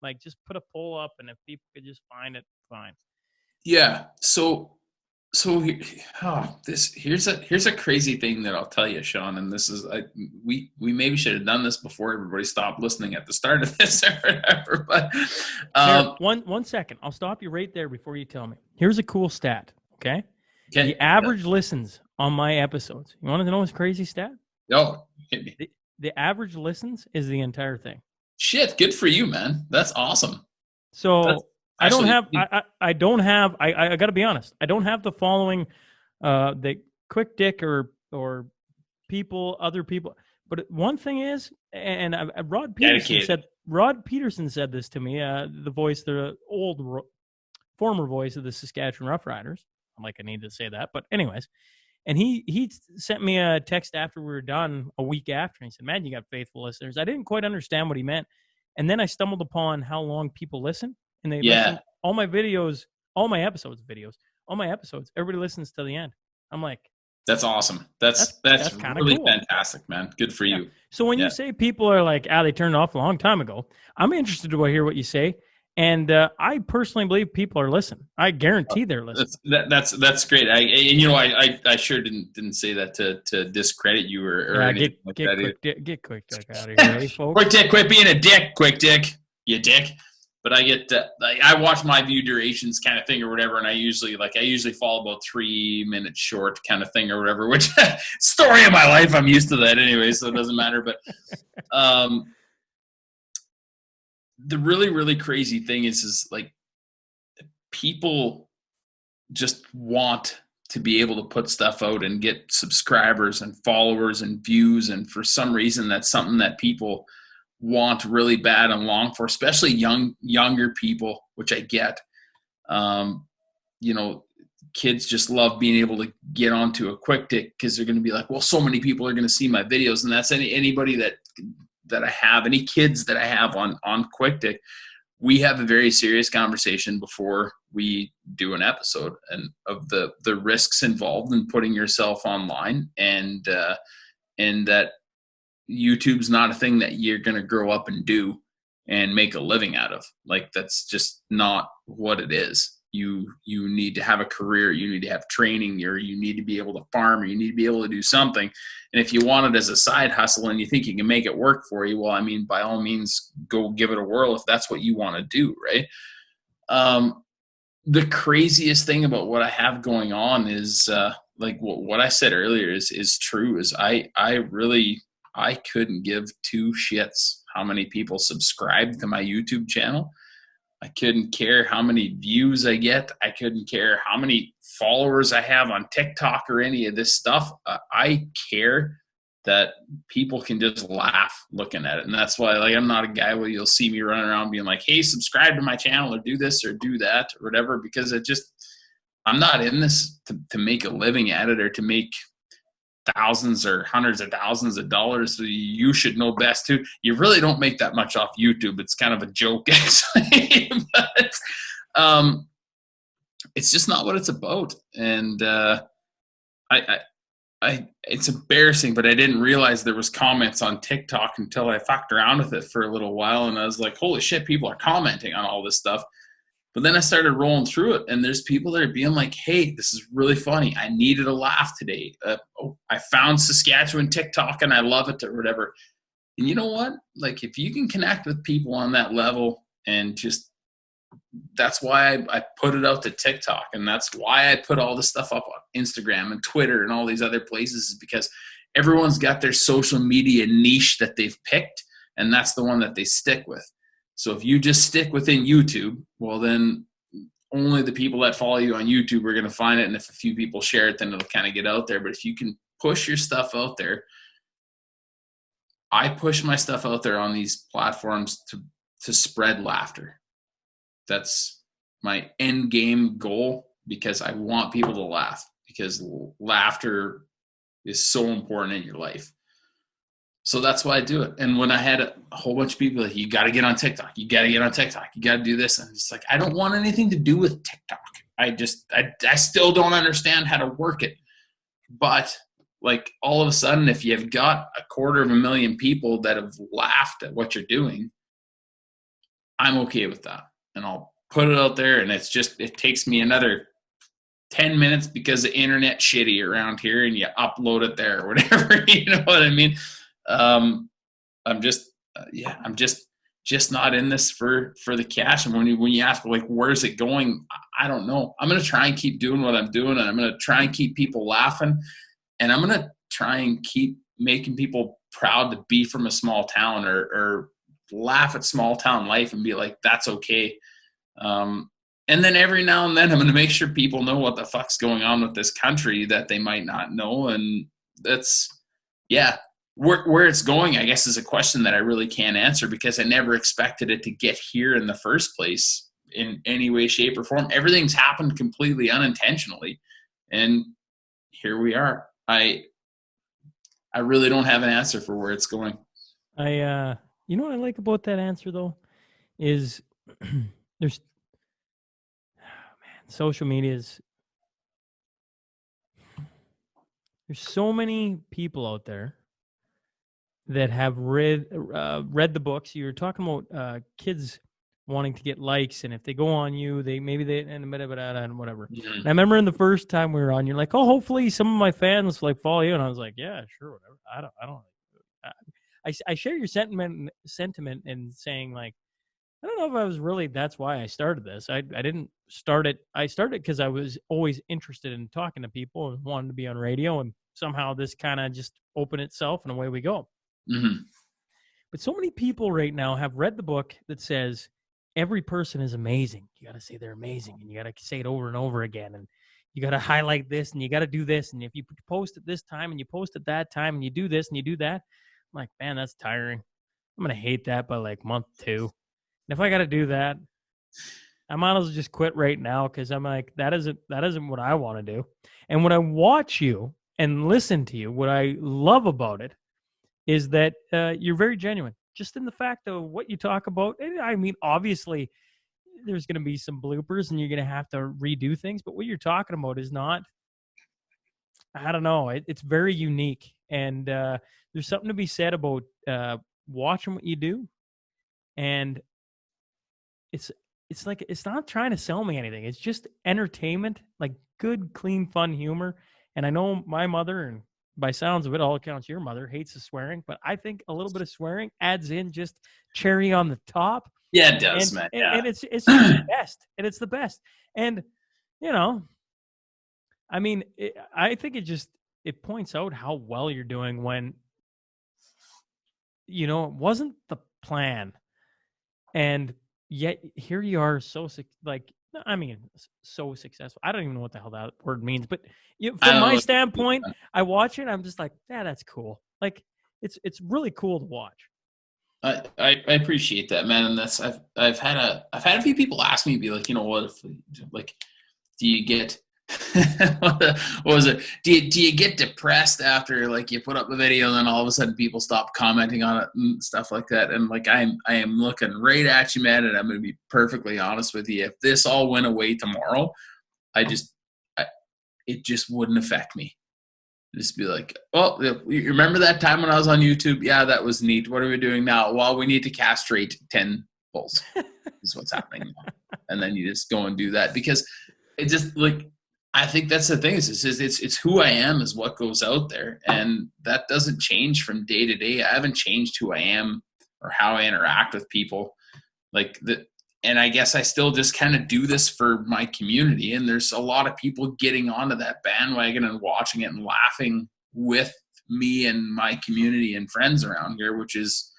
like just put a poll up, and if people could just find it, fine. Yeah. So here's a crazy thing that I'll tell you, Sean. And this is we maybe should have done this before everybody stopped listening at the start of this or whatever. But Here, one second, I'll stop you right there before you tell me. Here's a cool stat. Okay. The average listens on my episodes. You want to know this crazy stat? Oh, hit me. The average listens is the entire thing. Shit, good for you, man. That's awesome. So I don't have. I got to be honest. I don't have the following, the quick dick or people, other people. But one thing is, and Rod Peterson said this to me. The voice, the former voice of the Saskatchewan Roughriders. I'm like, I need to say that, but anyways, and he sent me a text after we were done a week after, and he said, "Man, you got faithful listeners." I didn't quite understand what he meant, and then I stumbled upon how long people listen, and they listen all my episodes. Everybody listens to the end. I'm like, that's awesome. That's really cool. Fantastic, man. Good for you. So when you say people are like, they turned it off a long time ago, I'm interested to hear what you say. And I personally believe people are listening. I guarantee they're listening. That's great. I sure didn't say that to discredit you or anything like that. Get quick dick out of here, folks. Quick dick, quit being a dick. Quick dick, you dick. But I get I watch my view durations kind of thing or whatever, and I usually fall about 3 minutes short kind of thing or whatever. Which story of my life, I'm used to that anyway, so it doesn't matter. But the really, really crazy thing is like people just want to be able to put stuff out and get subscribers and followers and views. And for some reason, that's something that people want really bad and long for, especially younger people, which I get. Kids just love being able to get onto a quick dick because they're going to be like, well, so many people are going to see my videos. And that's anybody that I have, any kids that I have on Quick Dick, we have a very serious conversation before we do an episode and of the risks involved in putting yourself online and that YouTube's not a thing that you're going to grow up and do and make a living out of. Like, that's just not what it is. You need to have a career, you need to have training, or you need to be able to farm, or you need to be able to do something. And if you want it as a side hustle and you think you can make it work for you, well, I mean, by all means, go give it a whirl if that's what you want to do, right? The craziest thing about what I have going on is like what I said earlier is true. Is I couldn't give two shits how many people subscribe to my YouTube channel. I couldn't care how many views I get. I couldn't care how many followers I have on TikTok or any of this stuff. I care that people can just laugh looking at it. And that's why, like, I'm not a guy where you'll see me running around being like, hey, subscribe to my channel or do this or do that or whatever, because I'm not in this to make a living at it or to make thousands or hundreds of thousands of dollars. So you should know best too. You really don't make that much off YouTube. It's kind of a joke actually, but it's just not what it's about. And it's embarrassing, but I didn't realize there was comments on TikTok until I fucked around with it for a little while, and I was like, holy shit, people are commenting on all this stuff. But then I started rolling through it, and there's people that are being like, hey, this is really funny. I needed a laugh today. I found Saskatchewan TikTok, and I love it, or whatever. And you know what? Like, if you can connect with people on that level, and just, that's why I put it out to TikTok, and that's why I put all this stuff up on Instagram and Twitter and all these other places, is because everyone's got their social media niche that they've picked, and that's the one that they stick with. So if you just stick within YouTube, well, then only the people that follow you on YouTube are going to find it. And if a few people share it, then it'll kind of get out there. But if you can push your stuff out there, I push my stuff out there on these platforms to spread laughter. That's my end game goal, because I want people to laugh, because laughter is so important in your life. So that's why I do it. And when I had a whole bunch of people like, you got to get on TikTok, you got to get on TikTok, you got to do this. And it's like, I don't want anything to do with TikTok. I still don't understand how to work it. But like, all of a sudden, if you've got 250,000 people that have laughed at what you're doing, I'm okay with that. And I'll put it out there, and it takes me another 10 minutes because the internet's shitty around here, and you upload it there or whatever. You know what I mean? I'm just not in this for the cash. And when you ask, like, where's it going? I don't know. I'm going to try and keep doing what I'm doing, and I'm going to try and keep people laughing, and I'm going to try and keep making people proud to be from a small town, or laugh at small town life and be like, that's okay. And then every now and then I'm going to make sure people know what the fuck's going on with this country that they might not know. And that's, yeah. Where it's going, I guess, is a question that I really can't answer, because I never expected it to get here in the first place in any way, shape, or form. Everything's happened completely unintentionally, and here we are. I really don't have an answer for where it's going. You know what I like about that answer, though, is there's social media is, there's so many people out there that have read the books. You were talking about kids wanting to get likes, and if they go on you, they and whatever. Mm-hmm. And I remember in the first time we were on, you're like, oh, hopefully some of my fans like follow you, and I was like, yeah, sure, whatever. I share your sentiment in saying, like, I don't know if I was really, that's why I started this. I didn't start it. I started because I was always interested in talking to people and wanted to be on radio, and somehow this kind of just opened itself, and away we go. Mm-hmm. But so many people right now have read the book that says every person is amazing. You got to say they're amazing, and you got to say it over and over again, and you got to highlight this, and you got to do this, and if you post at this time and you post at that time and you do this and you do that, I'm like, man, that's tiring. I'm gonna hate that by like month 2. And if I got to do that, I might as well just quit right now, because I'm like, that isn't what I want to do. And when I watch you and listen to you, what I love about it is that you're very genuine, just in the fact of what you talk about. And I mean, obviously, there's going to be some bloopers, and you're going to have to redo things. But what you're talking about is not, I don't know, it's very unique. And there's something to be said about watching what you do. And it's like, it's not trying to sell me anything. It's just entertainment, like good, clean, fun humor. And I know my mother, and by sounds of it, all accounts, your mother hates the swearing, but I think a little bit of swearing adds in just cherry on the top. Yeah, it does, man. Yeah. And it's just the best. And it's the best. And, you know, I mean, I think it points out how well you're doing when, you know, it wasn't the plan. And yet here you are, so successful. I don't even know what the hell that word means, but from my standpoint, I watch it, I'm just like, yeah, that's cool. Like, it's really cool to watch. I appreciate that, man. And that's, I've had a few people ask me, be like, you know, what if, like, do you get what was it? Do you get depressed after, like, you put up a video and then all of a sudden people stop commenting on it and stuff like that? And like, I am looking right at you, man, and I'm going to be perfectly honest with you. If this all went away tomorrow, it just wouldn't affect me. Just be like, oh, you remember that time when I was on YouTube? Yeah, that was neat. What are we doing now? Well, we need to castrate 10 bulls. Is what's happening now. And then you just go and do that, because it just like, I think that's the thing, is it's who I am is what goes out there, and that doesn't change from day to day. I haven't changed who I am or how I interact with people, like the, and I guess I still just kind of do this for my community, and there's a lot of people getting onto that bandwagon and watching it and laughing with me and my community and friends around here, which is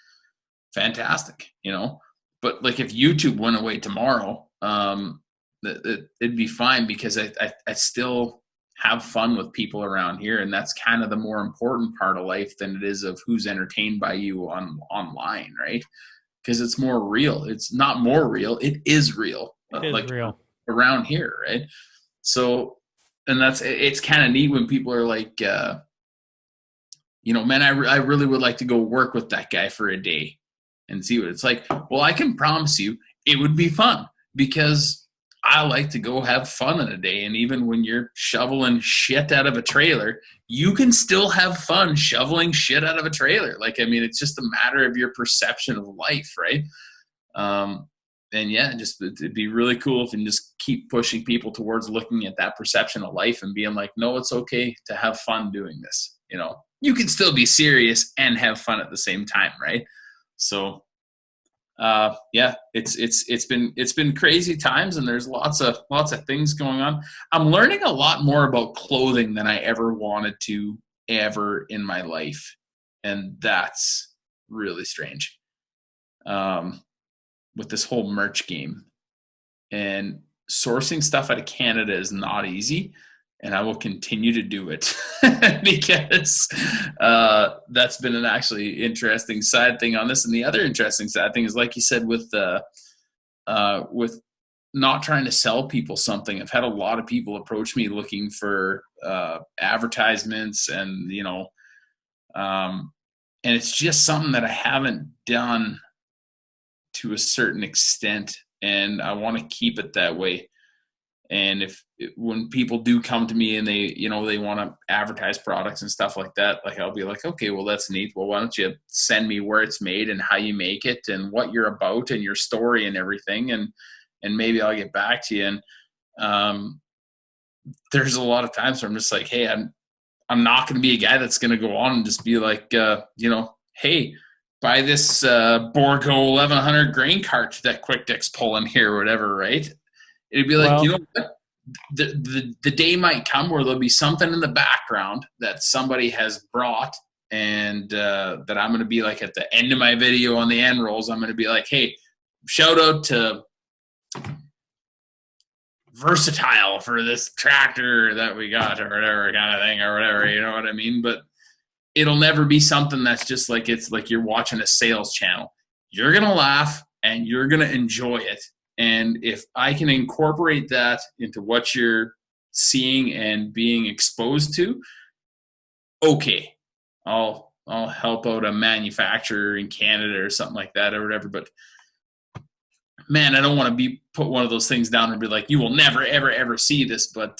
fantastic, you know. But like if YouTube went away tomorrow, it'd be fine, because I still have fun with people around here, and that's kind of the more important part of life than it is of who's entertained by you online, right? Because it's more real. It's not more real. It is real. It is like real around here, right? So, and it's kind of neat when people are like, man, I really would like to go work with that guy for a day and see what it's like. Well, I can promise you it would be fun, because I like to go have fun in a day. And even when you're shoveling shit out of a trailer, you can still have fun shoveling shit out of a trailer. Like, I mean, it's just a matter of your perception of life, right? And yeah, just it'd be really cool if you can just keep pushing people towards looking at that perception of life and being like, no, it's okay to have fun doing this. You know, you can still be serious and have fun at the same time, right? So yeah, it's been crazy times, and there's lots of things going on. I'm learning a lot more about clothing than I ever wanted to ever in my life, and that's really strange. With this whole merch game, and sourcing stuff out of Canada is not easy, and I will continue to do it because that's been an actually interesting side thing on this. And the other interesting side thing is, like you said, with not trying to sell people something. I've had a lot of people approach me looking for advertisements, and and it's just something that I haven't done to a certain extent, and I want to keep it that way. And when people do come to me and they want to advertise products and stuff like that, like I'll be like, okay, well, that's neat. Well, why don't you send me where it's made and how you make it and what you're about and your story and everything, and maybe I'll get back to you. And there's a lot of times where I'm just like, hey, I'm not going to be a guy that's going to go on and just be like, hey, buy this Borgo 1100 grain cart that Quick Dick's pulling here or whatever, right? It'd be like, well, what? The day might come where there'll be something in the background that somebody has brought, and that I'm going to be like, at the end of my video on the end rolls, I'm going to be like, hey, shout out to Versatile for this tractor that we got, or whatever kind of thing, or whatever, you know what I mean? But it'll never be something that's just like, it's like you're watching a sales channel. You're going to laugh and you're going to enjoy it. And if I can incorporate that into what you're seeing and being exposed to, okay, I'll help out a manufacturer in Canada or something like that or whatever. But man, I don't want to put one of those things down and be like, you will never, ever, ever see this. But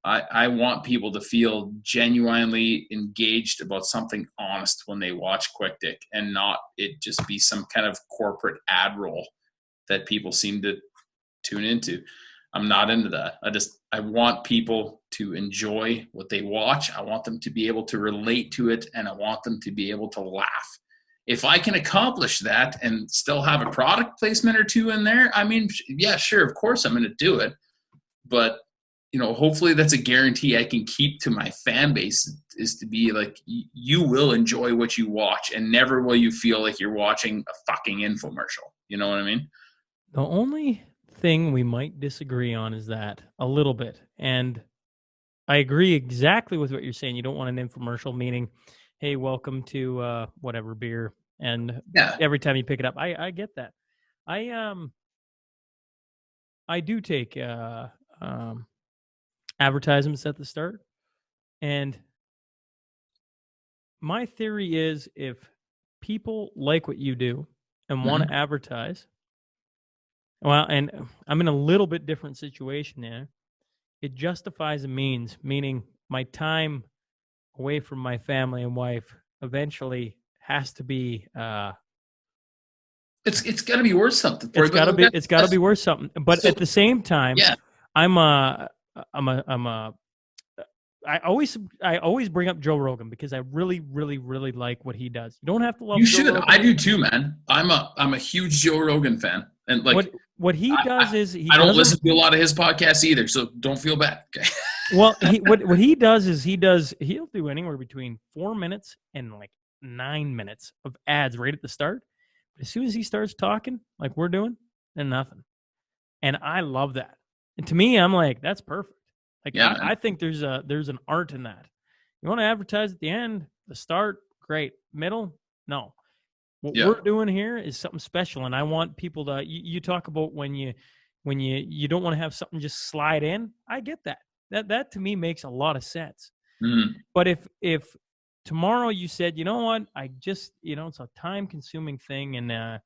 I want people to feel genuinely engaged about something honest when they watch Quick Dick, and not it just be some kind of corporate ad roll that people seem to tune into. I'm not into that. I want people to enjoy what they watch. I want them to be able to relate to it, and I want them to be able to laugh. If I can accomplish that and still have a product placement or two in there, I mean, yeah, sure, of course I'm going to do it. But hopefully that's a guarantee I can keep to my fan base, is to be like, you will enjoy what you watch, and never will you feel like you're watching a fucking infomercial. You know what I mean? the only thing we might disagree on is that a little bit. And I agree exactly with what you're saying. You don't want an infomercial, meaning, hey, welcome to whatever beer. And Yeah. every time you pick it up, I get that. I do take advertisements at the start. And my theory is, if people like what you do and want to advertise, well, and I'm in a little bit different situation there, it justifies a means, meaning my time away from my family and wife eventually has to be It's got to be worth something for you. It's got to be worth something. But so, at the same time, yeah, I'm a I'm a I'm a I always bring up Joe Rogan because I really, really, really like what he does. You don't have to love you Joe should. Rogan. I do too, man. I'm a huge Joe Rogan fan, and like What he does is he I don't doesn't listen to a lot of his podcasts either, so don't feel bad. Okay. well what he does is he'll do anywhere between 4 minutes and like 9 minutes of ads right at the start. But as soon as he starts talking like we're doing, then nothing. And I love that. And to me, I'm like, that's perfect. Like Yeah, I think there's an art in that. You want to advertise at the end, the start, great. Middle, no. What yeah. we're doing here is something special, and I want people to. You talk about when you don't want to have something just slide in. I get that. That to me makes a lot of sense. Mm. But if tomorrow you said, you know what, I just it's a time consuming thing, and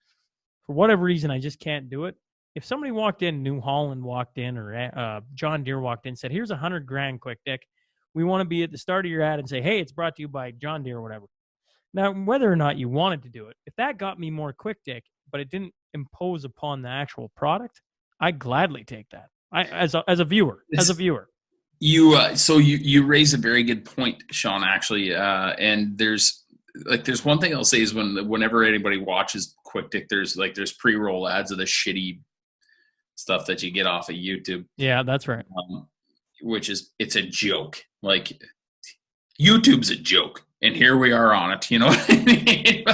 for whatever reason I just can't do it. If somebody walked in, New Holland walked in, or John Deere walked in, and said, "Here's $100,000, quick, Dick. We want to be at the start of your ad and say, hey, it's brought to you by John Deere or whatever." Now, whether or not you wanted to do it, if that got me more quick, Dick, but it didn't impose upon the actual product, I gladly take that. As a viewer. You raise a very good point, Sean. Actually, and there's one thing I'll say is whenever anybody watches Quick Dick, there's pre-roll ads of the shitty stuff that you get off of YouTube. Yeah, that's right. It's a joke. Like, YouTube's a joke, and here we are on it. You know what I mean?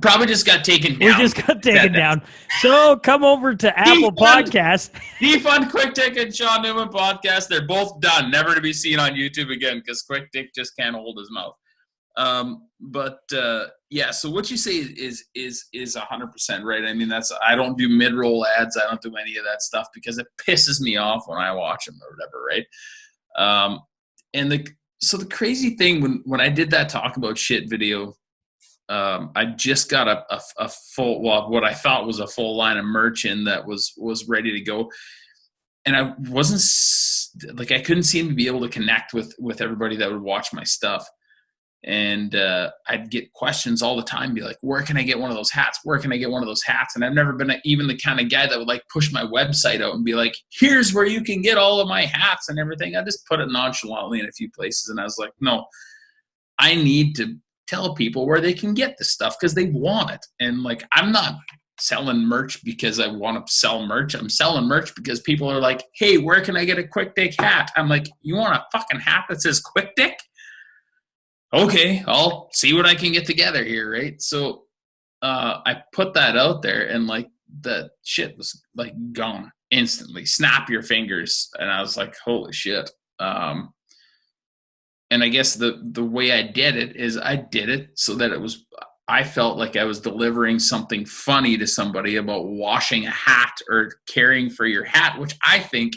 Probably just got taken down. We just got taken down. So come over to Apple Podcasts. Defund Quick Dick and Sean Newman podcast. They're both done, never to be seen on YouTube again because Quick Dick just can't hold his mouth. Yeah. So what you say is 100% right. I mean, I don't do mid-roll ads. I don't do any of that stuff because it pisses me off when I watch them or whatever. Right. So the crazy thing when I did that talk about shit video, I just got a full, what I thought was a full line of merch in that was ready to go. And I wasn't like, I couldn't seem to be able to connect with everybody that would watch my stuff. And I'd get questions all the time, be like, where can I get one of those hats? Where can I get one of those hats? And I've never been even the kind of guy that would like push my website out and be like, here's where you can get all of my hats and everything. I just put it nonchalantly in a few places. And I was like, no, I need to tell people where they can get this stuff because they want it. And like, I'm not selling merch because I want to sell merch. I'm selling merch because people are like, hey, where can I get a Quick Dick hat? I'm like, you want a fucking hat that says Quick Dick? Okay, I'll see what I can get together here, right? So I put that out there, and like the shit was like gone instantly. Snap your fingers, and I was like, holy shit. And I guess the way I did it is I did it so that I felt like I was delivering something funny to somebody about washing a hat or caring for your hat, which I think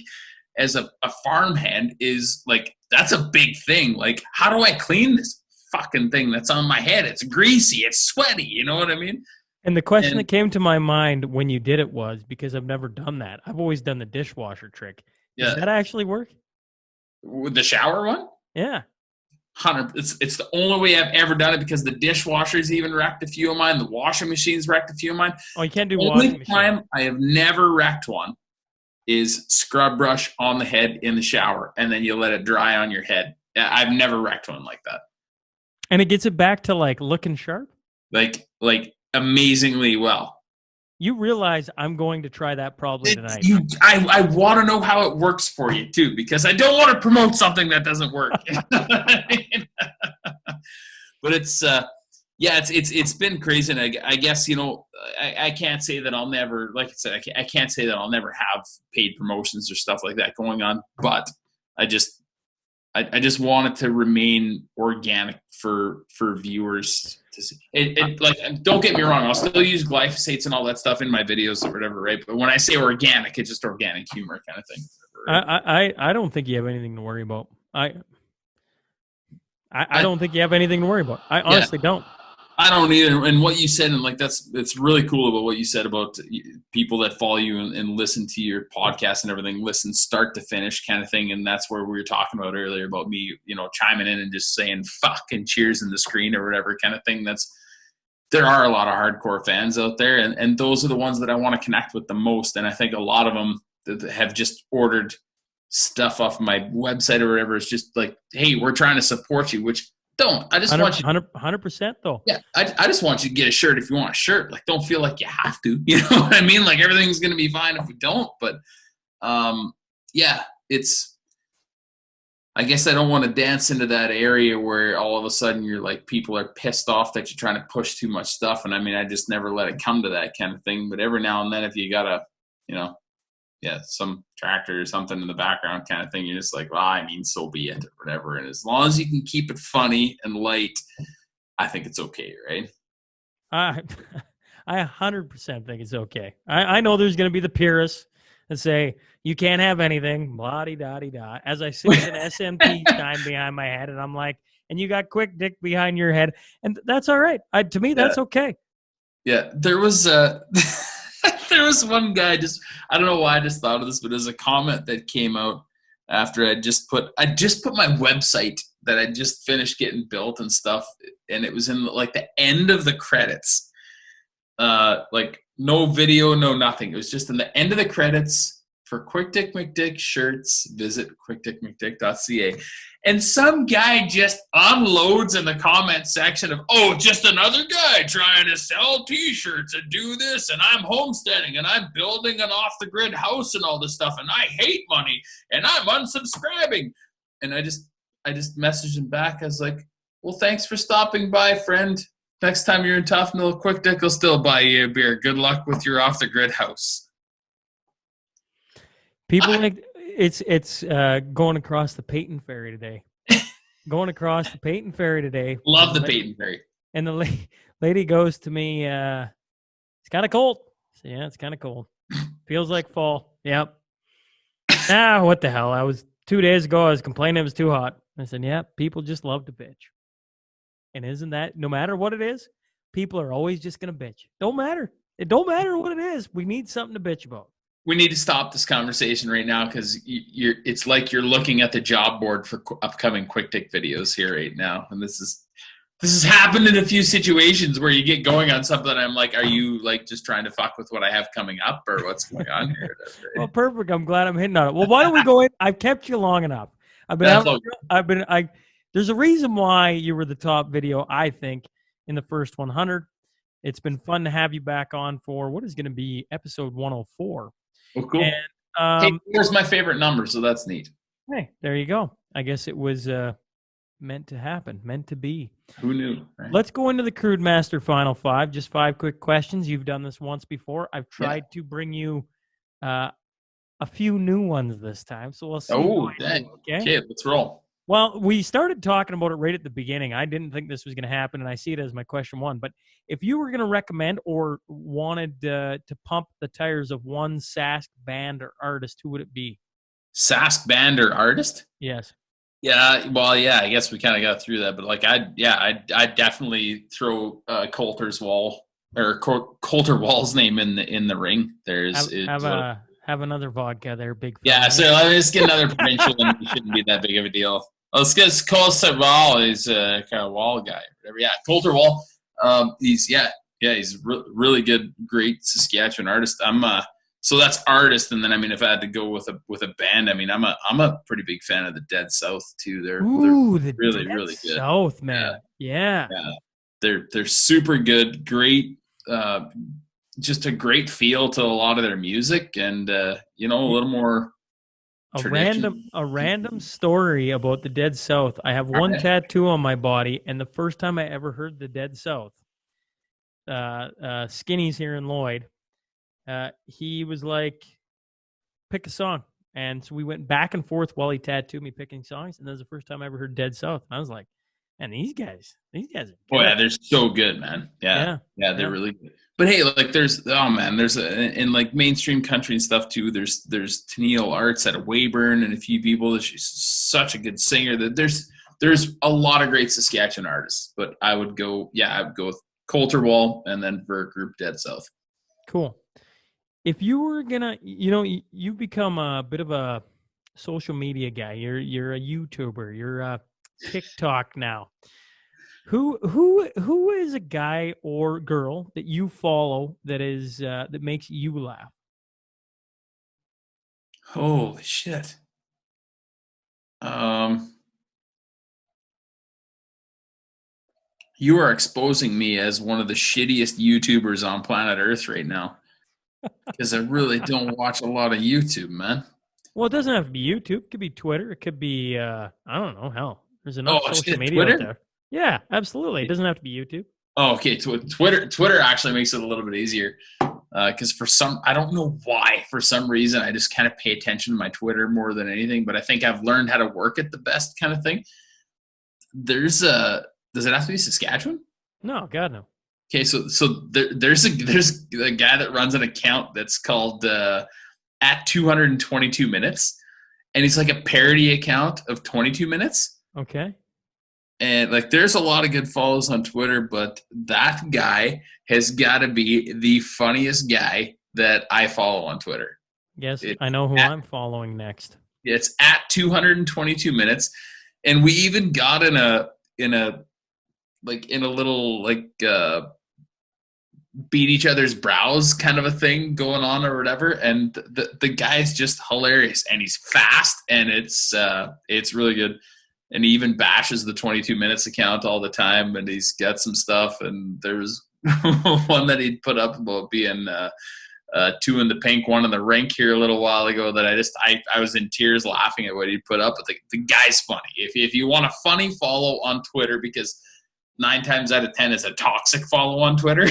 as a farmhand is like, that's a big thing. Like, how do I clean this fucking thing that's on my head? It's greasy, it's sweaty, you know what I mean? And the question that came to my mind when you did it was, because I've never done that, I've always done the dishwasher trick. Does that actually work? With the shower one? Yeah. 100. It's the only way I've ever done it because the dishwasher's even wrecked a few of mine. The washing machine's wrecked a few of mine. Oh, you can't do washing machine. The only time I have never wrecked one is scrub brush on the head in the shower, and then you let it dry on your head. I've never wrecked one like that. And it gets it back to like looking sharp? Like amazingly well. You realize I'm going to try that probably tonight. I want to know how it works for you too, because I don't want to promote something that doesn't work. But it's been crazy. And I guess, I can't say that I'll never, like I said, I can't say that I'll never have paid promotions or stuff like that going on, but I just want it to remain organic for viewers to see. Like, don't get me wrong, I'll still use glyphosates and all that stuff in my videos or whatever, right? But when I say organic, it's just organic humor kind of thing. Right? I don't think you have anything to worry about. I don't think you have anything to worry about. I honestly don't. I don't either. And what you said, and like it's really cool about what you said about people that follow you and listen to your podcast and everything, listen start to finish kind of thing. And that's where we were talking about earlier about me, chiming in and just saying fuck and cheers in the screen or whatever kind of thing. There are a lot of hardcore fans out there, and those are the ones that I want to connect with the most. And I think a lot of them that have just ordered stuff off my website or whatever. It's just like, hey, we're trying to support you, which don't. I just want you 100% though. Yeah, I just want you to get a shirt if you want a shirt. Like, don't feel like you have to. You know what I mean? Like, everything's going to be fine if we don't. But, yeah, I guess I don't want to dance into that area where all of a sudden you're like, people are pissed off that you're trying to push too much stuff. And I mean, I just never let it come to that kind of thing. But every now and then, if you got a, some tractor or something in the background kind of thing, you're just like, well, I mean, so be it or whatever. And as long as you can keep it funny and light, I think it's okay, right? I 100% think it's okay. I know there's going to be the purists that say, you can't have anything, blah-de-da-de-da, as I sit with an SNP sign behind my head, and I'm like, and you got quick dick behind your head, and that's all right. To me, that's okay. Yeah, there was there was one guy, I don't know why I just thought of this, but there's a comment that came out after I just put my website that I just finished getting built and stuff, and it was in like the end of the credits. Like no video, no nothing. It was just in the end of the credits. For Quick Dick McDick shirts, visit quickdickmcdick.ca. And some guy just unloads in the comment section of, oh, just another guy trying to sell T-shirts and do this, and I'm homesteading, and I'm building an off-the-grid house and all this stuff, and I hate money, and I'm unsubscribing. And I just messaged him back. I was like, well, thanks for stopping by, friend. Next time you're in Tufnell, Quick Dick will still buy you a beer. Good luck with your off-the-grid house. People like it's going across the Peyton Ferry today. Going across the Peyton Ferry today. Love the Peyton Ferry. And the lady goes to me, it's kind of cold. So, yeah, it's kind of cold. Feels like fall. Yep. What the hell? 2 days ago, I was complaining it was too hot. I said, yeah, people just love to bitch. And isn't that, no matter what it is, people are always just going to bitch. Don't matter. It don't matter what it is. We need something to bitch about. We need to stop this conversation right now because it's like you're looking at the job board for upcoming Quick Dick videos here right now. And this has happened in a few situations where you get going on something and I'm like, are you like just trying to fuck with what I have coming up or what's going on here? Well, perfect. I'm glad I'm hitting on it. Well, why don't we go in? I've kept you long enough. There's a reason why you were the top video, I think, in the first 100. It's been fun to have you back on for what is going to be episode 104. Oh, cool. And, here's my favorite number, so that's neat. Hey, there you go. I guess it was meant to happen, meant to be. Who knew? Right? Let's go into the Crude Master Final 5. Just 5 quick questions. You've done this once before. I've tried to bring you a few new ones this time, so we'll see. Oh, dang. Okay, let's roll. Well, we started talking about it right at the beginning. I didn't think this was going to happen, and I see it as my question 1. But if you were going to recommend or wanted to pump the tires of one Sask band or artist, who would it be? Sask band or artist? Yes. Yeah. Well, yeah. I guess we kind of got through that, but like, I'd definitely throw Coulter Wall's name in the ring. Have another vodka there, big. Yeah. So let's get another provincial, and it shouldn't be that big of a deal. Let's get Coulter Wall. He's a kind of Wall guy. Whatever. Yeah. Coulter Wall. He's really good, great Saskatchewan artist. So that's artist, and then I mean, if I had to go with a band, I mean, I'm a pretty big fan of the Dead South too. They're really really good. South, man, yeah. They're super good, great, just a great feel to a lot of their music, and a little more. A random story about the Dead South. I have one tattoo on my body, and the first time I ever heard the Dead South, Skinny's here in Lloyd, he was like, pick a song. And so we went back and forth while he tattooed me picking songs, and that was the first time I ever heard Dead South. And I was like, and these guys are good. Oh yeah, they're so good, man. Yeah, they're really good. But hey, like there's in like mainstream country and stuff too. There's Tennille Arts out of Weyburn and a few people. She's such a good singer. There's there's a lot of great Saskatchewan artists, but I would go with Coulter Wall and then Vert Group Dead South. Cool. If you were gonna, you become a bit of a social media guy. You're a YouTuber. You're a TikTok now. Who is a guy or girl that you follow that makes you laugh? Holy shit. You are exposing me as one of the shittiest YouTubers on planet Earth right now. Because I really don't watch a lot of YouTube, man. Well, it doesn't have to be YouTube. It could be Twitter. It could be I don't know. Hell, there's enough social media Twitter? out there. Yeah, absolutely. It doesn't have to be YouTube. Oh, okay. Twitter actually makes it a little bit easier. Because I don't know why, for some reason, I just kind of pay attention to my Twitter more than anything. But I think I've learned how to work it the best, kind of thing. Does it have to be Saskatchewan? No, God no. Okay, so there's a guy that runs an account that's called at 222 minutes, and he's like a parody account of 22 minutes. Okay. And like, there's a lot of good follows on Twitter, but that guy has got to be the funniest guy that I follow on Twitter. Yes, I know who I'm following next. It's at 222 minutes, and we even got in a little beat each other's brows kind of a thing going on or whatever. And the guy's just hilarious, and he's fast, and it's really good. And he even bashes the 22 minutes account all the time, and he's got some stuff. And there's one that he'd put up about being 2 in the pink, 1 in the rink here a little while ago that I was in tears laughing at what he'd put up. But the guy's funny. If you want a funny follow on Twitter, because 9 times out of 10 is a toxic follow on Twitter.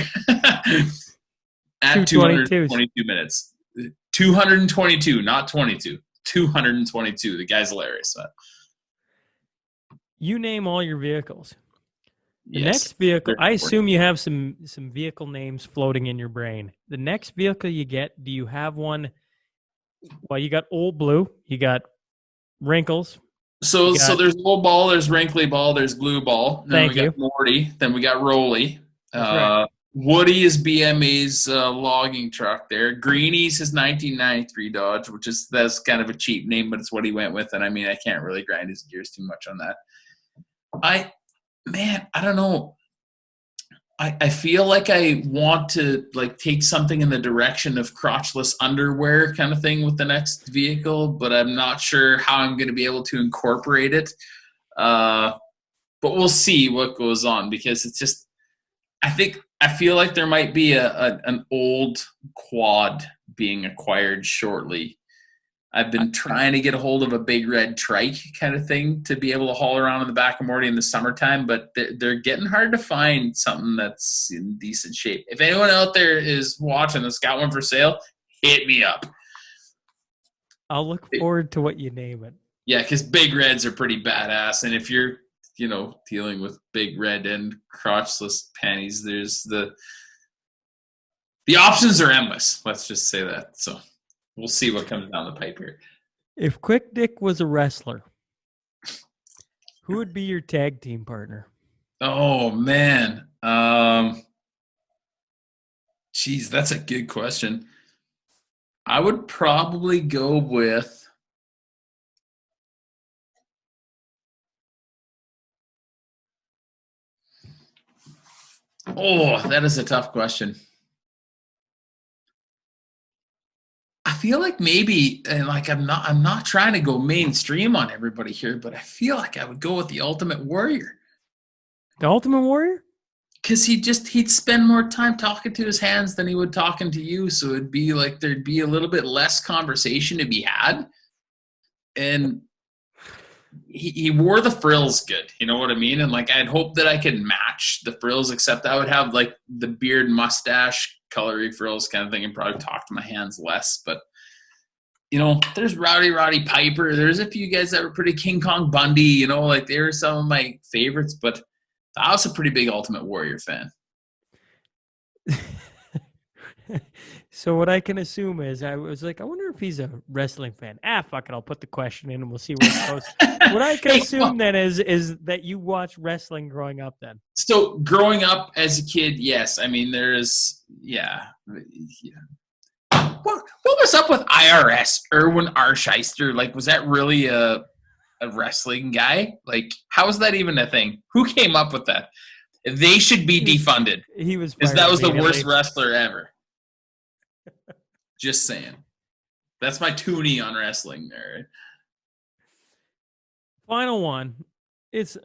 At 222 minutes. 222, not 22. 222. The guy's hilarious. You name all your vehicles. The Yes, next vehicle, I assume you have some vehicle names floating in your brain. The next vehicle you get, do you have one? Well, you got Old Blue, you got Wrinkles. So there's Old Ball, there's Wrinkly Ball, there's Blue Ball. Then we got Morty, then we got Rolly. Right. Woody is BMA's logging truck there. Greenie's his 1993 Dodge, that's kind of a cheap name, but it's what he went with. And I mean, I can't really grind his gears too much on that. I don't know. I feel like I want to take something in the direction of crotchless underwear kind of thing with the next vehicle, but I'm not sure how I'm going to be able to incorporate it. But we'll see what goes on, because it's just, I feel like there might be an old quad being acquired shortly. I've been trying to get a hold of a big red trike kind of thing to be able to haul around in the back of Morty in the summertime, but they're getting hard to find something that's in decent shape. If anyone out there is watching that's got one for sale, hit me up. I'll look forward to what you name it. Yeah, because big reds are pretty badass, and if you're dealing with big red and crotchless panties, there's the options are endless. Let's just say that. So we'll see what comes down the pipe here. If Quick Dick was a wrestler, who would be your tag team partner? Oh, man. Geez, that's a good question. I would probably go with... Oh, that is a tough question. I feel like maybe, and I'm not trying to go mainstream on everybody here, but I feel like I would go with the Ultimate Warrior. The Ultimate Warrior? Because he'd spend more time talking to his hands than he would talking to you, so it'd be like there'd be a little bit less conversation to be had. And he wore the frills good, you know what I mean? And I'd hope that I could match the frills, except I would have the beard mustache colory frills kind of thing and probably talk to my hands less. But there's Roddy Piper, there's a few guys that were pretty King Kong Bundy, they were some of my favorites, but I was a pretty big Ultimate Warrior fan. So what I can assume is I was like, I wonder if he's a wrestling fan. Fuck it, I'll put the question in and we'll see where it goes. What I can Hey, assume then is that you watched wrestling growing up then. so growing up as a kid, yes. I mean, yeah. What was up with IRS, Erwin R. Shyster? Like, was that really a wrestling guy? Like, how is that even a thing? Who came up with that? They should be defunded. He was Because fired that was the immediately. worst wrestler ever. Just saying. That's my toonie on wrestling there. Right? Final one.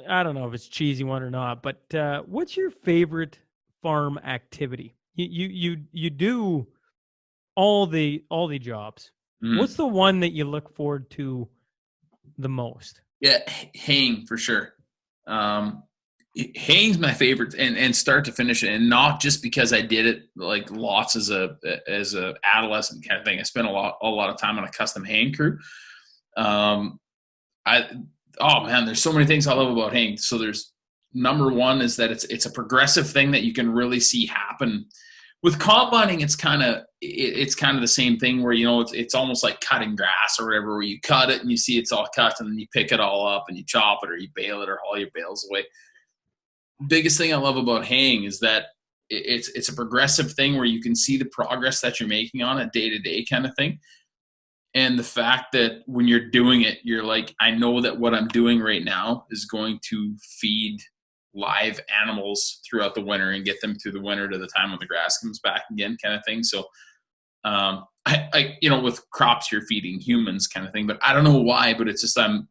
I don't know if it's a cheesy one or not, but what's your favorite farm activity? You do all the jobs. What's the one that you look forward to the most? Yeah, haying for sure. Haying's my favorite, and start to finish it, and not just because I did it like lots as a adolescent kind of thing. I spent a lot of time on a custom haying crew. There's so many things I love about haying. So there's number one is that it's a progressive thing that you can really see happen. With combining, it's kind of the same thing where, it's almost like cutting grass or whatever, where you cut it and you see it's all cut and then you pick it all up and you chop it or you bale it or haul your bales away. Biggest thing I love about haying is that it's a progressive thing where you can see the progress that you're making on a day-to-day kind of thing. And the fact that when you're doing it, you're like, I know that what I'm doing right now is going to feed live animals throughout the winter and get them through the winter to the time when the grass comes back again kind of thing. So, with crops, you're feeding humans kind of thing, but I don't know why, but it's just, I'm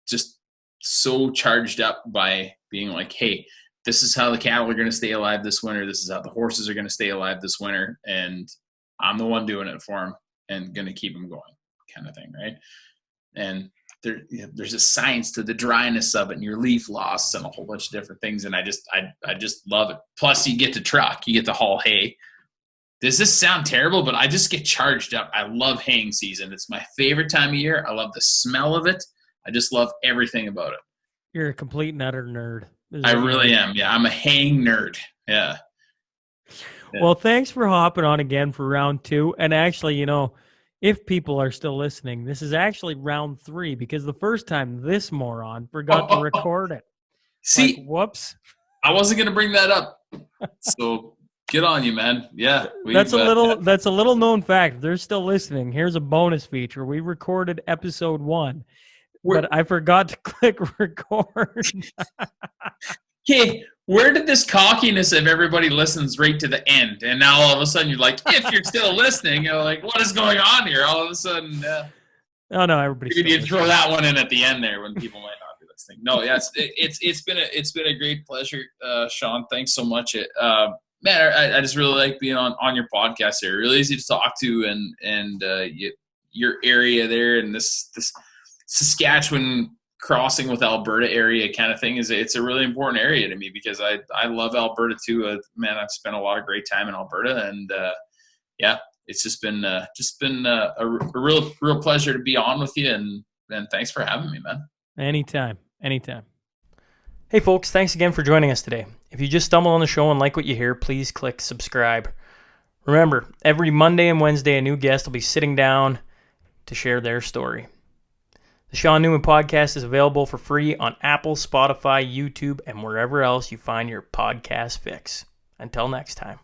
just so charged up by being like, hey, this is how the cattle are going to stay alive this winter. This is how the horses are going to stay alive this winter. And I'm the one doing it for them and going to keep them going kind of thing. Right. And there's a science to the dryness of it and your leaf loss and a whole bunch of different things. And I just love it. Plus you get to truck, you get to haul hay. Does this sound terrible? But I just get charged up. I love haying season. It's my favorite time of year. I love the smell of it. I just love everything about it. You're a complete and utter nerd. I really am. Yeah. I'm a haying nerd. Yeah. Well, thanks for hopping on again for round 2. And actually, if people are still listening, this is actually round 3 because the first time this moron forgot to record it. See, whoops. I wasn't going to bring that up. So get on you, man. Yeah. That's a little known fact. If they're still listening, here's a bonus feature. We recorded episode 1, but I forgot to click record. Okay, where did this cockiness of everybody listens right to the end? And now all of a sudden you're like, if you're still listening, you're like, what is going on here? All of a sudden, oh no, everybody's you throw that one in at the end there when people might not be listening. No, yeah, it's been a great pleasure, Sean. Thanks so much. Man, I just really like being on your podcast here. Really easy to talk to, and your area there and this Saskatchewan crossing with Alberta area kind of thing it's a really important area to me because I love Alberta too. Man, I've spent a lot of great time in Alberta, and it's just been a real pleasure to be on with you, and thanks for having me, man. Anytime. Hey folks, thanks again for joining us today. If you just stumbled on the show and like what you hear, please click subscribe. Remember, every Monday and Wednesday a new guest will be sitting down to share their story. The Sean Newman Podcast is available for free on Apple, Spotify, YouTube, and wherever else you find your podcast fix. Until next time.